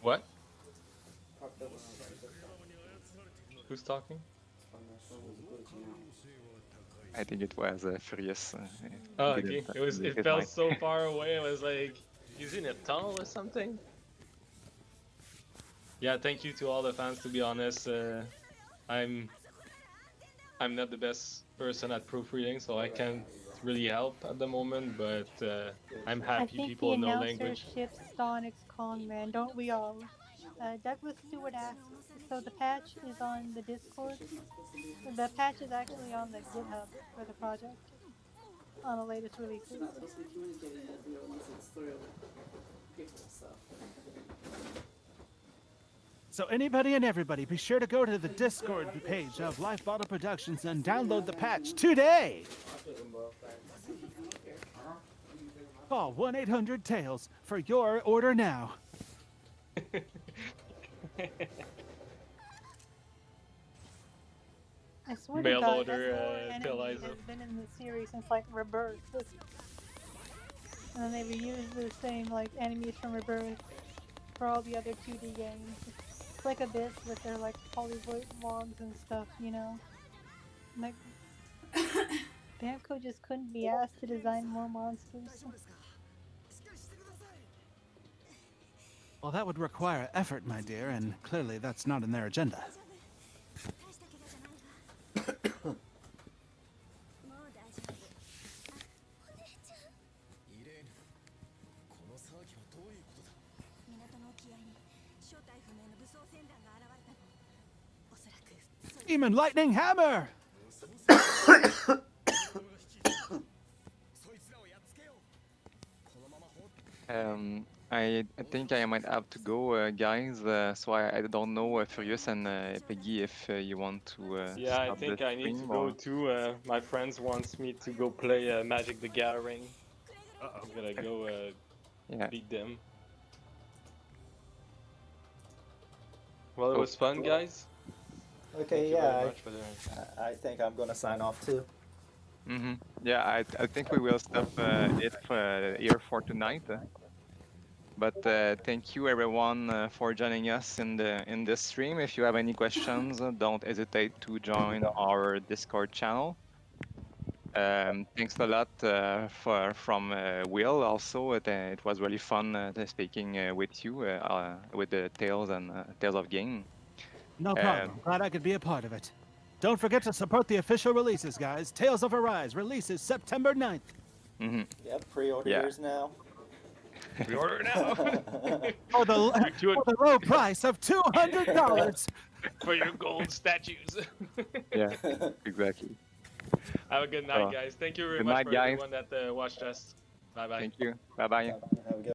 What? Who's talking? I think it was Furious. Oh, okay. It felt so far away. I was like, he's in a tunnel or something. Yeah, thank you to all the fans. To be honest, I'm not the best person at proofreading, so I can't really help at the moment. But I'm I happy think people the know announcer language. ships Sonic's Kong, man. Don't we all? Douglas Stewart asks, so the patch is on the Discord? The patch is actually on the GitHub for the project, on the latest releases. So anybody and everybody, be sure to go to the Discord page of Life Bottle Productions and download the patch today. Call 1-800-TALES for your order now. I swear Mail to God, order, that whole enemy Talizer. has been in the series since like Rebirth. And then they reused the same like enemies from Rebirth for all the other 2D games. It's like Abyss with their like Hollywood logs and stuff, you know? Like Namco just couldn't be asked to design more monsters. Well, that would require effort, my dear, and clearly that's not in their agenda. Demon Lightning Hammer! I think I might have to go, guys. So I don't know, Furious and Peggy, if you want to. Yeah, I stop think the I need to stream, go or... too. My friends wants me to go play Magic the Gathering. I'm gonna go beat them. Well, it was fun, guys. Okay, Thank you very yeah, much for the... I think I'm gonna sign off too. Yeah, I think we will stop it here for tonight. But thank you everyone for joining us in this stream. If you have any questions, don't hesitate to join our Discord channel. Thanks a lot from Will also. It was really fun speaking with you with the Tales and Tales of Game. No problem. Glad I could be a part of it. Don't forget to support the official releases, guys. Tales of Arise releases September 9th. Yep, pre-order yours now. Pre-order now. for the low price of $200. For your gold statues. Yeah, exactly. Have a good night, guys. Thank you very much for everyone that watched us. Bye-bye. Thank you. Bye-bye.